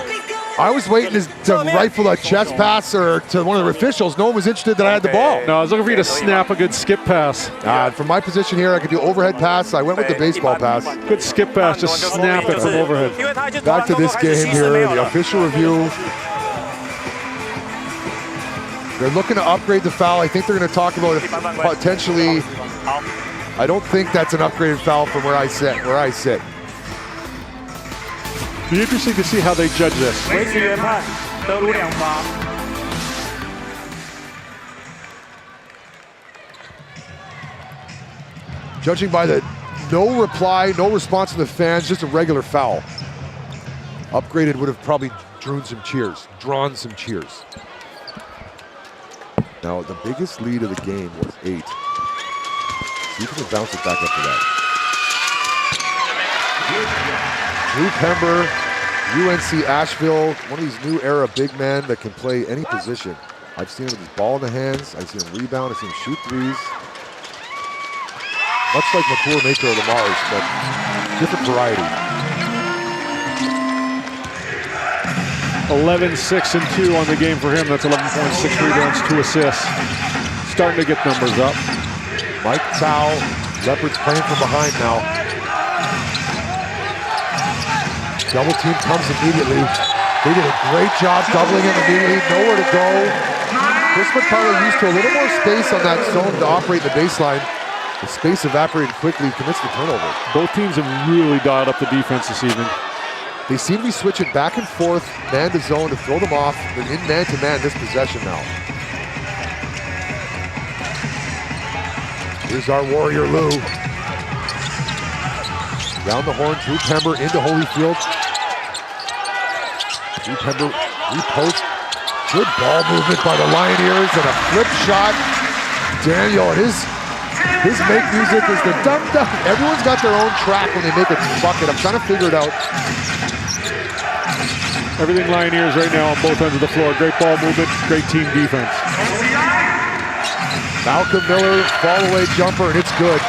I was waiting to rifle a chest pass or to one of the officials. No one was interested that I had the ball. No, I was looking for you to snap a good skip pass. From my position here, I could do overhead pass. I went with the baseball pass. Good skip pass, just snap it from overhead. Back to this game here, the official review. They're looking to upgrade the foul. I think they're going to talk about it potentially. I don't think that's an upgraded foul from where I sit. Be interesting to see how they judge this. Judging by the no reply, no response to the fans, just a regular foul. Upgraded would have probably drawn some cheers. Now, the biggest lead of the game was 8. See if we can bounce it back up to that. Drew Pember, UNC Asheville, one of these new era big men that can play any position. I've seen him with his ball in the hands. I've seen him rebound. I've seen him shoot threes. Much like McCool Maker of the Mars, but different variety. 11, 6, and 2 on the game for him. That's 11.6 rebounds, 2 assists. Starting to get numbers up. Mike Tao, Leopards playing from behind now. Double team comes immediately. They did a great job doubling him immediately. Nowhere to go. Chris McCullough used to a little more space on that zone to operate the baseline. The space evaporated quickly, commits the turnover. Both teams have really dialed up the defense this evening. They seem to be switching back and forth, man to zone to throw them off. They're in man-to-man this possession now. Here's our Warrior Lou. Down the horn, Drew Pember into Holyfield. Drew Pember repost. Good ball movement by the Lioneers and a flip shot. Daniel, his make music is the dum-dum. Everyone's got their own track when they make a bucket. I'm trying to figure it out. Everything Lioneers right now on both ends of the floor. Great ball movement, great team defense. Malcolm Miller, fall away jumper, and it's good.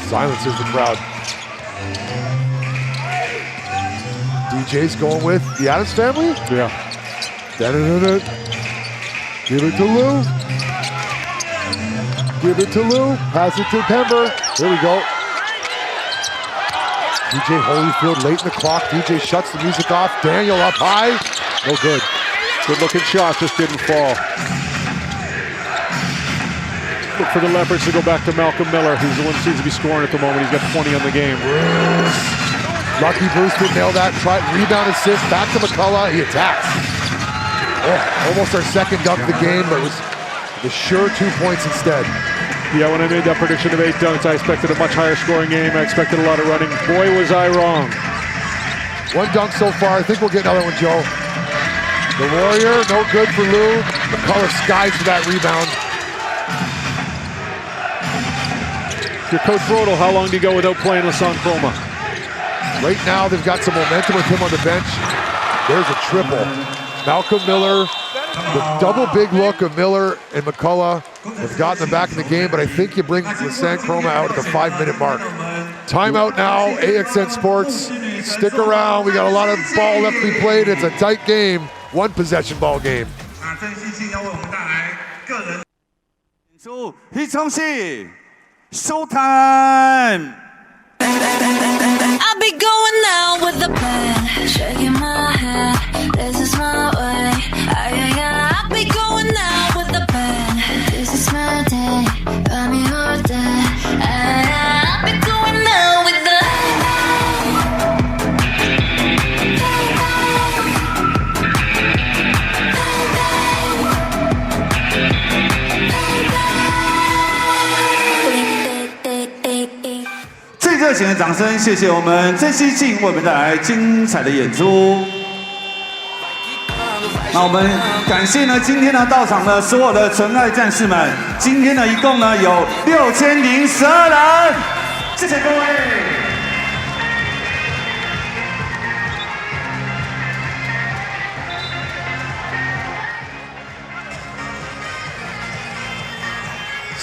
Silences the crowd. DJ's going with the Adams family? Yeah. Da-da-da-da. Give it to Lou. Give it to Lou. Pass it to Pember. There we go. DJ Holyfield late in the clock. DJ shuts the music off. Daniel up high. No good. Good looking shot, just didn't fall. Look for the Leopards to go back to Malcolm Miller, who's the one who seems to be scoring at the moment. He's got 20 on the game. Lucky Bruce didn't nail that. Rebound assist. Back to McCullough. He attacks. Oh, almost our second dunk of the game, but it was the sure 2 points instead. Yeah, when I made that prediction of 8 dunks, I expected a much higher scoring game. I expected a lot of running. Boy, was I wrong. 1 dunk so far. I think we'll get another one, Joe. The Warrior, no good for Lou. McCullough skies for that rebound. Your coach Brodel, how long do you go without playing Lasan Chroma? Right now, they've got some momentum with him on the bench. There's a triple. Malcolm Miller, the double big look of Miller and McCullough have gotten them back in the game, but I think you bring Lasan Chroma out at the 5-minute mark. Timeout now, AXN Sports. Stick around. We got a lot of ball left to be played. It's a tight game. One possession ball game. 出一场戏 ，Showtime。 I'll be going now with the band, shaking my head. This is my way. I'll be going now with the band. This is my day. Got me all day. I'll be going now with the. 最热情的掌声，谢谢我们郑希静为我们带来精彩的演出。那我们感谢呢，今天呢到场的所有的纯爱战士们，今天呢一共呢有6012人，谢谢各位。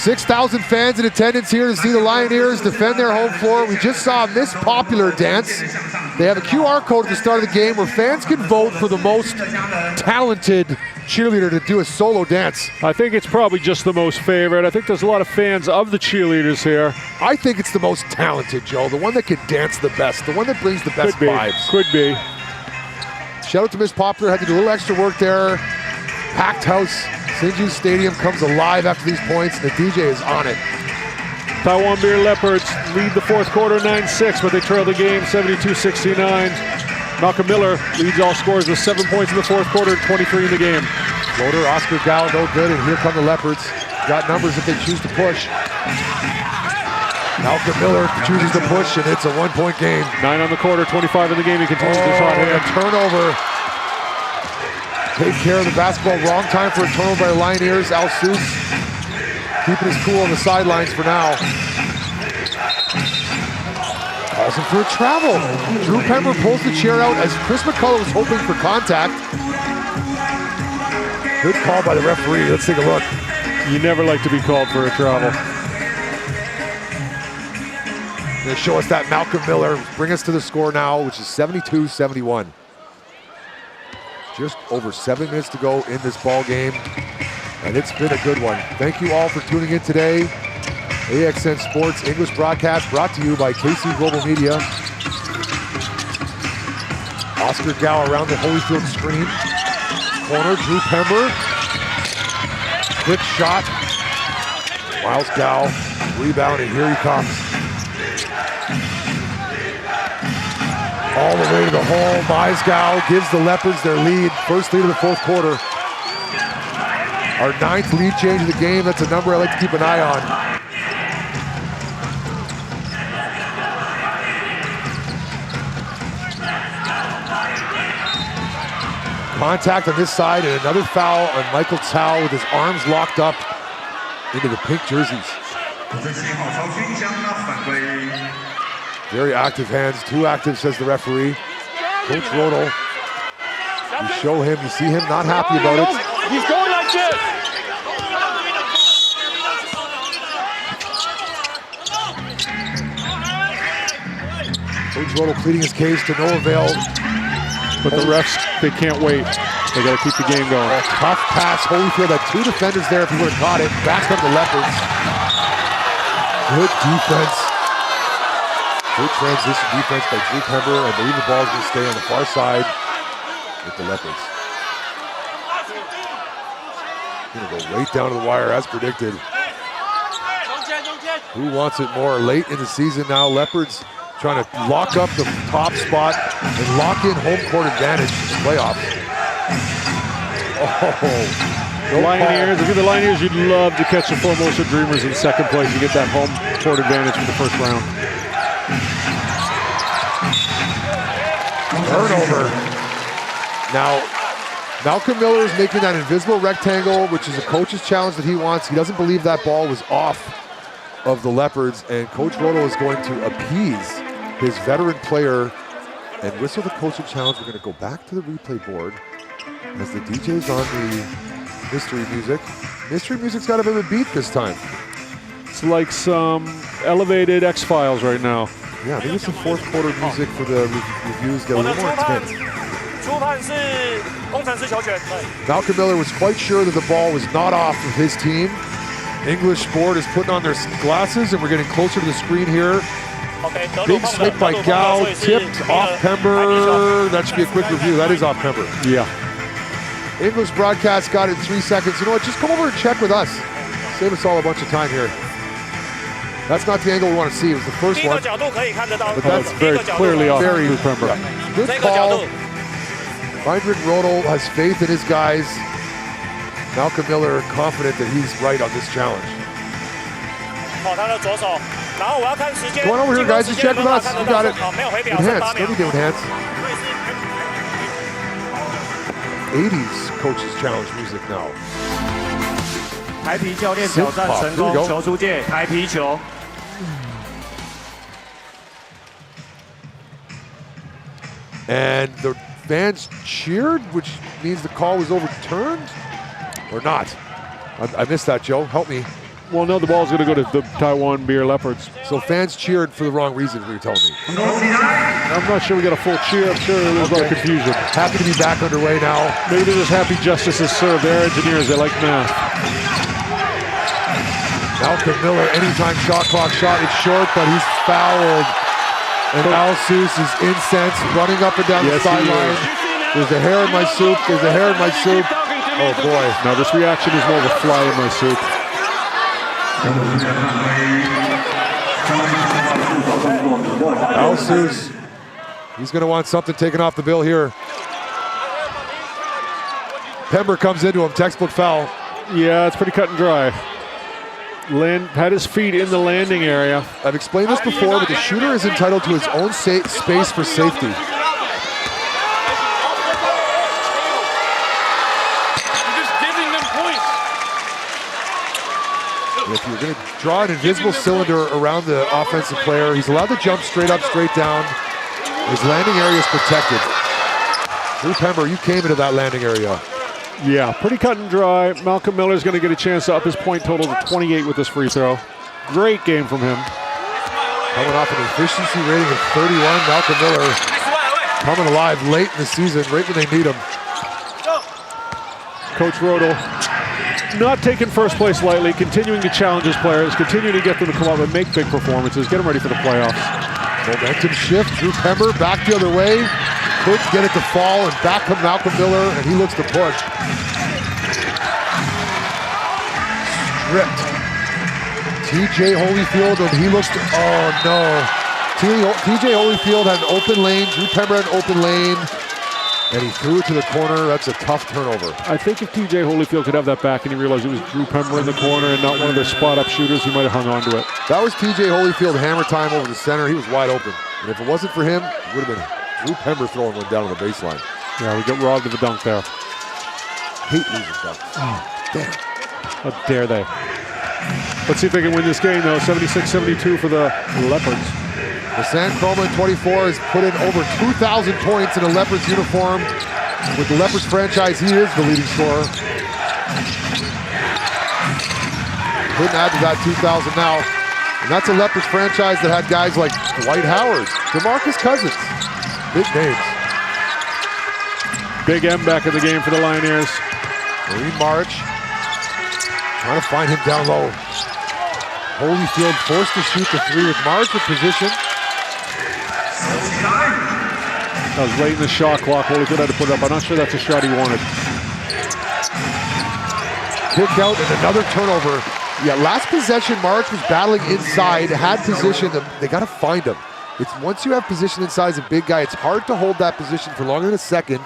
6,000 fans in attendance here to see the Lioneers defend their home floor. We just saw Miss Popular dance. They have a QR code at the start of the game where fans can vote for the most talented cheerleader to do a solo dance. I think it's probably just the most favorite. I think there's a lot of fans of the cheerleaders here. I think it's the most talented, Joe. The one that can dance the best. The one that brings the best vibes. Could be. Shout out to Miss Popular. Had to do a little extra work there. Packed house. Hsinchu Stadium comes alive after these points. The DJ is on it. Taiwan Beer Leopards lead the fourth quarter 9-6, but they trail the game 72-69. Malcolm Miller leads all scorers with 7 points in the fourth quarter and 23 in the game. Floater, Oscar Gao, no good, and here come the Leopards. Got numbers if they choose to push. Malcolm Miller chooses to push, and it's a 1-point game. 9 on the quarter, 25 in the game. He continues this hot hand. A turnover. Take care of the basketball. Wrong time for a turnover by the Lioneers. Al Seuss keeping his cool on the sidelines for now. Calls him for a travel. Drew Pember pulls the chair out as Chris McCullough was hoping for contact. Good call by the referee. Let's take a look. You never like to be called for a travel. They show us that Malcolm Miller. Bring us to the score now, which is 72-71. Just over 7 minutes to go in this ball game, and it's been a good one. Thank you all for tuning in today. AXN Sports English broadcast brought to you by KC Global Media. Oscar Gao around the Holyfield screen. Corner, Drew Pember. Quick shot. Miles Gao, rebound, and here he comes. All the way to the hole. Miles Gao gives the Leopards their lead. First lead of the fourth quarter. Our 9th lead change of the game. That's a number I like to keep an eye on. Contact on this side and another foul on Michael Tao with his arms locked up into the pink jerseys. Very active hands, 2 active, says the referee. Coach Rodel, you show him, you see him not happy about it. He's going like this. Coach Rodel pleading his case to no avail. But the refs, they can't wait. They got to keep the game going. A tough pass. Holyfield had 2 defenders there if he would have caught it. Backs up the Leopards. Good defense. Good transition defense by Drew Pember. I believe the ball is going to stay on the far side with the Leopards. Going to go right down to the wire as predicted. Who wants it more? Late in the season now, Leopards trying to lock up the top spot and lock in home court advantage in the playoffs. Oh, the Lioneers, if you're the Lioneers, you'd love to catch the Formosa Dreamers in second place. You get that home court advantage for the first round. Turnover. Now, Malcolm Miller is making that invisible rectangle, which is a coach's challenge that he wants. He doesn't believe that ball was off of the Leopards, and Coach Rodel is going to appease his veteran player and whistle the coaching challenge. We're going to go back to the replay board as the DJ's on the mystery music. Mystery music's got a bit of a beat this time. It's like some elevated X-Files right now. Yeah, maybe some fourth quarter music for the reviews get a little more intense. Malcolm Miller was quite sure that the ball was not off of his team. English Sport is putting on their glasses, and we're getting closer to the screen here. Big swing by Gao, tipped off Pember. That should be a quick review. That is off Pember. Yeah. English broadcast got it in 3 seconds. You know what? Just come over and check with us. Save us all a bunch of time here. That's not the angle we want to see. It was the first one. But that's very clearly off very Pember. Yeah. Good call. Heinrich Rodel has faith in his guys. Malcolm Miller confident that he's right on this challenge. Go on over here, guys. Just check with us. You got it. Enhance. Don't need to enhance. 80s coaches challenge music now. 台皮教练挑战成功，球出界，台皮球。 And the fans cheered, which means the call was overturned, or not? I missed that, Joe. Help me. Well, no, the ball's going to go to the Taiwan Beer Leopards. So fans cheered for the wrong reason, you're telling me? I'm not sure we got a full cheer. I'm sure there was a lot of confusion. Happy to be back underway now. Maybe they're just happy justice is served. They're engineers. They like math. Malcolm Miller, anytime shot clock shot, it's short, but he's fouled. And Alsus is incensed, running up and down the sideline. There's a hair in my soup. There's a hair in my soup. Oh, boy. Now, this reaction is more of a fly in my soup. Alsus, he's going to want something taken off the bill here. Pember comes into him, textbook foul. Yeah, it's pretty cut and dry. Had his feet in the landing area. I've explained this before, but the shooter is entitled to his own space for safety. If you're going to draw an invisible cylinder around the offensive player, he's allowed to jump straight up, straight down. His landing area is protected. Drew Pember, you came into that landing area. Yeah, pretty cut and dry. Malcolm Miller's going to get a chance to up his point total to 28 with this free throw. Great game from him. Coming off an efficiency rating of 31, Malcolm Miller coming alive late in the season, right when they need him. Coach Rodel not taking first place lightly, continuing to challenge his players, continuing to get them to come up and make big performances, get them ready for the playoffs. Momentum shift, Drew Pember back the other way. Couldn't get it to fall, and back comes Malcolm Miller, and he looks to push. Stripped. TJ Holyfield, and he looks to, oh no. TJ Holyfield had an open lane, Drew Pember had an open lane, and he threw it to the corner. That's a tough turnover. I think if TJ Holyfield could have that back and he realized it was Drew Pember in the corner and not one of their spot-up shooters, he might have hung on to it. That was TJ Holyfield hammer time over the center. He was wide open. And if it wasn't for him, it would have been Drew Pember throwing one down on the baseline. Yeah, we got robbed of a dunk there. Hate losing dunks. Oh, damn. How dare they? Let's see if they can win this game, though. 76-72 for the Leopards. The San Chroma 24 has put in over 2,000 points in a Leopards uniform. With the Leopards franchise, he is the leading scorer. Couldn't add to that 2,000 now. And that's a Leopards franchise that had guys like Dwight Howard, DeMarcus Cousins. Big names. Big M back in the game for the Lioneers. Marine March trying to find him down low. Holyfield forced to shoot the three with March in position. That was late in the shot clock. Holyfield had to put it up. I'm not sure that's a shot he wanted. Kick out and another turnover. Yeah, last possession, March was battling inside, had position. They got to find him. It's once you have position inside as a big guy, it's hard to hold that position for longer than a second.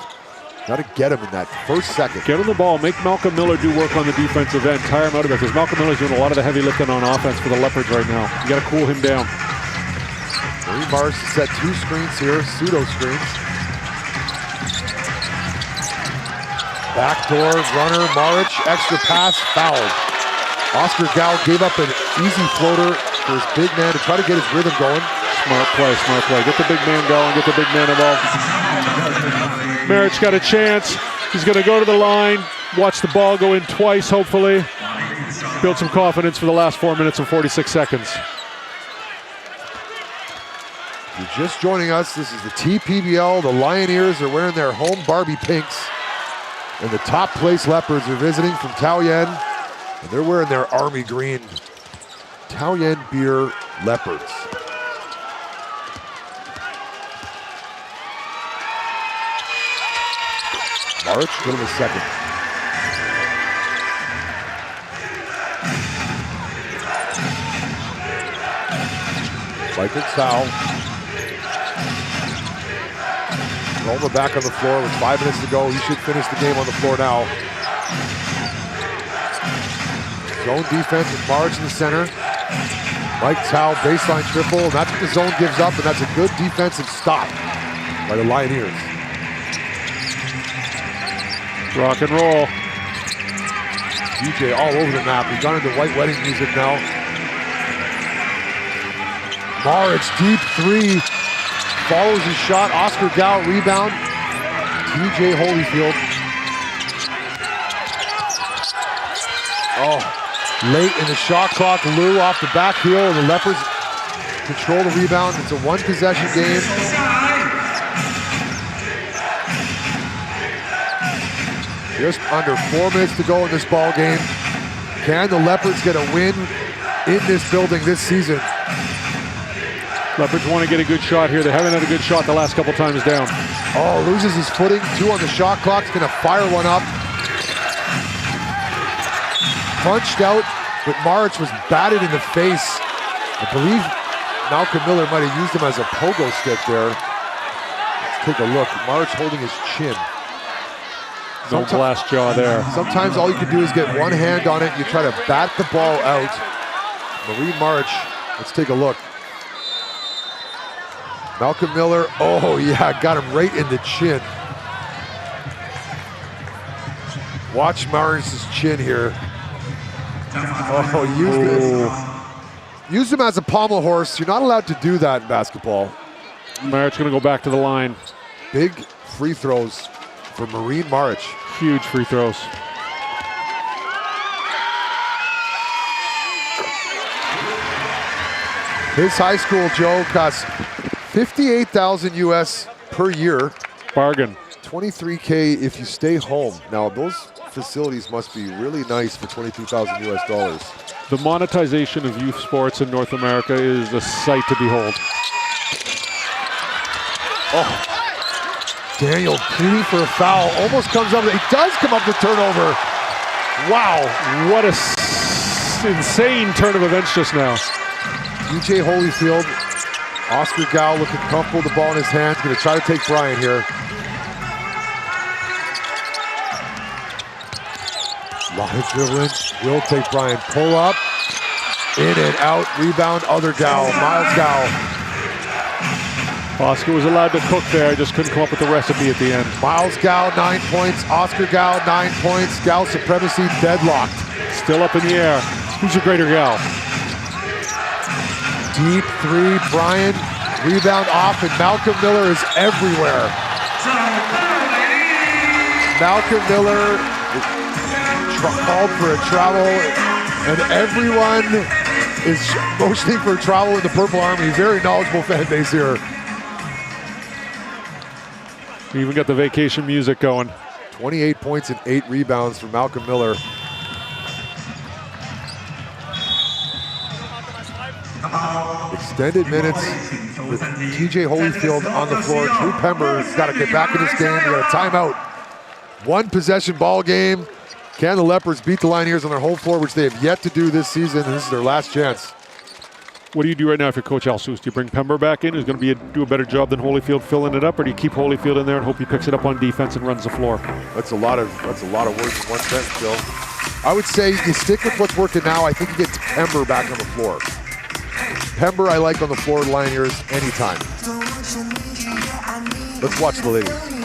Got to get him in that first second. Get him the ball. Make Malcolm Miller do work on the defensive end. Tire him out of it, because Malcolm Miller's doing a lot of the heavy lifting on offense for the Leopards right now. You got to cool him down. Marine Mars set two screens here, pseudo screens. Backdoor runner, Maric, extra pass, fouled. Oscar Gao gave up an easy floater for his big man to try to get his rhythm going. Smart play, smart play. Get the big man going, get the big man involved. Maric got a chance. He's going to go to the line, watch the ball go in twice, hopefully. Build some confidence for the last 4 minutes and 46 seconds. If you're just joining us, this is the TPBL. The Lioneers are wearing their home Barbie pinks. And the top place Leopards are visiting from Taoyuan. And they're wearing their army green Taoyuan beer Leopards. March, middle of the second. Michael Tsao. Roma back on the floor with 5 minutes to go. He should finish the game on the floor now. Zone defense with March in the center. Mike Tsao, baseline triple, and that's what the zone gives up, and that's a good defensive stop by the Lioneers. Rock and roll. DJ all over the map. We've gone into white wedding music now. Maric, deep three. Follows his shot. Oscar Gao, rebound. TJ Holyfield. Oh, late in the shot clock. Lou off the back heel. The Leopards control the rebound. It's a one-possession game. Just under 4 minutes to go in this ball game. Can the Leopards get a win in this building this season? Leopards want to get a good shot here. They haven't had a good shot the last couple times down. Oh, loses his footing. 2 on the shot clock. He's gonna fire one up. Punched out, but Maric was batted in the face. I believe Malcolm Miller might have used him as a pogo stick there. Let's take a look. Maric holding his chin. No glass jaw there. Sometimes all you can do is get one hand on it. You try to bat the ball out. Marie Maric, let's take a look. Malcolm Miller, oh yeah, got him right in the chin. Watch Maric's chin here. Oh, use him as a pommel horse. You're not allowed to do that in basketball. Maric's gonna go back to the line. Big free throws for Marine Maric. Huge free throws. His high school, Joe, costs $58,000 US per year. Bargain. $23K if you stay home. Now those facilities must be really nice for $22,000 US dollars. The monetization of youth sports in North America is a sight to behold. Oh. Daniel pleading for a foul, almost comes up, he does come up with turnover. Wow. What a insane turn of events just now. DJ Holyfield, Oscar Gao looking comfortable, the ball in his hands, gonna try to take Brian here. A lot of dribbling, will take Brian, pull up, in and out, rebound, other Gao, Miles Gao. Oscar was allowed to cook there, just couldn't come up with the recipe at the end. Miles Gao, 9 points. Oscar Gao, 9 points. Gao supremacy deadlocked. Still up in the air. Who's your greater Gao? Deep three, Brian. Rebound off, and Malcolm Miller is everywhere. Malcolm Miller called for a travel, and everyone is motioning for a travel in the Purple Army. Very knowledgeable fan base here. You even got the vacation music going. 28 points and 8 rebounds for Malcolm Miller. Extended minutes with TJ Holyfield on the floor. Drew Pember's got to get back in this game. We got a timeout. One possession ball game. Can the Leopards beat the Lioneers on their home floor, which they have yet to do this season, and this is their last chance. What do you do right now if you're Coach Alsus? Do you bring Pember back in, who's going to do a better job than Holyfield filling it up, or do you keep Holyfield in there and hope he picks it up on defense and runs the floor? That's a lot of words in one sentence, Bill. I would say you stick with what's working now. I think you get Pember back on the floor. Pember I like on the floor of the Lioneers anytime. Let's watch the ladies.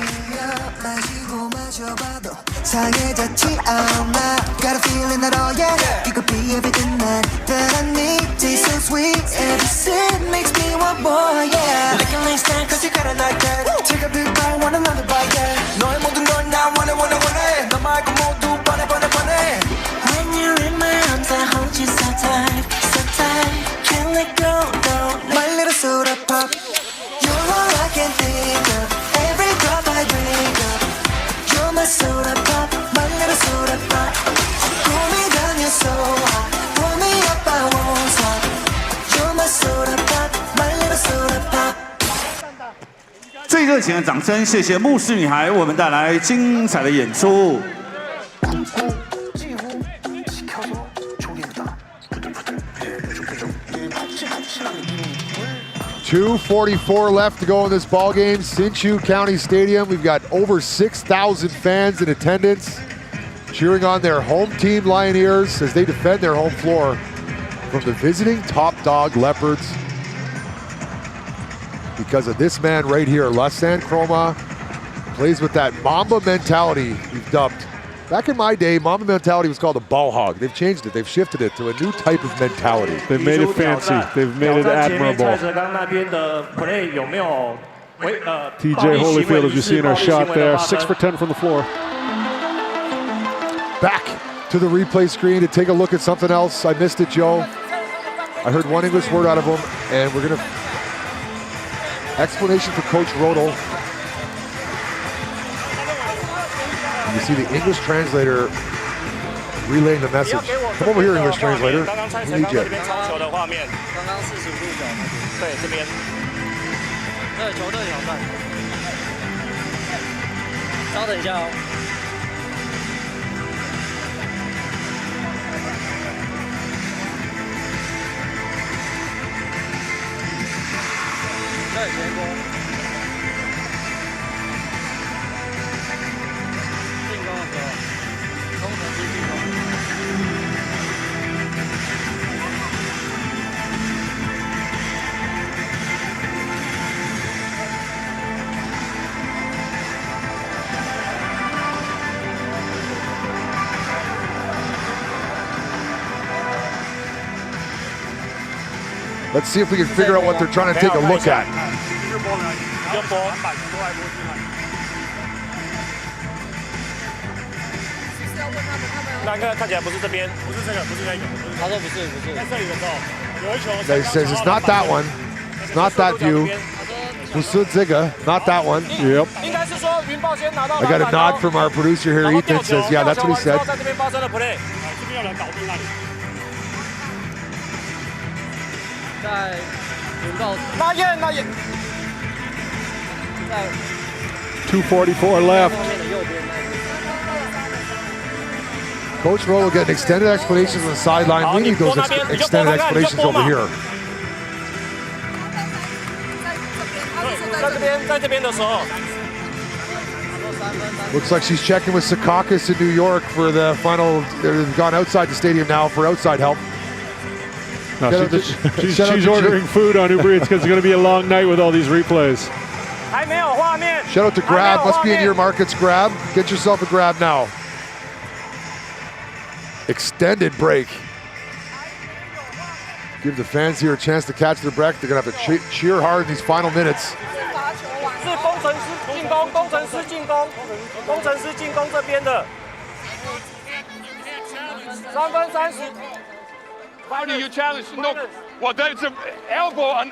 상해졌지 않아 Got a feeling that oh yeah You could be everything that I need Taste so sweet Every sip makes me want more yeah Licking like snack cause you got it like that Take a big bite want another bite yeah 너의 모든 걸 나 원해 너 말고 모두 뻔해 When you're in my arms I hold you so tight Can't let go no My little soda pop 最热情的掌声，谢谢牧师女孩，为我们带来精彩的演出。 2:44 left to go in this ball game. Hsinchu County Stadium. We've got over 6,000 fans in attendance, cheering on their home team Lioneers as they defend their home floor from the visiting top dog Leopards. Because of this man right here, AXN Chroma, plays with that Mamba mentality we've dubbed. Back in my day, Mamba mentality was called a ball hog. They've changed it. They've shifted it to a new type of mentality. They've made it fancy. They've made it admirable. TJ Holyfield, as you see in our shot there, 6 for 10 from the floor. Back to the replay screen to take a look at something else. I missed it, Joe. I heard one English word out of him, and we're going to... Explanation for Coach Rodel. You see the English translator relaying the message. Come over here, English translator. We need you. Let's see if we can figure out what they're trying to take a look at. He says it's not that one. It's not that view. Not that one. Yep. I got a nod from our producer here, Ethan, says, yeah, that's what he said. 2:44 left. Coach Rodel getting extended explanations on the sideline. We need those extended explanations over here. Looks like she's checking with Secaucus in New York for the final. They've gone outside the stadium now for outside help. No, she's ordering food on Uber Eats because it's going to be a long night with all these replays. Shout out to Grab. Must be in your markets, Grab. Get yourself a Grab now. Extended break. Give the fans here a chance to catch their breath. They're going to have to cheer hard in these final minutes. How do you challenge? No, well, that's an elbow on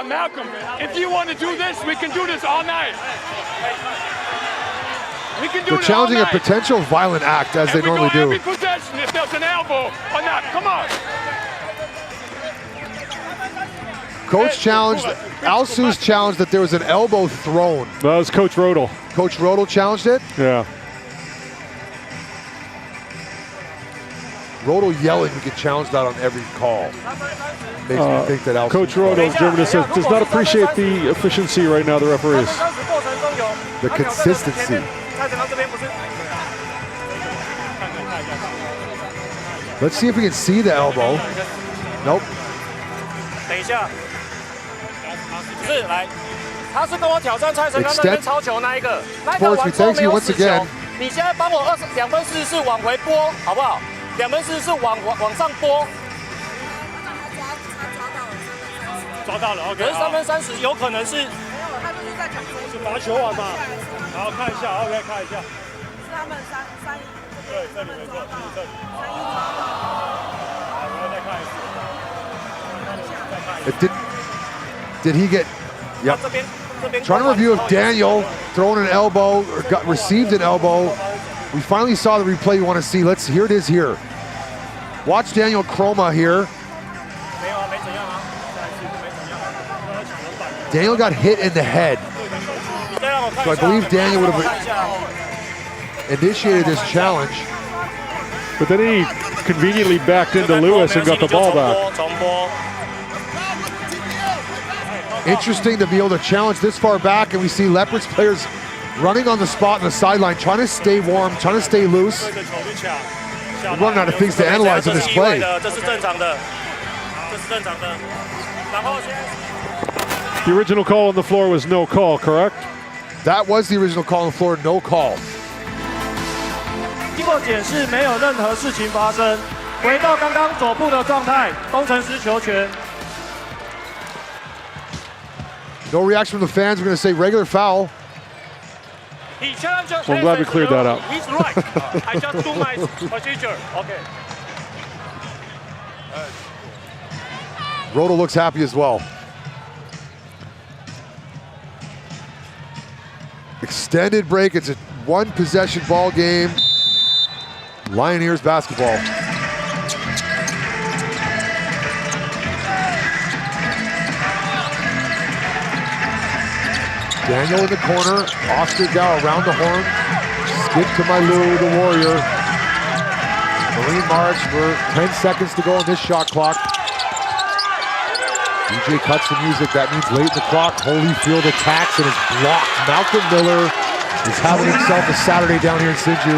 Malcolm. If you want to do this, we can do this all night. We can do They're challenging a potential violent act, as they normally do. Every possession, if there's an elbow or not, come on. Coach challenged, Al Su's challenged that there was an elbow thrown. That was Coach Rodel. Coach Rodel challenged it? Yeah. Rodel yelling, we could challenge that on every call. Makes me think that Al Coach Rodel, Germany says, does not appreciate the efficiency right now, the referees. The consistency. Let's see if we can see the elbow. Nope. Extend. Sports, we thank you once again. 你现在帮我2分44往回拨，好不好？2分44往上拨。抓到了 ，OK。可是3分30有可能是。没有，他就是在讲是罚球网嘛。好，看一下 ，OK， 看一下。是他们3-1。对，这里没错，这里。3-1抓到。好，然后再看一次。Did he get? Yep. Trying to review if Daniel thrown an elbow or received an elbow. We finally saw the replay you want to see. Here it is here. Watch Daniel Chroma here. Daniel got hit in the head. So I believe Daniel would have initiated this challenge. But then he conveniently backed into Lewis and got the ball back. Interesting to be able to challenge this far back, and we see Leopards players running on the spot on the sideline, trying to stay warm, trying to stay loose. We're running out of things to analyze in this play. The original call on the floor was no call, correct? That was the original call on the floor, no call. 经过检视，没有任何事情发生，回到刚刚左部的状态，工程师球权。 No reaction from the fans. We're going to say regular foul. Well, I'm glad we cleared that up. He's right. I just do my procedure. Okay. Roto looks happy as well. Extended break. It's a one possession ball game. Lioneers basketball. Daniel in the corner, Oscar Gao around the horn. Skip to Mailu, the Warrior. Marine March for 10 seconds to go on this shot clock. DJ cuts the music, that means late in the clock. Holyfield attacks and is blocked. Malcolm Miller is having himself a Saturday down here in Hsinchu,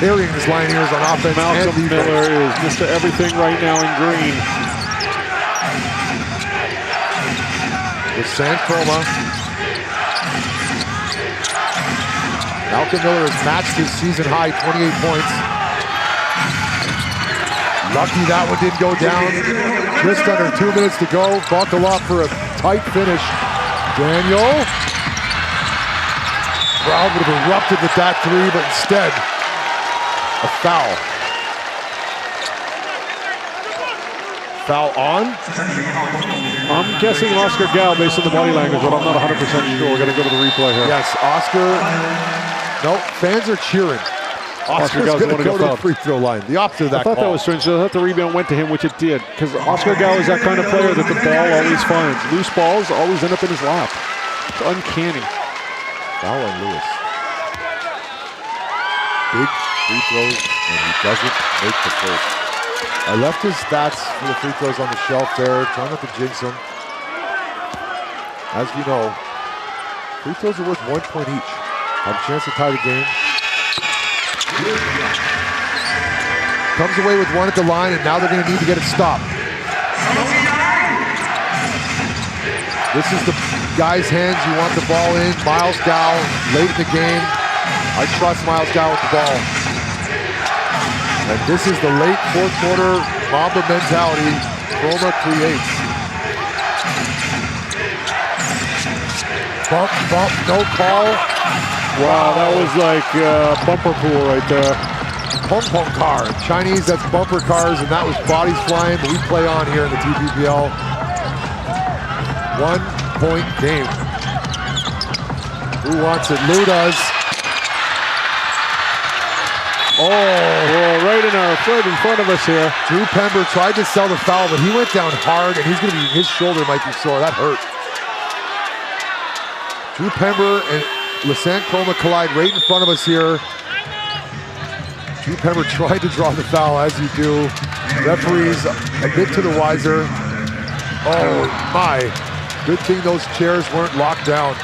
carrying his Lioneers on offense. Malcolm and defense. Miller is Mr. Everything right now in green. With San Chroma. Malcolm Miller has matched his season high 28 points. Lucky that one didn't go down. Just under 2 minutes to go. Buckle up for a tight finish. Daniel. Crowd would have erupted with that three, but instead, a foul. Foul on? I'm guessing Oscar Gao based on the body language, but I'm not 100% sure. We're going to go to the replay here. Yes, Oscar. No, fans are cheering. Oscar's going to go to the free throw line. The opposite of that I thought call. that was strange. I thought the rebound went to him, which it did. Because Oscar Gao is that kind of player that the ball always finds. Loose balls always end up in his lap. It's uncanny. Foul on Lewis. Big free throws, and he doesn't make the first. I left his stats for the free throws on the shelf there, trying not to jinx them. As you know, free throws are worth 1 point each. Have a chance to tie the game. Comes away with one at the line, and now they're going to need to get it stopped. This is the guy's hands you want the ball in. Miles Gao, late in the game. I trust Miles Gao with the ball. And this is the late fourth quarter Mamba mentality Chroma creates. Bump, bump, no call. Wow, that was like bumper pool right there. Pong pong car. Chinese, that's bumper cars, and that was bodies flying, but we play on here in the TPBL. 1 point game. Who wants it? Lou does. Oh, right in front of us here. Drew Pember tried to sell the foul, but he went down hard, and his shoulder might be sore. That hurt. Drew Pember and Lassant Chroma collide right in front of us here. Drew Pember tried to draw the foul, as you do. Referees a bit to the wiser. Oh my. Good thing those chairs weren't locked down.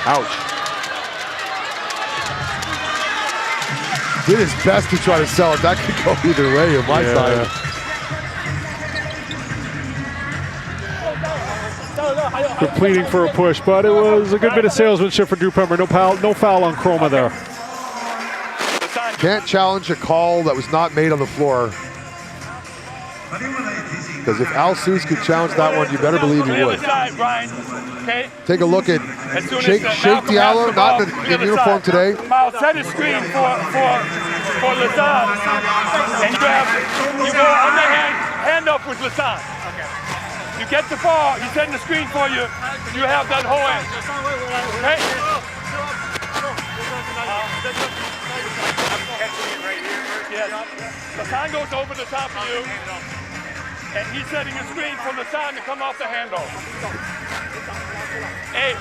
Ouch. Did his best to try to sell it. That could go either way on my side. They're pleading for a push, but it was a good bit of salesmanship for Drew Pember. No foul on Chroma there. Can't challenge a call that was not made on the floor. Because if Al Seuss could challenge that one, you better believe he would. Take a look at Shake Diallo, not in uniform today. Miles, set a screen for Lassant. And you go underhand, hand up with Lassant. You get the ball, he's setting the screen for you. You have that whole end. Okay? Yes. Lassant goes over the top of you. And he's setting a screen for Lassant to come off the handle. Hey.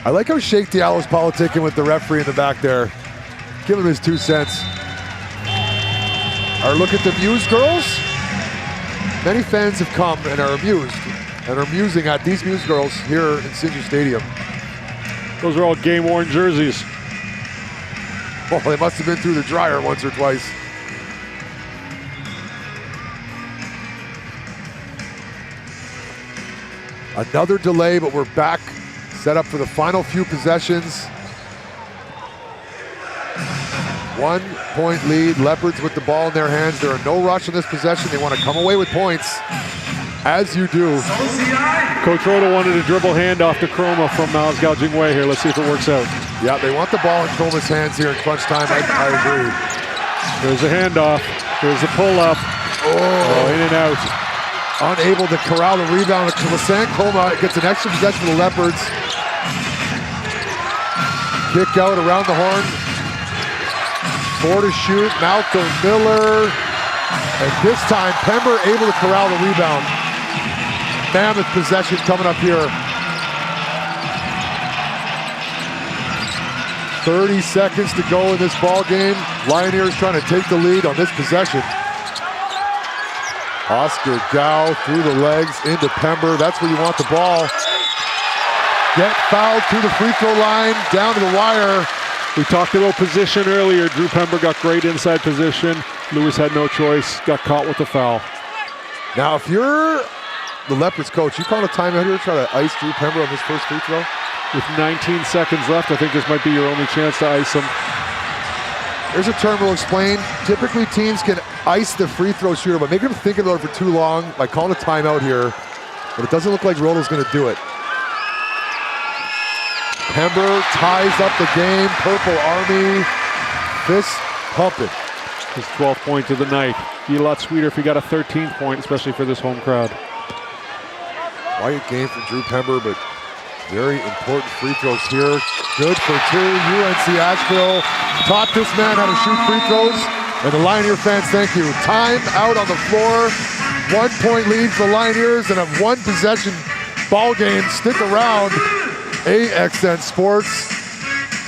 I like how Shake Diallo's politicking with the referee in the back there. Give him his 2 cents. Our look at the Muse girls. Many fans have come and are amused and are musing at these Muse girls here in Hsinchu Stadium. Those are all game-worn jerseys. Well, they must have been through the dryer once or twice. Another delay, but we're back. Set up for the final few possessions. 1 point lead. Leopards with the ball in their hands. There are no rush in this possession. They want to come away with points, as you do. Coach Rhoda wanted a dribble handoff to Chroma from Miles Gouging Way here. Let's see if it works out. Yeah, they want the ball in Chroma's hands here in crunch time. I agree. There's a handoff. There's a pull-up. Oh, in and out. Unable to corral the rebound. Lasan Chroma gets an extra possession for the Leopards. Kick out around the horn. 4 to shoot. Malcolm Miller. And this time, Pember able to corral the rebound. Mammoth possession coming up here. 30 seconds to go in this ball game. Lioneers trying to take the lead on this possession. Oscar Gao through the legs into Pember. That's where you want the ball. Get fouled through the free throw line, down to the wire. We talked about position earlier. Drew Pember got great inside position. Lewis had no choice, got caught with the foul. Now, if you're the Leopards coach, you call a timeout here, try to ice Drew Pember on this first free throw? With 19 seconds left, I think this might be your only chance to ice him. There's a term we'll explain. Typically, teams can ice the free throw shooter, but make them think about it for too long by calling a timeout here. But it doesn't look like Rolo's going to do it. Pember ties up the game. Purple Army, fist pumping. His 12th point of the night. Be a lot sweeter if he got a 13th point, especially for this home crowd. Quiet game from Drew Pember, but very important free throws here. Good for 2. UNC Asheville taught this man how to shoot free throws. And the Lioneer fans, thank you. Time out on the floor. 1 point lead for Lioneers and a 1 possession ball game. Stick around. AXN Sports,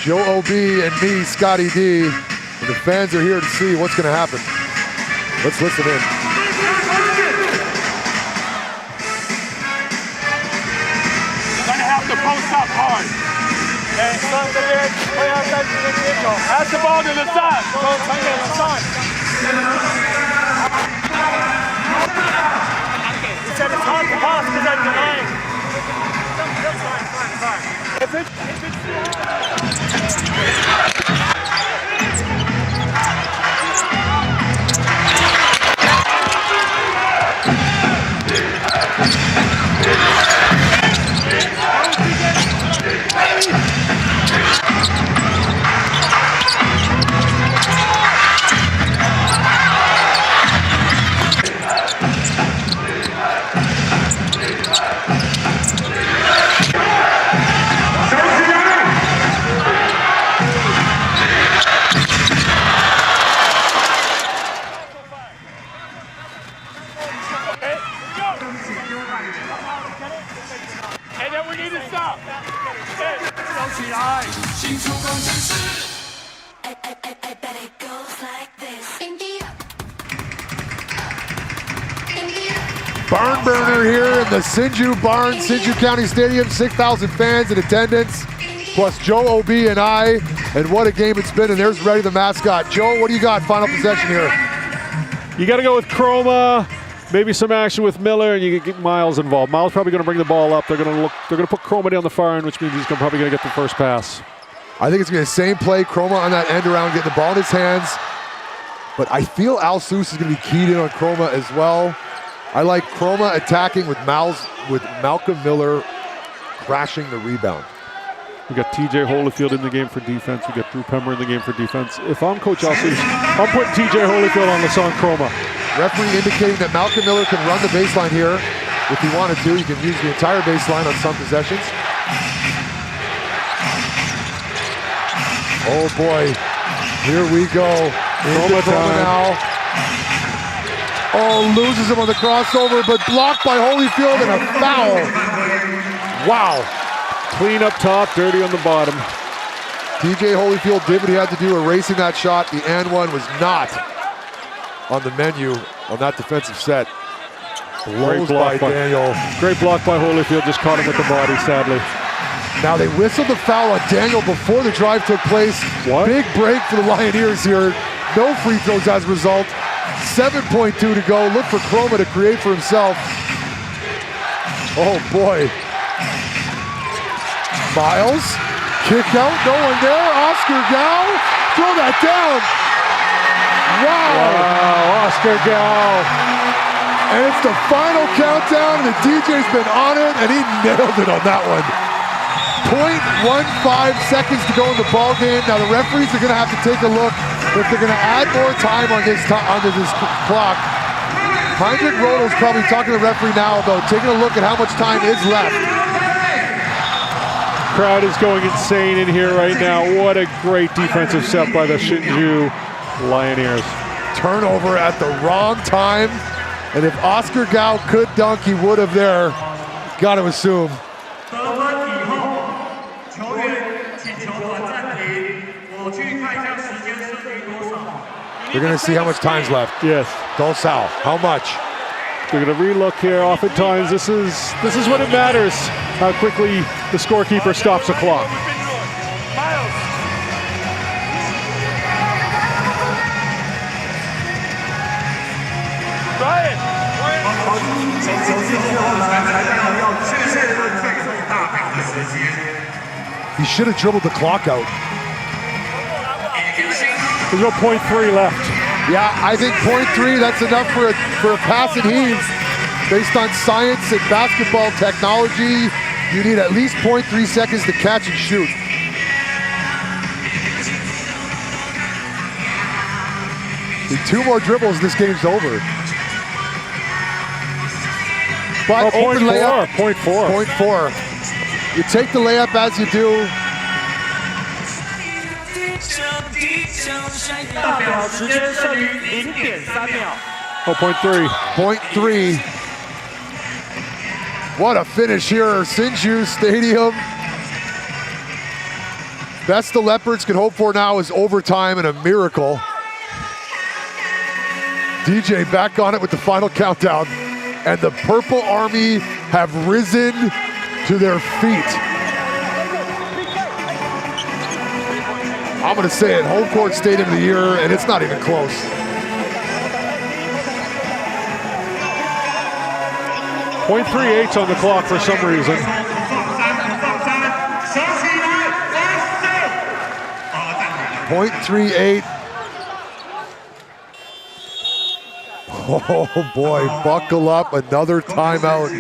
Joe OB and me, Scotty D. And the fans are here to see what's going to happen. Let's listen in. You're going to have to post up hard. Pass the ball to the side. He said it's hard to pass because I'm delaying. If it's and then we need to stop. Barn burner here in the Hsinchu Barn, Hsinchu County Stadium. 6,000 fans in attendance, plus Joe OB and I. And what a game it's been. And there's Reddy the mascot. Joe, what do you got? Final possession here. You got to go with Chroma. Maybe some action with Miller, and you get Miles involved. Miles probably going to bring the ball up. They're going to put Chroma down the far end, which means he's probably going to get the first pass. I think it's going to be the same play. Chroma on that end around, getting the ball in his hands. But I feel Al Seuss is going to be keyed in on Chroma as well. I like Chroma attacking with Malcolm Miller crashing the rebound. We got TJ Holyfield in the game for defense. We got Drew Pember in the game for defense. If I'm Coach Al Seuss, I'm putting TJ Holyfield on Lasan Chroma. Referee indicating that Malcolm Miller can run the baseline here if he wanted to. He can use the entire baseline on some possessions. Oh boy, here we go. Chroma now. Oh, loses him on the crossover, but blocked by Holyfield and a foul. Wow. Clean up top, dirty on the bottom. TJ Holyfield did what he had to do, erasing that shot. The and one was not on the menu on that defensive set. Great block by Daniel. Great block by Holyfield, just caught him with the body, sadly. Now they whistled the foul on Daniel before the drive took place. What? Big break for the Lioneers here. No free throws as a result. 7.2 to go. Look for Chroma to create for himself. Oh boy. Miles, kick out, no one there. Oscar Gao, throw that down. Wow, Oscar Gao. And it's the final countdown, and the DJ's been on it, and he nailed it on that one. 0.15 seconds to go in the ball game. Now the referees are going to have to take a look if they're going to add more time on this clock. Heinrich Rodel's probably talking to the referee now about taking a look at how much time is left. Crowd is going insane in here right now. What a great defensive set by the Hsinchu Lioneers. Turnover at the wrong time. And if Oscar Gao could dunk, he would have there. Got to assume. They're going to see how much time's left. Yes. Dosal, how much? They're going to relook here. Oftentimes, this is when it matters how quickly the scorekeeper stops the clock. He should have dribbled the clock out. There's no .3 left. Yeah, I think .3, that's enough for a pass and heave. Based on science and basketball technology, you need at least .3 seconds to catch and shoot. Need 2 more dribbles, this game's over. But open layup. .4. You take the layup as you do. Oh, .3. .3. What a finish here, Hsinchu Stadium. Best the Leopards can hope for now is overtime and a miracle. DJ back on it with the final countdown. And the Purple Army have risen to their feet. I'm going to say it, home court stadium of the year, and it's not even close. .38's on the clock for some reason. .38. Oh boy, buckle up, another timeout.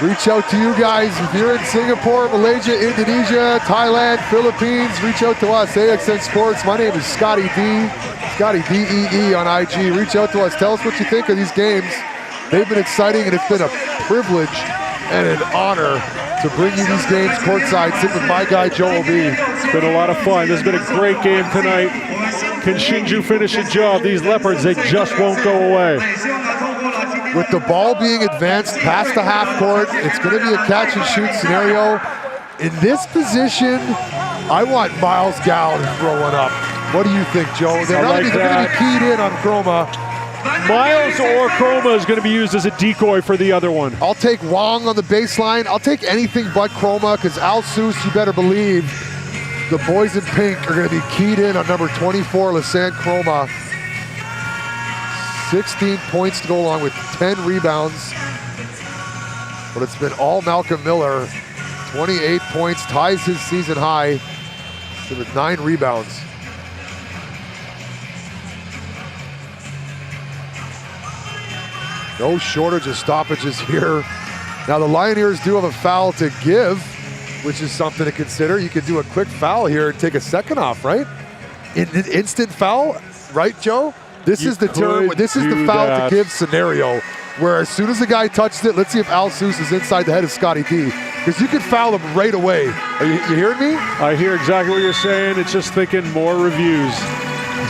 Reach out to you guys if you're in Singapore, Malaysia, Indonesia, Thailand, Philippines. Reach out to us, AXN Sports. My name is Scotty D, Scotty D-E-E on IG. Reach out to us, tell us what you think of these games. They've been exciting, and it's been a privilege and an honor to bring you these games courtside, sitting with my guy, Joel B. It's been a lot of fun. This has been a great game tonight. Can Hsinchu finish the job? These Leopards, they just won't go away. With the ball being advanced past the half court, it's going to be a catch and shoot scenario. In this position, I want Miles Gao to throw one up. What do you think, Joe? They're going to be keyed in on Chroma. Miles or Chroma is going to be used as a decoy for the other one. I'll take Wong on the baseline. I'll take anything but Chroma, because Al Seuss, you better believe, the boys in pink are going to be keyed in on number 24, Lassane Chroma. 16 points to go along with 10 rebounds. But it's been all Malcolm Miller. 28 points, ties his season high with 9 rebounds. No shortage of stoppages here. Now the Lioneers do have a foul to give, which is something to consider. You could do a quick foul here and take a second off, right? An instant foul, right, Joe? This is the term. This is the foul to give scenario, where as soon as the guy touches it, let's see if Al Seuss is inside the head of Scotty D, because you could foul him right away. Are you hearing me? I hear exactly what you're saying. It's just thinking more reviews.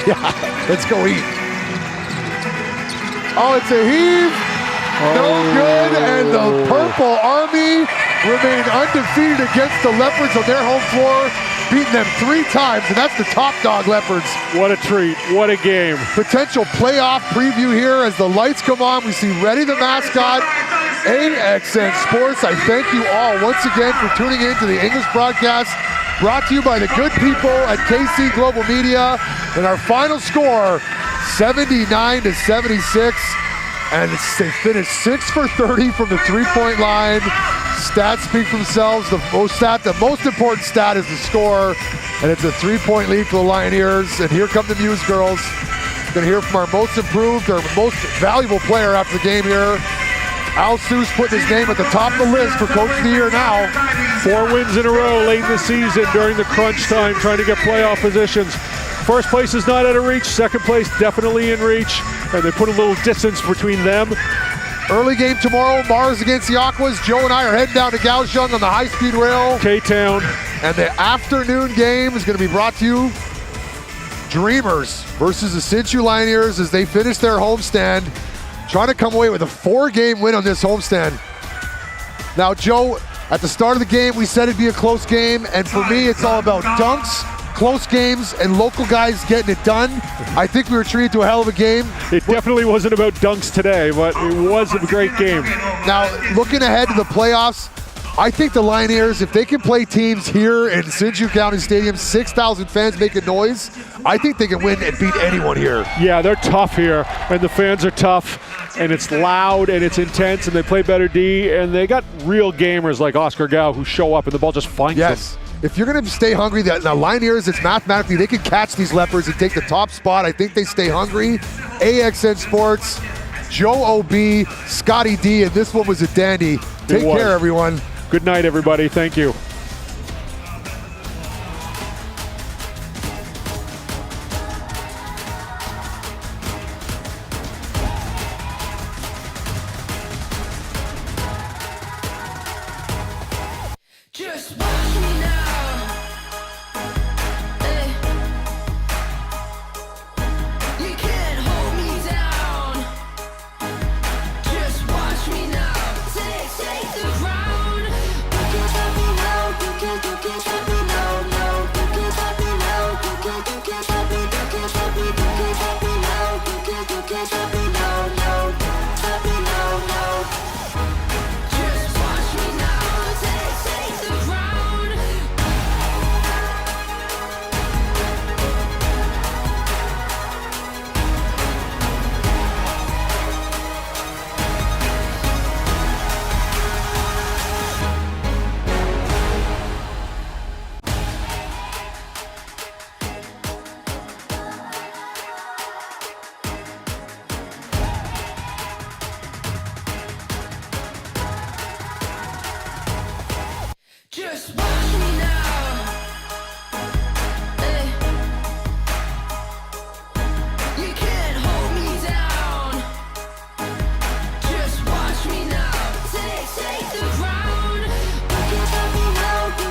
Yeah, let's go eat. Oh, it's a heave. No good, and the Purple Army remain undefeated against the Leopards on their home floor, beating them 3 times, and that's the top dog Leopards. What a treat, what a game. Potential playoff preview here as the lights come on. We see Reddy the mascot, AXN Sports. I thank you all once again for tuning in to the English broadcast, brought to you by the good people at KC Global Media. And our final score, 79-76. And they finished 6 for 30 from the three-point line. Stats speak for themselves. The most important stat is the score, and it's a 3-point lead for the Lioneers. And here come the Muse girls. Going to hear from our most improved, or most valuable player after the game here. Al Seuss putting his name at the top of the list for Coach of the Year now. 4 wins in a row late in the season during the crunch time, trying to get playoff positions. First place is not out of reach. Second place definitely in reach, and they put a little distance between them. Early game tomorrow, Mars against the Aquas. Joe and I are heading down to Kaohsiung on the high-speed rail. K-Town. And the afternoon game is going to be brought to you, Dreamers versus the Hsinchu Lioneers, as they finish their homestand, trying to come away with a 4-game win on this homestand. Now, Joe, at the start of the game, we said it'd be a close game, and for me, it's all about dunks, close games, and local guys getting it done. I think we were treated to a hell of a game. It definitely wasn't about dunks today, but it was a great game. Now, looking ahead to the playoffs, I think the Lioneers, if they can play teams here in Hsinchu County Stadium, 6,000 fans making noise, I think they can win and beat anyone here. Yeah, they're tough here, and the fans are tough, and it's loud, and it's intense, and they play better D, and they got real gamers like Oscar Gao who show up, and the ball just finds them. If you're going to stay hungry, the Lioneers, it's mathematically, they can catch these Leopards and take the top spot. I think they stay hungry. AXN Sports, Joe O.B., Scotty D, and this one was a dandy. Take care, everyone. Good night, everybody. Thank you. Just watch me now. You can't hold me down. Just watch me now. Take the ground. You can't stop me now. You can't stop me now. No, you can't stop me now. You can't stop me. You can't stop me. You can't stop me now. You can't stop me now. No, stop me now. No. Just watch me now. Take the ground. Just watch me now. You can't hold me down. Just watch me now. Take the ground. You can't stop me now. You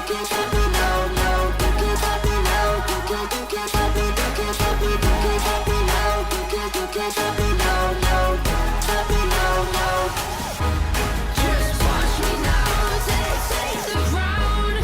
can't stop me now. No, you can't stop me now. You can't stop me. You can't stop me. You can't stop me now. You can't stop me now. No, stop me now. No. Just watch me now. Take the ground.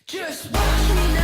Just watch me now.